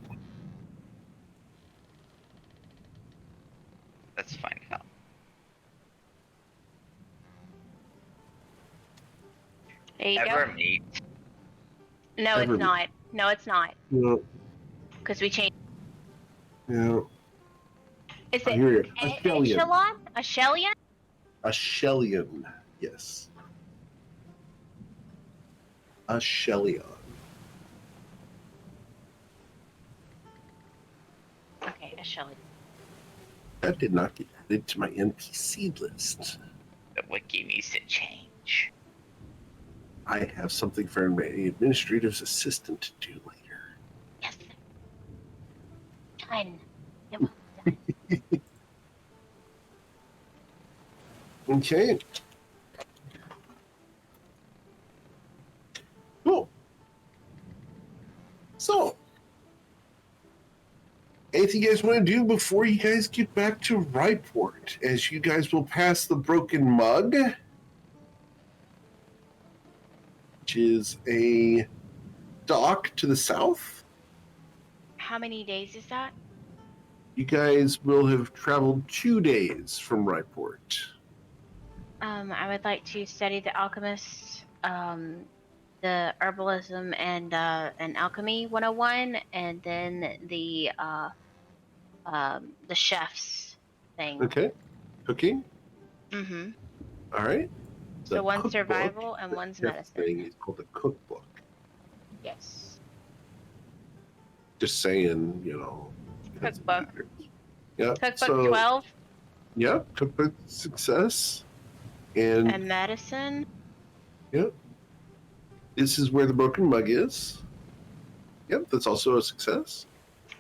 Let's find out. There you Ever go. meet? No, Ever- it's not. No, it's not. No. Because we changed. Yeah. Is Oh, it here we go. A Shellion. Echelon? A Shellion? A Shellion. Yes. A Shellion. Okay, a Shellion. That did not get added to my NPC list. The wiki needs to change. I have something for my administrative assistant to do later. Yes. Done. It will be done. Okay. Cool. So, anything you guys want to do before you guys get back to Ryport? As you guys will pass the Broken Mug, which is a dock to the south. How many days is that? You guys will have traveled 2 days from Ryport. I would like to study the alchemists, the herbalism and alchemy 101, and then the chef's thing. Okay. Cooking. Mm-hmm. All right. So The one's cookbook, survival and the one's chef medicine. thing is called a cookbook. Yes. Just saying, you know. Cookbook. Yeah. Cookbook so, 12 Yeah, cookbook success. And and medicine. yep. This is where the broken mug is. Yep, that's also a success.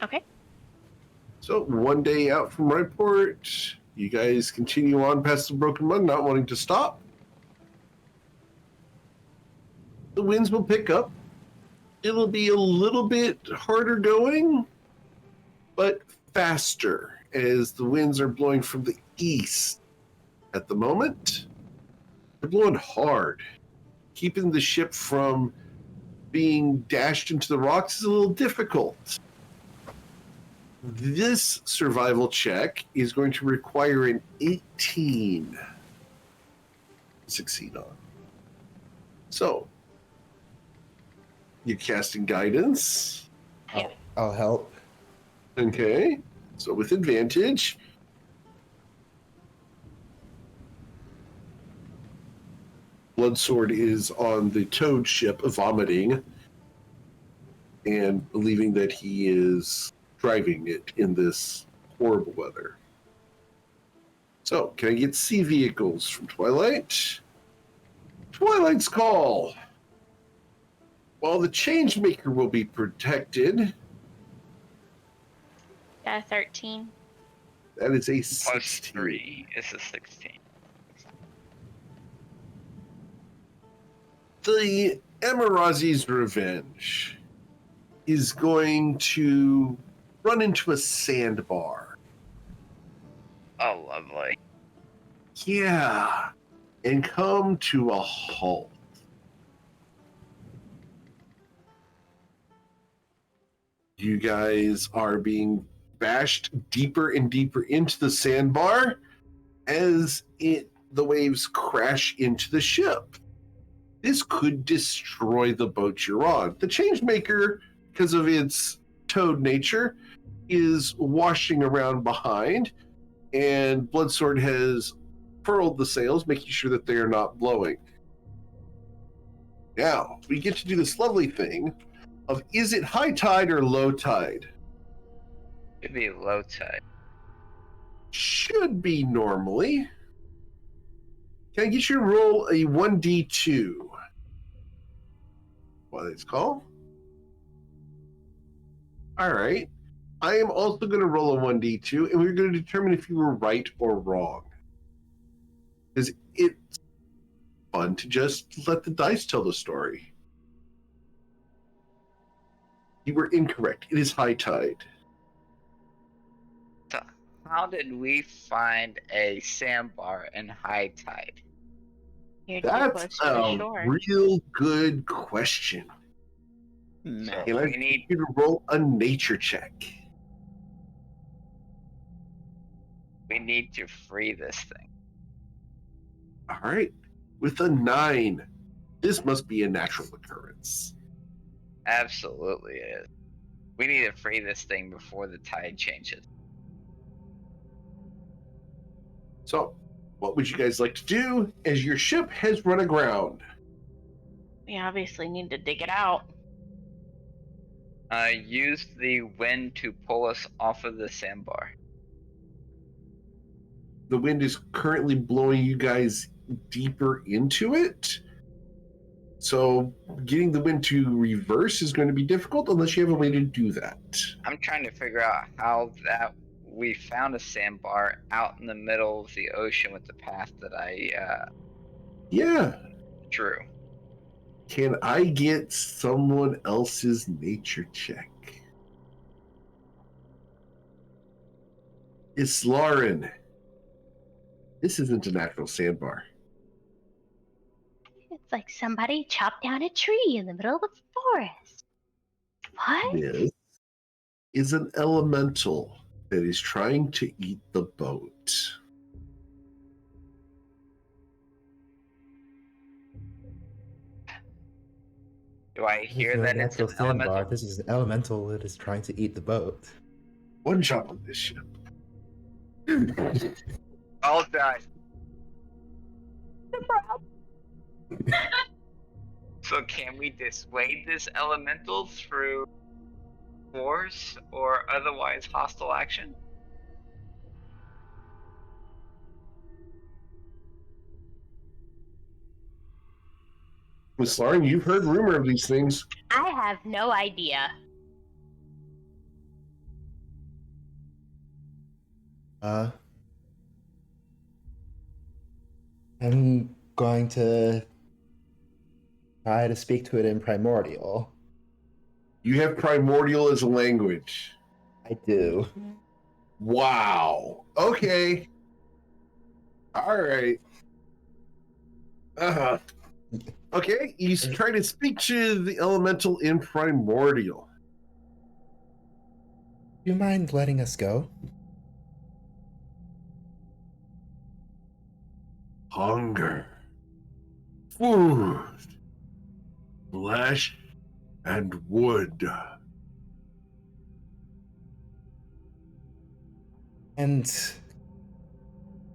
Okay. So 1 day out from Ryport, you guys continue on past the broken mug, not wanting to stop. The winds will pick up. It'll be a little bit harder going, but faster as the winds are blowing from the east at the moment. They're blowing hard. Keeping the ship from being dashed into the rocks is a little difficult. This survival check is going to require an 18 to succeed on. So, you're casting guidance. Yeah. I'll help. Okay. So with advantage. Bloodsword is on the Toad ship vomiting and believing that he is driving it in this horrible weather. So, can I get sea vehicles from Twilight? Twilight's Call. While the Changemaker will be protected, Got a 13. That is a Plus 16. 3 is a 16. The Emirazi's Revenge is going to run into a sandbar. Oh, lovely. Yeah. And come to a halt. You guys are being bashed deeper and deeper into the sandbar as the waves crash into the ship. This could destroy the boat you're on. The Changemaker, because of its towed nature, is washing around behind, and Bloodsword has furled the sails, making sure that they are not blowing. Now, we get to do this lovely thing of, is it high tide or low tide? It'd be low tide. Should be normally. Can I get you to roll a 1d2? What it's called? All right. I am also going to roll a 1d2, and we're going to determine if you were right or wrong. Because it's fun to just let the dice tell the story. You were incorrect. It is high tide. So, how did we find a sandbar in high tide? You're too That's close to the a shore. real good question. Map. Can I We get need- you to roll a nature check? We need to free this thing. All right. With a 9, this must be a natural occurrence. Absolutely it is. We need to free this thing before the tide changes. So, what would you guys like to do as your ship has run aground? We obviously need to dig it out. Use the wind to pull us off of the sandbar. The wind is currently blowing you guys deeper into it. So, getting the wind to reverse is going to be difficult unless you have a way to do that. I'm trying to figure out how that we found a sandbar out in the middle of the ocean with the path that I Yeah. drew. Can I get someone else's nature check? It's Lauren. This isn't a natural sandbar. It's like somebody chopped down a tree in the middle of the forest. What? This is an elemental that is trying to eat the boat. Do I This is hear no that it's natural an sandbar. elemental? This is an elemental that is trying to eat the boat. One shot on this ship. All die. So can we dissuade this elemental through force or otherwise hostile action? Miss Lauren, you've heard rumor of these things. I have no idea. I'm going to try to speak to it in primordial. You have primordial as a language. I do. Wow. Okay. All right. Uh-huh. Okay, you try to speak to the elemental in primordial. Do you mind letting us go? Hunger, food, flesh, and wood. And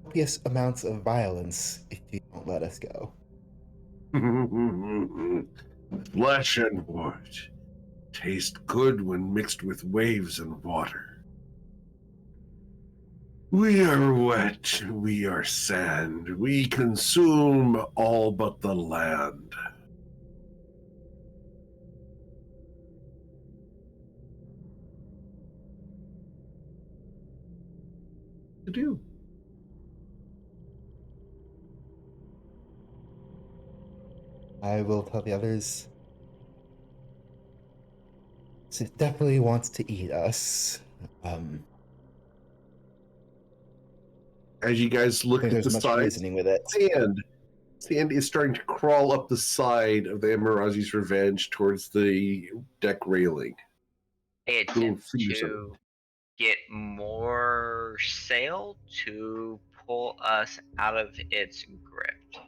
copious amounts of violence if you don't let us go. Flesh and wood taste good when mixed with waves and water. We are wet, we are sand, we consume all but the land. to do? I will tell the others. It definitely wants to eat us. As you guys look at There's the much sides, reasoning with it. sand is starting to crawl up the side of the Amarazi's Revenge towards the deck railing. It Little attempts fingers to get more sail to pull us out of its grip.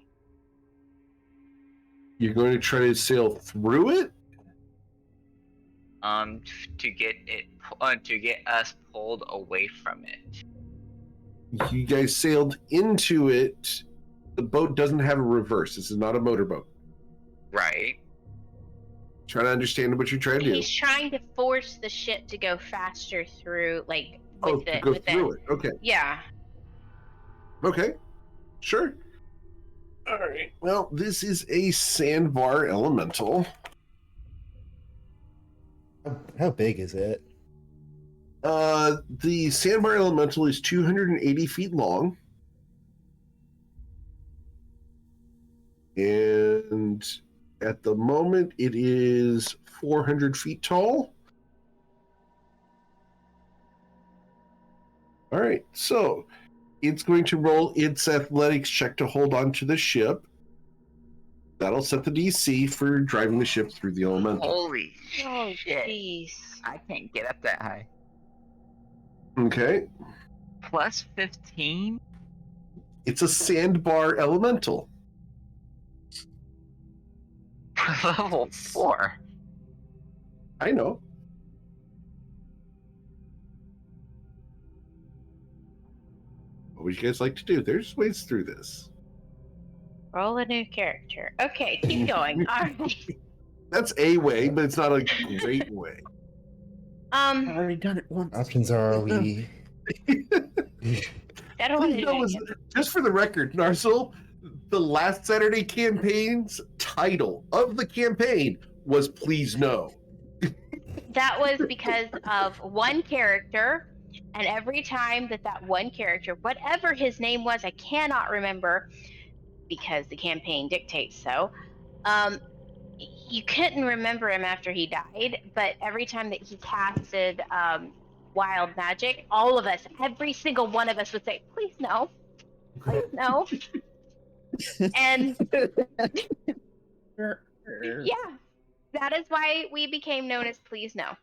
You're going to try to sail through it? To get it, to get us pulled away from it. You guys sailed into it. The boat doesn't have a reverse. This is not a motorboat. Right. Trying to understand what you're trying to do. He's trying to force the ship to go faster through, like with to the go with through the, it. Okay. Yeah. Okay. Sure. All right. Well, this is a sandbar elemental. How big is it? The sandbar elemental is 280 feet long. And at the moment, it is 400 feet tall. All right, so it's going to roll its athletics check to hold on to the ship. That'll set the DC for driving the ship through the elemental. Holy Oh, shit. jeez. I can't get up that high. Okay, Plus 15? it's a sandbar elemental. Level 4. I know. What would you guys like to do? There's ways through this. Roll a new character. Okay, keep going. All right. That's a way, but it's not a great way. I've already done it once. Options are we. I don't want to Please do know, it. just for the record, Narsil, the last Saturday campaign's title of the campaign was Please No. That was because of one character, and every time that one character, whatever his name was, I cannot remember because the campaign dictates so. You couldn't remember him after he died, but every time that he casted wild magic, all of us, every single one of us would say, "Please no, please no," and yeah, that is why we became known as Please No.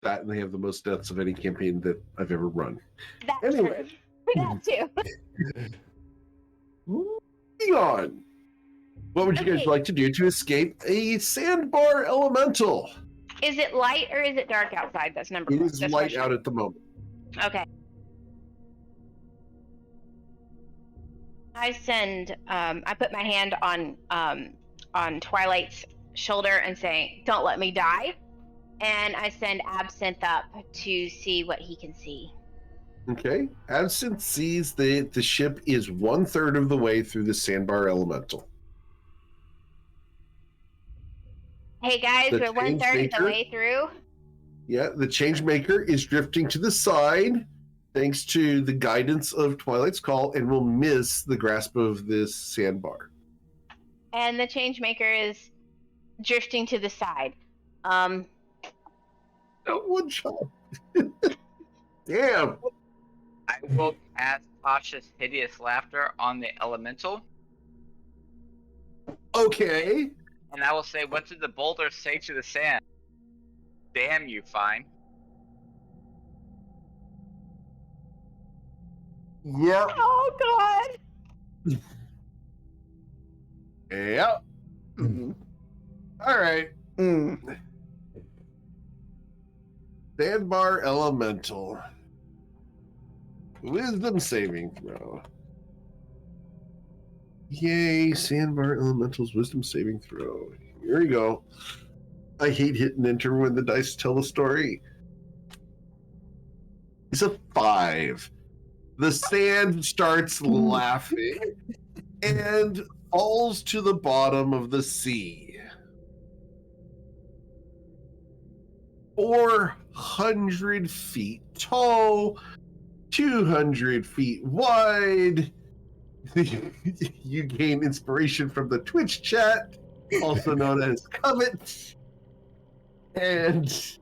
That, and they have the most deaths of any campaign that I've ever run. That Anyway. that too. Moving on. What would you guys Okay. like to do to escape a sandbar elemental? Is it light or is it dark outside? That's number It one. is That's light question. out at the moment. Okay. I send. I put my hand on Twilight's shoulder and say, "Don't let me die." And I send Absinthe up to see what he can see. Okay. Absinthe sees that the ship is 1/3 of the way through the sandbar elemental. Hey guys, The we're 1/3 of the Changemaker? way through. Yeah, the Changemaker is drifting to the side thanks to the guidance of Twilight's Call and will miss the grasp of this sandbar. And the Changemaker is drifting to the side. Oh, one shot. Damn. I will cast Cautious Hideous Laughter on the elemental, Okay. and I will say, "What did the boulder say to the sand?" Damn you, fine. Yep. Oh God! Yep. Mm. All right. Mm. Sandbar elemental. Wisdom saving throw. Yay, Sandbar elemental's wisdom saving throw. Here we go. I hate hitting enter when the dice tell the story. It's a 5. The sand starts laughing and falls to the bottom of the sea. 400 feet tall, 200 feet wide. You gain inspiration from the Twitch chat, also known as Covet. And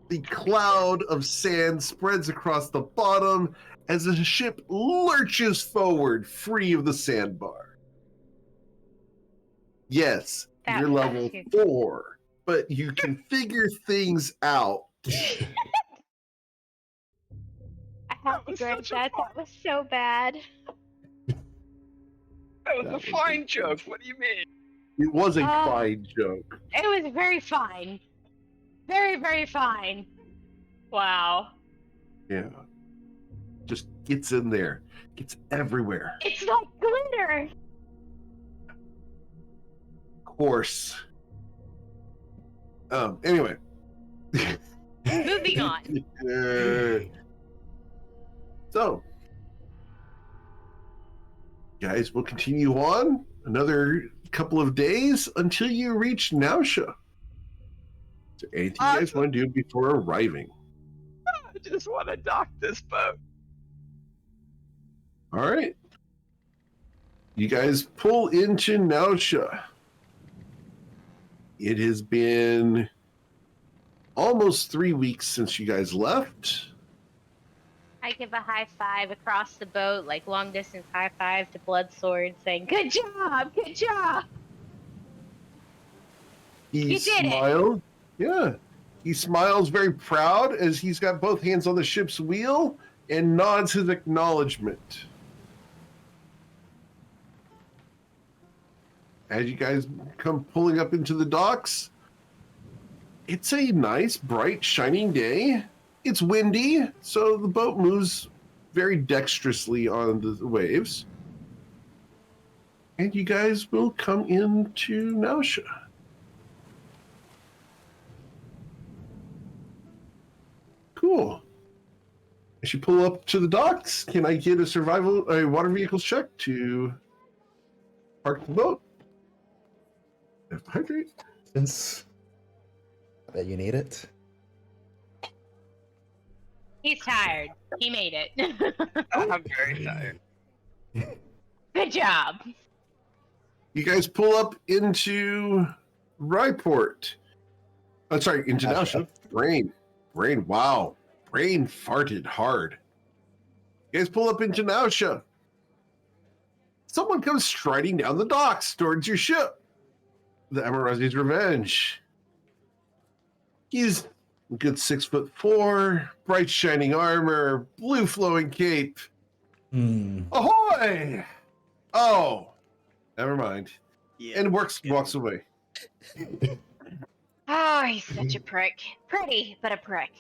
the cloud of sand spreads across the bottom as the ship lurches forward, free of the sandbar. Yes, you're level 4, but you can figure things out. I have to grant that. That was so bad. That was a fine joke. What do you mean? It was a fine joke. It was very fine. Very, very fine. Wow. Yeah. Just gets in there. Gets everywhere. It's like glitter. Of course. Anyway. Moving on. So, guys, we'll continue on another couple of days until you reach Nausea. Is there anything you guys want to do before arriving? I just want to dock this boat. All right. You guys pull into Nausea. It has been almost 3 weeks since you guys left. I give a high five across the boat, like long distance high five to Bloodsword, saying, "Good job, good job." He You did it. smiles. Yeah. He smiles very proud as he's got both hands on the ship's wheel and nods his acknowledgement. As you guys come pulling up into the docks, it's a nice, bright, shining day. It's windy, so the boat moves very dexterously on the waves. And you guys will come into Nausea. Cool. As you pull up to the docks, can I get a water vehicles check to park the boat? Have to hydrate. Since I bet you need it. He's tired. He made it. I'm very tired. Good job. You guys pull up into Ryport. Oh, sorry, into Nausea. Brain, wow. Brain farted hard. You guys pull up into Nausea. Someone comes striding down the docks towards your ship. The Amarazi's Revenge. He's a good 6'4", bright shining armor, blue flowing cape. Ahoy! Oh, never mind. Yeah. And walks away. Oh, he's such a prick. Pretty, but a prick.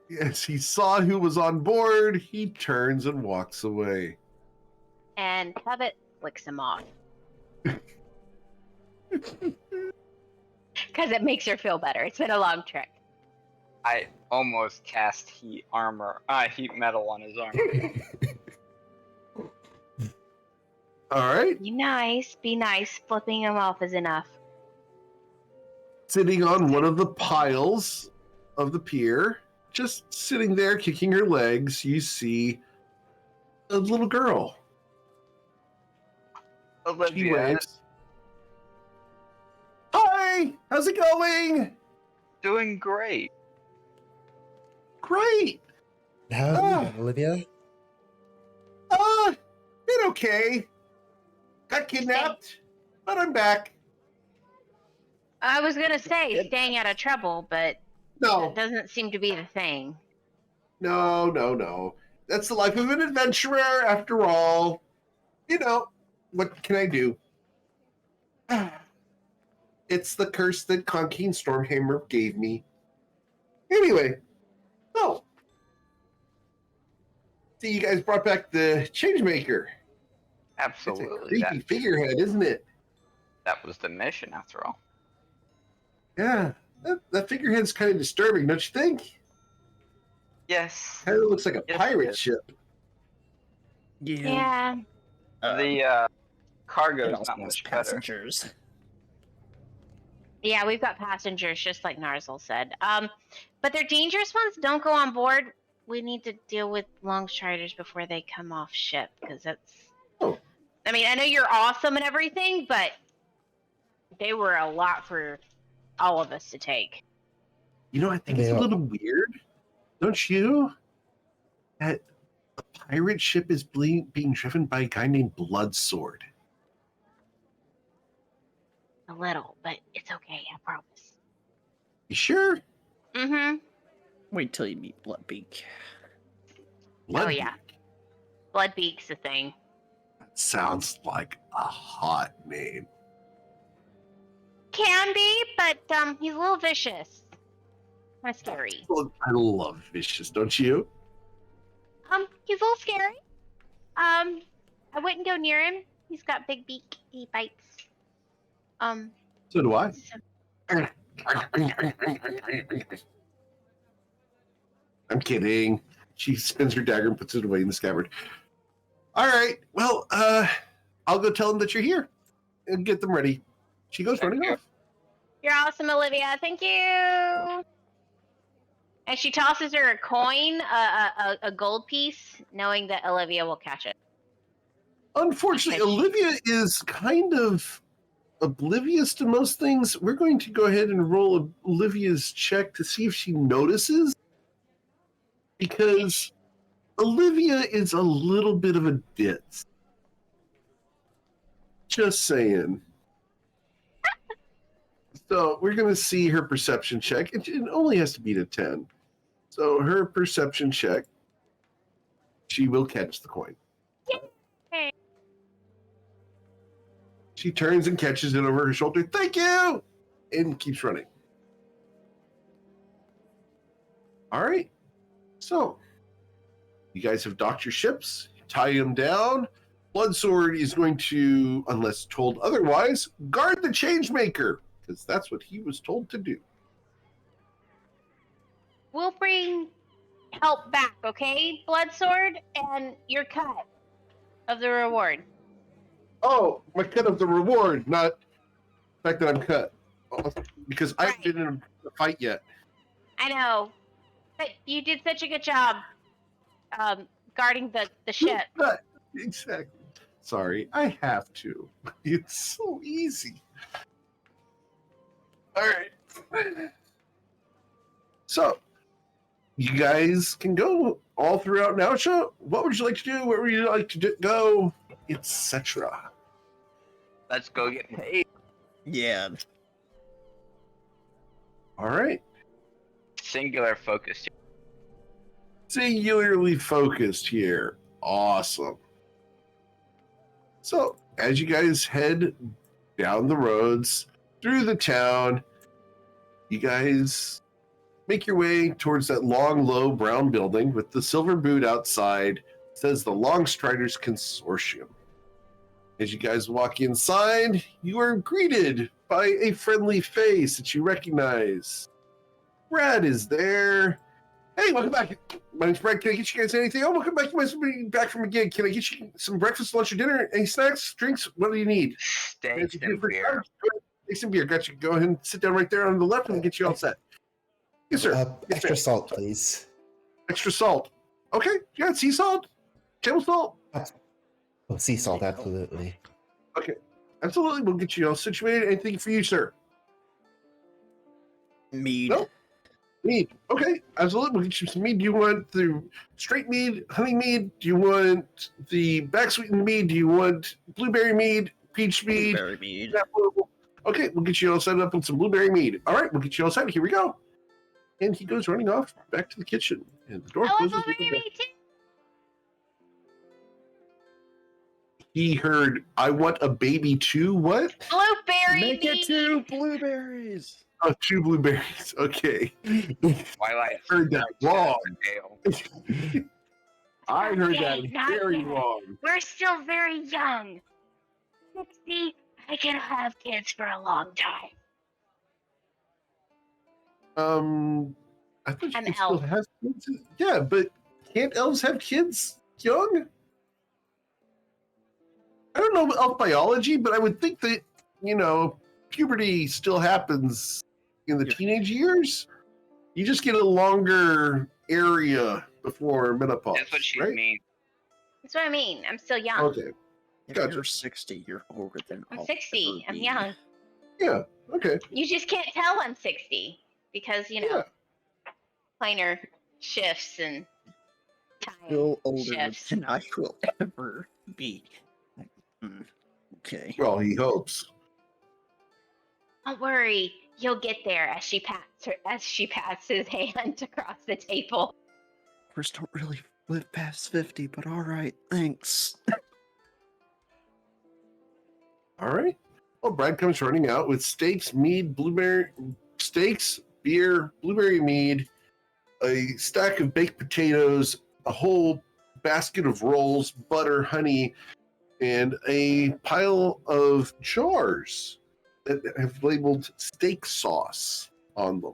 Yes, he saw who was on board. He turns and walks away. And Covet flicks him off. Because it makes her feel better. It's been a long trip. I almost cast heat metal on his armor. All right. Be nice. Be nice. Flipping him off is enough. Sitting on one of the piles of the pier, just sitting there kicking her legs, you see a little girl. She Olivia, waves. Hi, how's it going? doing great. Great. How have you been, Olivia? Been okay. Got kidnapped, but I'm back. I was going to say staying out of trouble, but No, that doesn't seem to be the thing. no. That's the life of an adventurer, after all. You know, what can I do? It's the curse that Conking Stormhammer gave me. Anyway, so see, you guys brought back the Changemaker. It's a Absolutely. creepy figurehead, isn't it? That was the mission, after all. Yeah, that figurehead's kind of disturbing, don't you think? Yes. Kind of looks like a Yes, it pirate is. ship. Yeah. The cargo it is also not has much better. passengers. Yeah, we've got passengers, just like Narzel said. But they're dangerous ones. Don't go on board. We need to deal with longstriders before they come off ship, because that's. Oh. I mean, I know you're awesome and everything, but they were a lot for all of us to take. You know, I think it's a little weird, don't you? That a pirate ship is being driven by a guy named Bloodsword. A little, but it's okay. I promise. You sure? Mm-hmm. Wait till you meet Bloodbeak. Oh, yeah. Bloodbeak's a thing. That sounds like a hot name. Can be, but he's a little vicious. Kind of scary. Well, I love vicious, don't you? He's a little scary. I wouldn't go near him. He's got big beak. He bites. So do I. I'm kidding. She spins her dagger and puts it away in the scabbard. All right. Well, I'll go tell them that you're here and get them ready. She goes running off. You're awesome, Olivia. Thank you. And she tosses her a coin, a gold piece, knowing that Olivia will catch it. Unfortunately, Olivia is kind of oblivious to most things. We're going to go ahead and roll Olivia's check to see if she notices. Because Olivia is a little bit of a ditz. Just saying. So we're going to see her perception check. It only has to beat a 10. So her perception check, she will catch the coin. Yay. She turns and catches it over her shoulder. Thank you! And keeps running. All right. So you guys have docked your ships, tie them down. Bloodsword is going to, unless told otherwise, guard the Changemaker, because that's what he was told to do. We'll bring help back, okay, Bloodsword? And your cut of the reward. Oh, my cut of the reward, not the fact that I'm cut. Because I Right. haven't been in a fight yet. I know. But you did such a good job guarding the ship. Exactly. Sorry, I have to. It's so easy. All right. So, you guys can go all throughout Nausha. What would you like to do? Where would you like to go? Etc. Let's go get paid. Yeah. All right. Singular focus. Singularly focused here. Awesome. So, as you guys head down the roads, through the town, you guys make your way towards that long, low brown building with the silver boot outside. It says the Longstriders Consortium. As you guys walk inside, you are greeted by a friendly face that you recognize. Brad is there. Hey, welcome back. My name's Brad. Can I get you guys anything? Oh, welcome back. You must be back from a gig. Can I get you some breakfast, lunch, or dinner? Any snacks, drinks? What do you need? Steaks and beer. Take some beer. Got you. Go ahead and sit down right there on the left and get you all set. Yes, sir. Yes, Extra ma'am. salt, please. Extra salt. Okay. Yeah, sea salt. Table salt. Oh, sea salt, absolutely. Okay. Absolutely. We'll get you all situated. Anything for you, sir? Mead. No. Mead. Okay, absolutely. We'll get you some mead. Do you want the straight mead, honey mead? Do you want the back sweetened mead? Do you want blueberry mead, peach mead? Blueberry mead. Okay, we'll get you all set up with some blueberry mead. All right, we'll get you all set. Here we go. And he goes running off back to the kitchen, and the door I want closes. blueberry mead too. He heard, "I want a baby too." What? Blueberry Make it mead. 2 blueberries. Oh, 2 blueberries. Okay. Twilight. Heard that wrong. Ale. I heard that Okay, not very yet. wrong. We're still very young. Let's see. I can have kids for a long time. I thought you I'm could still elf. have kids. Yeah, but can't elves have kids young? I don't know elf biology, but I would think that, puberty still happens in the teenage years. You just get a longer area before menopause. That's what she right? means. That's what I mean. I'm still young. Okay. If Gotcha. you're 60, you're older than I'm I'll 60. ever I'm be. young. Yeah. Okay. You just can't tell I'm 60 because, Yeah. planar shifts and time Still older shifts. than I will ever be. Okay. Well, he hopes. Don't worry, you'll get there as she pats his hand across the table. First, don't really live past 50, but all right, thanks. All right. Well, Brad comes running out with steaks, beer, blueberry mead, a stack of baked potatoes, a whole basket of rolls, butter, honey, and a pile of jars that have labeled steak sauce on them.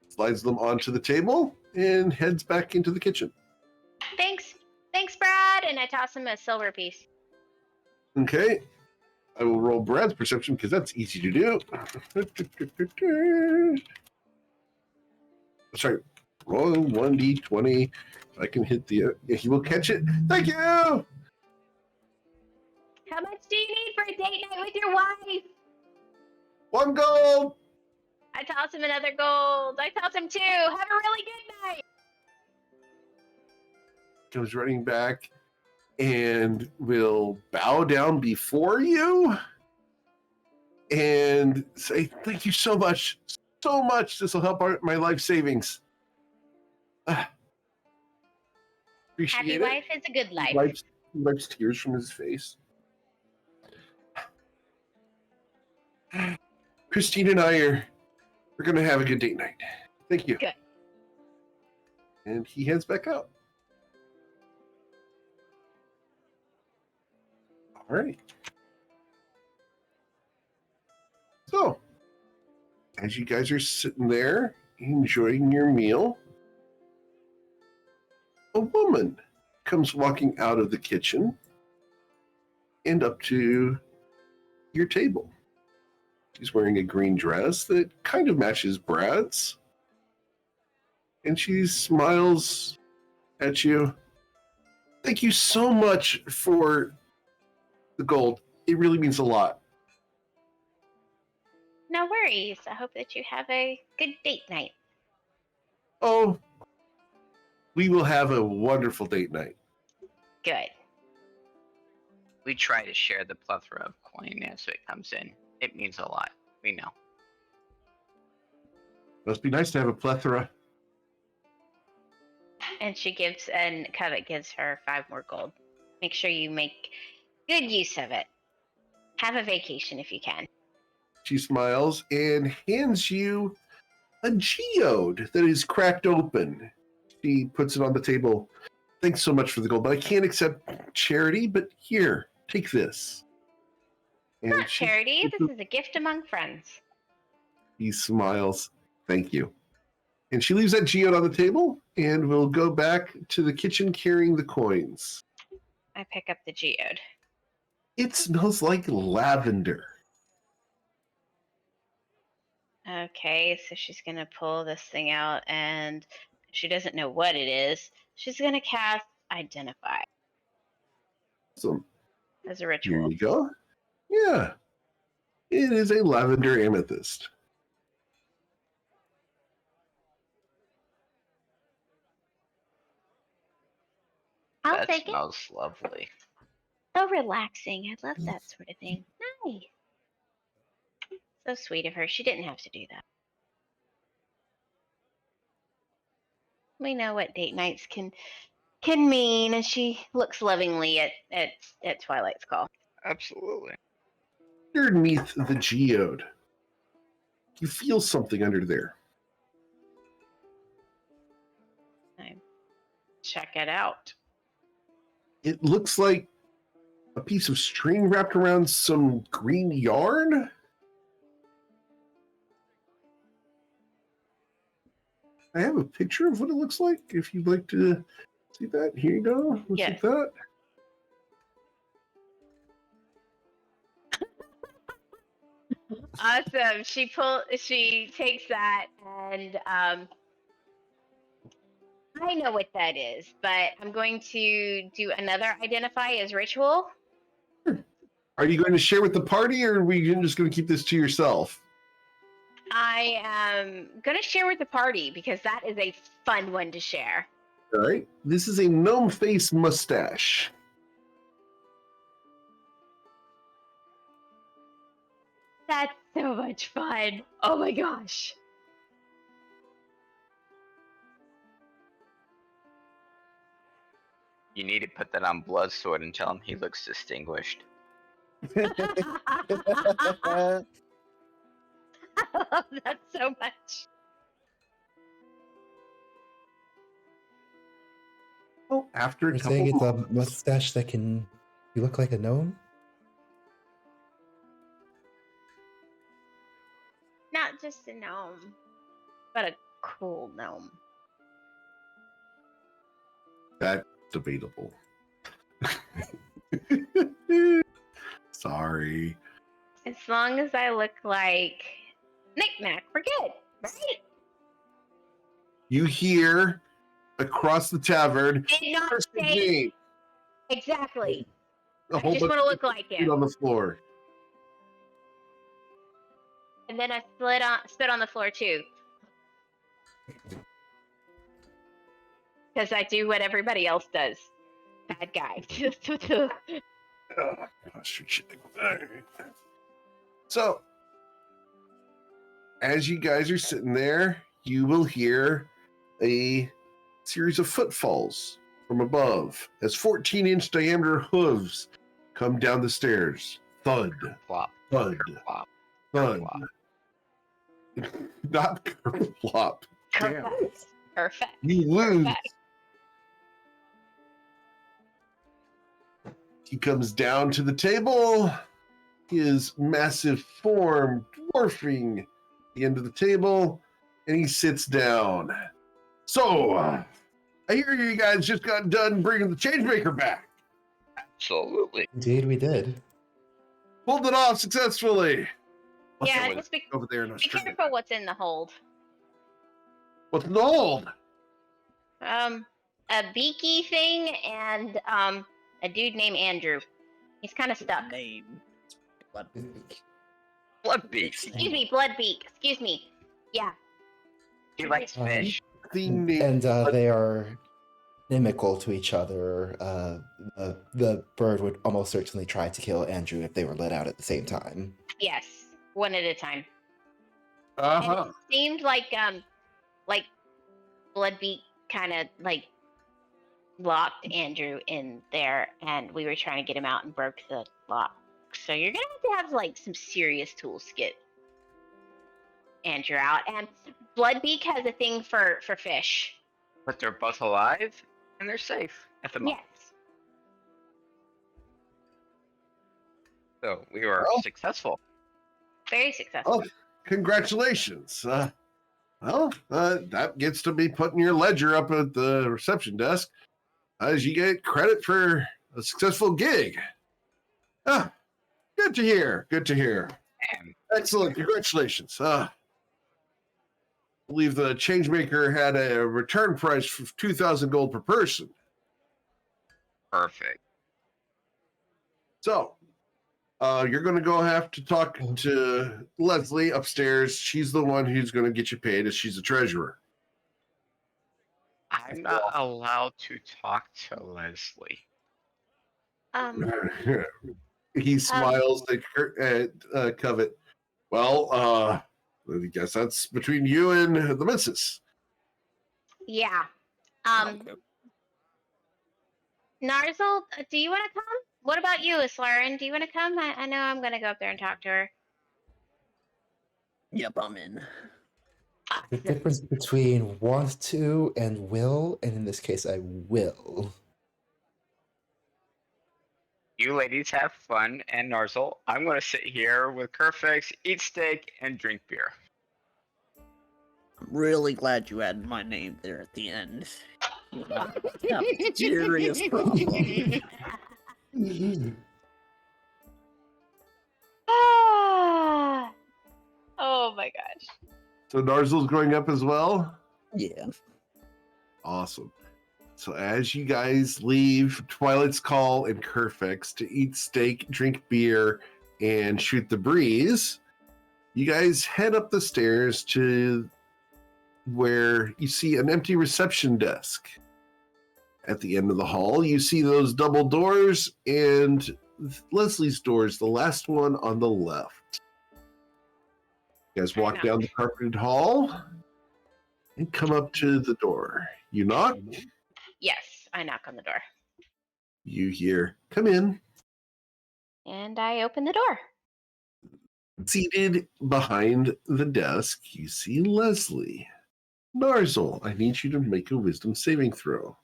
Slides them onto the table and heads back into the kitchen. Thanks, Brad. And I toss him a silver piece. Okay. I will roll Brad's perception because that's easy to do. Sorry. Roll 1d20. I can hit the. He will catch it. Thank you. How much do you need for a date night with your wife? 1 gold. I toss him another gold. I toss him 2. Have a really good night. Comes running back and will bow down before you and say, "Thank you so much. So much. This will help my life savings." Appreciate Happy it. wife is a good life. He wipes tears from his face. Christine and we're gonna have a good date night. Thank you. Good. And he heads back out. All right. So, as you guys are sitting there enjoying your meal, a woman comes walking out of the kitchen and up to your table. She's wearing a green dress that kind of matches Brad's. And she smiles at you. Thank you so much for the gold. It really means a lot. No worries. I hope that you have a good date night. Oh, we will have a wonderful date night. Good. We try to share the plethora of coin as it comes in. It means a lot. We know. Must be nice to have a plethora. And Covet gives her 5 more gold. Make sure you make good use of it. Have a vacation if you can. She smiles and hands you a geode that is cracked open. She puts it on the table. Thanks so much for the gold, but I can't accept charity, but here, take this. And Not charity. This is a gift among friends. He smiles. Thank you. And she leaves that geode on the table and will go back to the kitchen carrying the coins. I pick up the geode. It smells like lavender. Okay, so she's going to pull this thing out, and she doesn't know what it is. She's going to cast Identify So as a here ritual. you go. Yeah. It is a lavender amethyst. I'll That take it. smells lovely. So relaxing. I love that sort of thing. Nice. So sweet of her. She didn't have to do that. We know what date nights can mean, and she looks lovingly at Twilight's call. Absolutely. Underneath the geode, you feel something under there. Check it out. It looks like a piece of string wrapped around some green yarn. I have a picture of what it looks like. If you'd like to see that, here you go. Looks Yeah. like that. Awesome. She takes that and I know what that is, but I'm going to do another identify as ritual. Are you going to share with the party, or are we just going to keep this to yourself? I am gonna share with the party because that is a fun one to share. All right. This is a gnome face mustache. That's so much fun. Oh my gosh. You need to put that on Bloodsword and tell him he looks distinguished. I love that so much. Oh, after a You're couple saying it's a moments, mustache that can you look like a gnome? Not just a gnome, but a cool gnome. that's debatable. Sorry. As long as I look like Knick-Knack, we're good, right? You hear across the tavern, Did not Kirsten's say name. exactly. A I whole just bunch want to of look like feet him. on the floor. And then I spit on the floor too. Because I do what everybody else does. Bad guy. Oh, gosh, you're shitting. All right. So, as you guys are sitting there, you will hear a series of footfalls from above as 14-inch diameter hooves come down the stairs. Thud, Flop, thud, flop. thud. Flop. Not kerplop. Damn. Perfect. Perfect. You lose. Perfect. He comes down to the table, his massive form dwarfing the end of the table, and he sits down. So, I hear you guys just got done bringing the Changemaker back. Absolutely. Indeed, we did. Pulled it off successfully. Yeah, was just be Over there in Australia. careful what's in the hold. What's in the hold? A beaky thing and a dude named Andrew. He's kind of stuck. Name. Bloodbeak. Excuse me, Bloodbeak. Excuse me. Yeah. He likes fish. The name. And they are inimical to each other. The bird would almost certainly try to kill Andrew if they were let out at the same time. Yes. One at a time. Uh-huh. And it seemed like Bloodbeak kind of like locked Andrew in there, and we were trying to get him out and broke the lock. So you're gonna have like some serious tools to get Andrew out. And Bloodbeak has a thing for fish. But they're both alive and they're safe at the moment. Yes. So we were Well. successful. Very successful. Oh, congratulations. That gets to be put in your ledger up at the reception desk as you get credit for a successful gig. Ah, good to hear. Good to hear. And Excellent. Congratulations. I believe the Changemaker had a return price of 2,000 gold per person. perfect. So, you're going to go have to talk to Leslie upstairs. She's the one who's going to get you paid, as she's the treasurer. I'm not allowed to talk to Leslie. He smiles at Covet. Well, I guess that's between you and the missus. Yeah. Okay. Narzel, do you want to come? What about you, Islaren? Do you want to come? I know I'm gonna go up there and talk to her. Yep, I'm in. The difference between want to and will, and in this case, I will. You ladies have fun, and Narzel, I'm going to sit here with Kerfix, eat steak, and drink beer. I'm really glad you added my name there at the end. Have a serious problem. Ah, So Narzel's growing up as well? Yeah. Awesome. So as you guys leave Twilight's Call and Kerfix to eat steak, drink beer, and shoot the breeze, you guys head up the stairs to where you see an empty reception desk. At the end of the hall, you see those double doors and Leslie's doors, the last one on the left. You guys walk down the carpeted hall and come up to the door. You knock. Yes, I knock on the door. You hear, "Come in." And I open the door. Seated behind the desk, you see Leslie. Narzel, I need you to make a wisdom saving throw.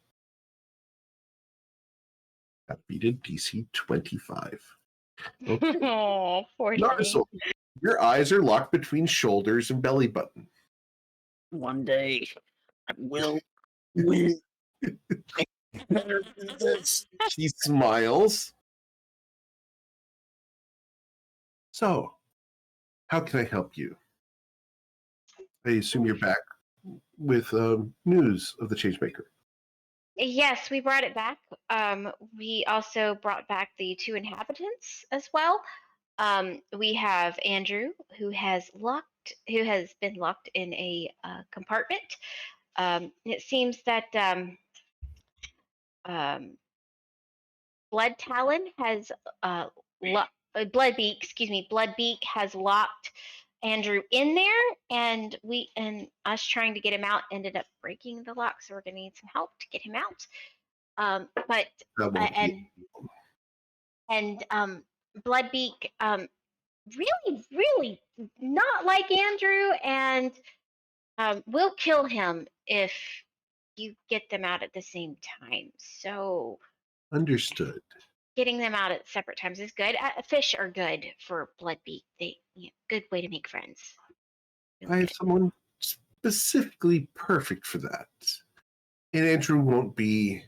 That beat a DC 25. Okay. Oh, poor Narzel, thing. your eyes are locked between shoulders and belly button. One day, I will win. Better than this. She smiles. So, how can I help you? I assume you're back with news of the Changemaker. Yes, we brought it back. We also brought back the 2 inhabitants as well. We have Andrew, who has been locked in a compartment. It seems that Blood Talon has Bloodbeak has locked Andrew in there, and us trying to get him out ended up breaking the lock, so we're gonna need some help to get him out. But That won't be- Bloodbeak really not like Andrew, and we'll kill him if you get them out at the same time. So Understood. getting them out at separate times is good. Fish are good for Bloodbeak. Good way to make friends. Really I have good. someone specifically perfect for that. And Andrew won't be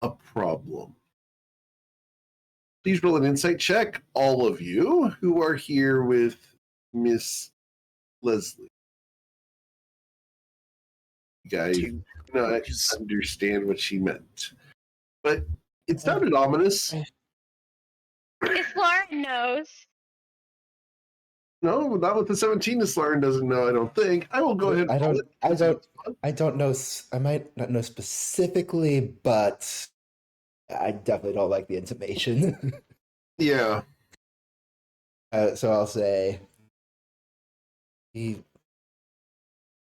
a problem. Please roll an insight check, all of you who are here with Miss Leslie. You guys do not understand what she meant. But it sounded ominous. Miss Lauren knows. No, not with the 17. Miss Lauren doesn't know, I don't think. I will go ahead and I don't know. I might not know specifically, but I definitely don't like the intimation. Yeah. So I'll say,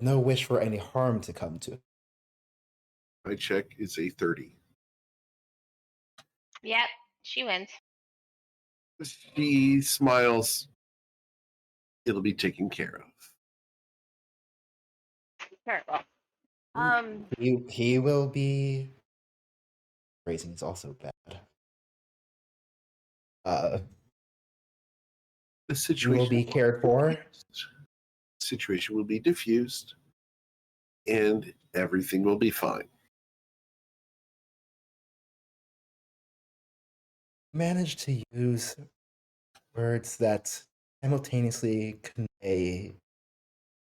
no wish for any harm to come to. My check is a 30. Yep, she wins. She smiles. It'll be taken care of. Very well. He will be. Phrasing is also bad. The He situation will be cared for. Situation will be diffused, and everything will be fine. Managed to use words that simultaneously convey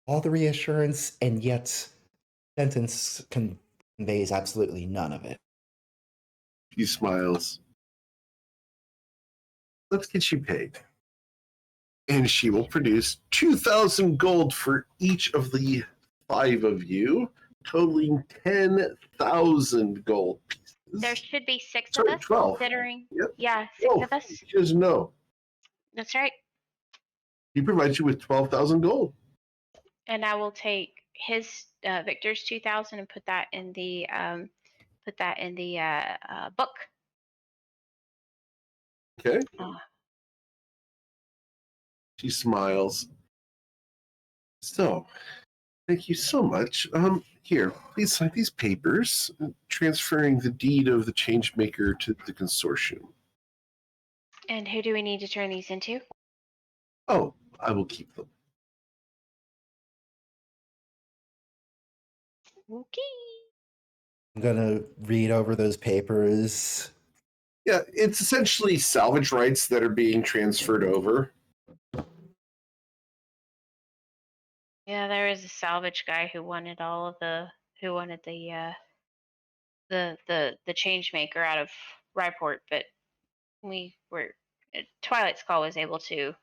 all the reassurance, and yet sentence conveys absolutely none of it. He smiles. Let's get you paid. And she will produce 2,000 gold for each of the 5 of you, totaling 10,000 gold pieces. There should be 6 Sorry, of us 12. considering. Yep. Yeah, 6 Oh, of us. she doesn't know. That's right. He provides you with 12,000 gold. And I will take his Victor's 2,000 and put that in the book. Okay. Uh, She smiles. So, thank you so much. Here, please sign these papers, transferring the deed of the Changemaker to the consortium. and who do we need to turn these into? Oh, I will keep them. Okay. I'm gonna read over those papers. Yeah, it's essentially salvage rights that are being transferred over. Yeah, there was a salvage guy who wanted all of the change maker out of Ryport, but we were Twilight's Call was able to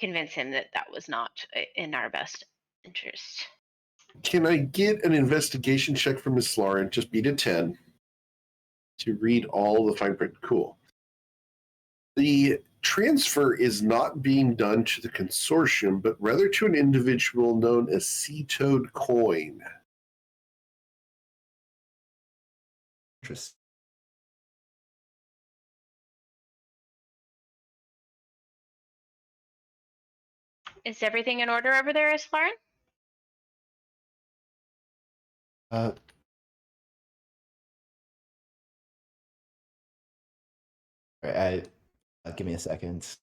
convince him that that was not in our best interest. Can I get an investigation check from Miss Lauren? Just beat a 10 to read all the fine print. Cool. The transfer is not being done to the consortium, but rather to an individual known as Sea-Toad Coin. Interesting. Is everything in order over there, Miss Lauren? Uh, give me a second.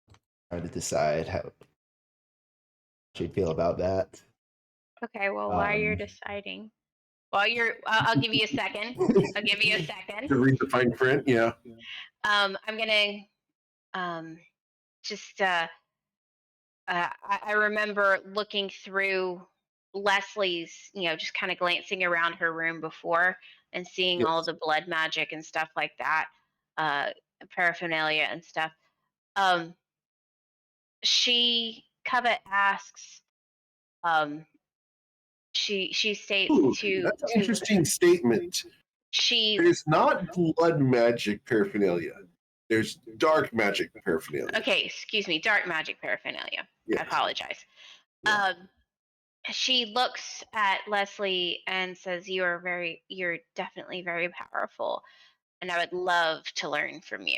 Try to decide how she'd feel about that. Okay, well, while you're Um, deciding, I'll give you a second. I'll give you a second. To read the fine print, yeah. I'm gonna just I remember looking through Leslie's, just kind of glancing around her room before and seeing all Yes. the blood magic and stuff like that, uh, paraphernalia and stuff. Um, Covet asks, um, she states Ooh, to that's an interesting statement. she There's not blood magic paraphernalia. There's dark magic paraphernalia. okay, excuse me, dark magic paraphernalia. Yes. I apologize. Yeah. She looks at Leslie and says, you're definitely very powerful, and I would love to learn from you."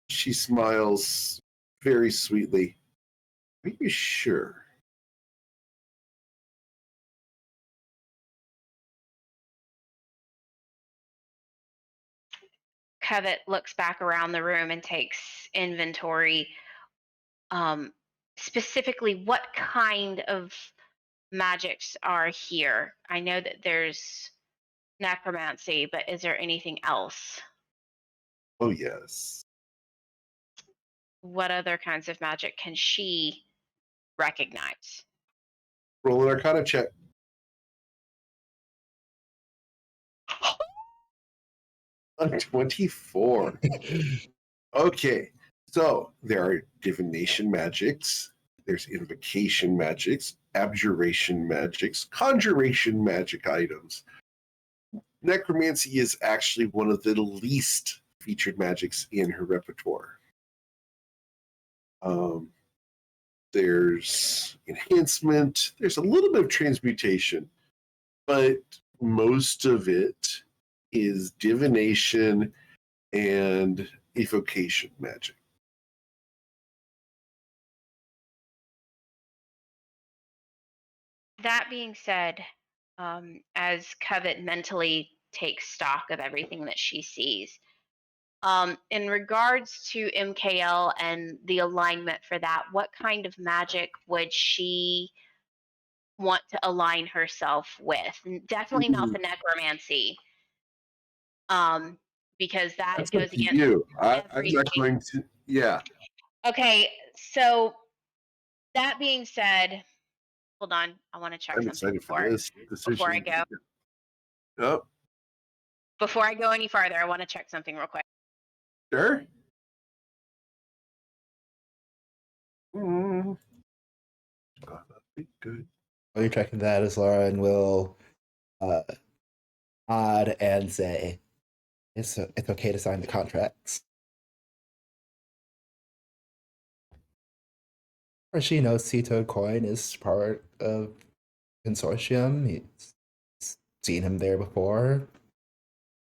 She smiles very sweetly. Are you sure? Covet looks back around the room and takes inventory. Specifically, what kind of magics are here? I know that there's necromancy, but is there anything else? Oh, yes. What other kinds of magic can she recognize? Roll an Arcana check. A 24. Okay. So there are divination magics, there's invocation magics, abjuration magics, conjuration magic items. Necromancy is actually one of the least featured magics in her repertoire. There's enhancement, there's a little bit of transmutation, but most of it is divination and evocation magic. That being said, as Covet mentally takes stock of everything that she sees, in regards to MKL and the alignment for that, what kind of magic would she want to align herself with? Definitely not the necromancy, because that That's up goes to against you. I'm not everything. going to. Yeah. Okay, so that being said, hold on, I want to check I'm something excited for this before I decision. go. Oh, Before I go any farther, I want to check something real quick. sure. Mm. Oh, that'd be good. while you're checking that, as Lauren will nod and say, it's okay to sign the contracts. Or she knows Sea-Toad Coin is part of consortium. He's seen him there before.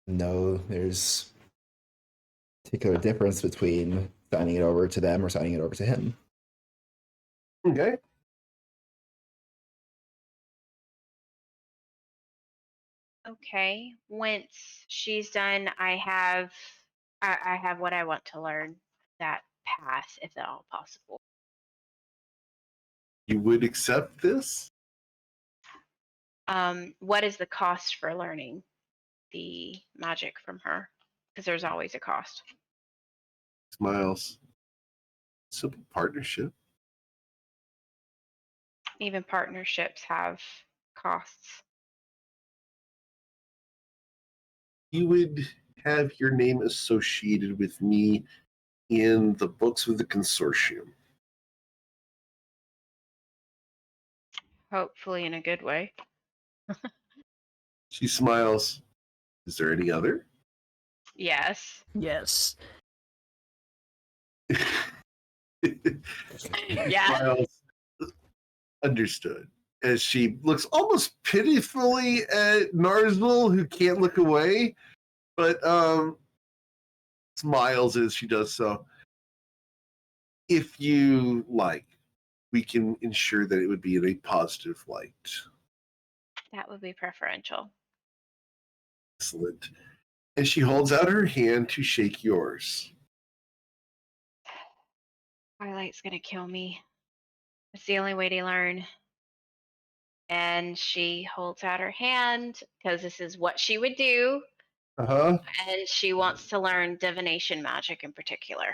No, there's a particular difference between signing it over to them or signing it over to him. Okay. Okay. Once she's done, I have what I want to learn, that path, if at all possible. You would accept this? What is the cost for learning the magic from her? Because there's always a cost. Smiles. Simple partnership. Even partnerships have costs. You would have your name associated with me in the books of the consortium. Hopefully in a good way. She smiles. Is there any other? Yes. Yes. Yeah. Smiles. Understood. As she looks almost pitifully at Narzul, who can't look away, but smiles as she does so. If you like, we can ensure that it would be in a positive light. That would be preferential. Excellent. And she holds out her hand to shake yours. Twilight's gonna kill me. It's the only way to learn. And she holds out her hand because this is what she would do. Uh-huh. And she wants to learn divination magic in particular.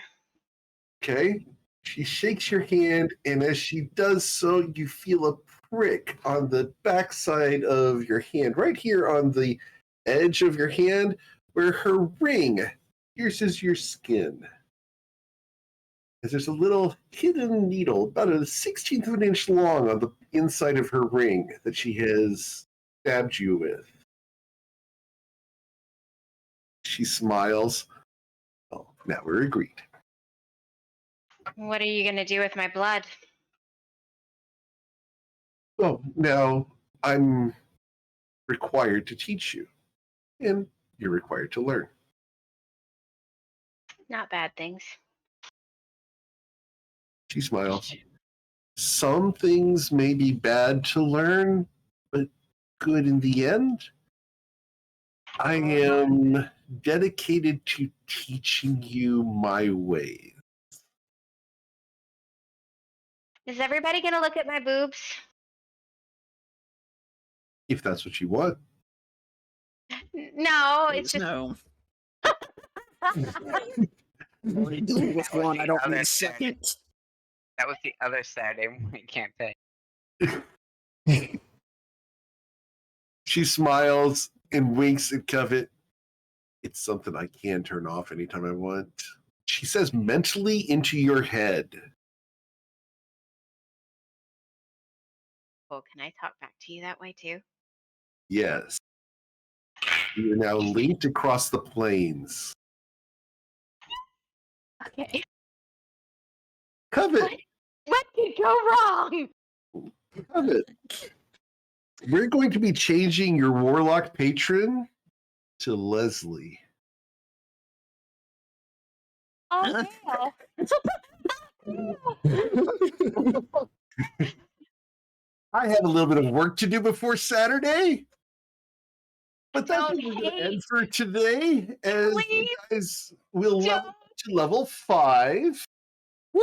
Okay. She shakes your hand, and as she does so, you feel a prick on the backside of your hand, right here on the edge of your hand, where her ring pierces your skin. As there's a little hidden needle, about a 16th of an inch long, on the inside of her ring that she has stabbed you with. She smiles. Oh, now we're agreed. What are you gonna do with my blood? Oh, now I'm required to teach you, and you're required to learn. Not bad things. She smiles. Some things may be bad to learn, but good in the end. I am dedicated to teaching you my ways. Is everybody gonna look at my boobs? If that's what you want. No, it's Please, just no. Already dealing with That was one. the I don't other need a side. second. That was the other Saturday morning campaign. She smiles and winks at Covet. It's something I can turn off anytime I want. She says mentally into your head. well, can I talk back to you that way too? Yes. You are now linked across the plains. Okay. Covet, What could go wrong? Covet. We're going to be changing your warlock patron to Leslie. Oh no. I have a little bit of work to do before Saturday, but that's Don't going to hate. end for today. As you Please guys will level don't. to level 5. Woo!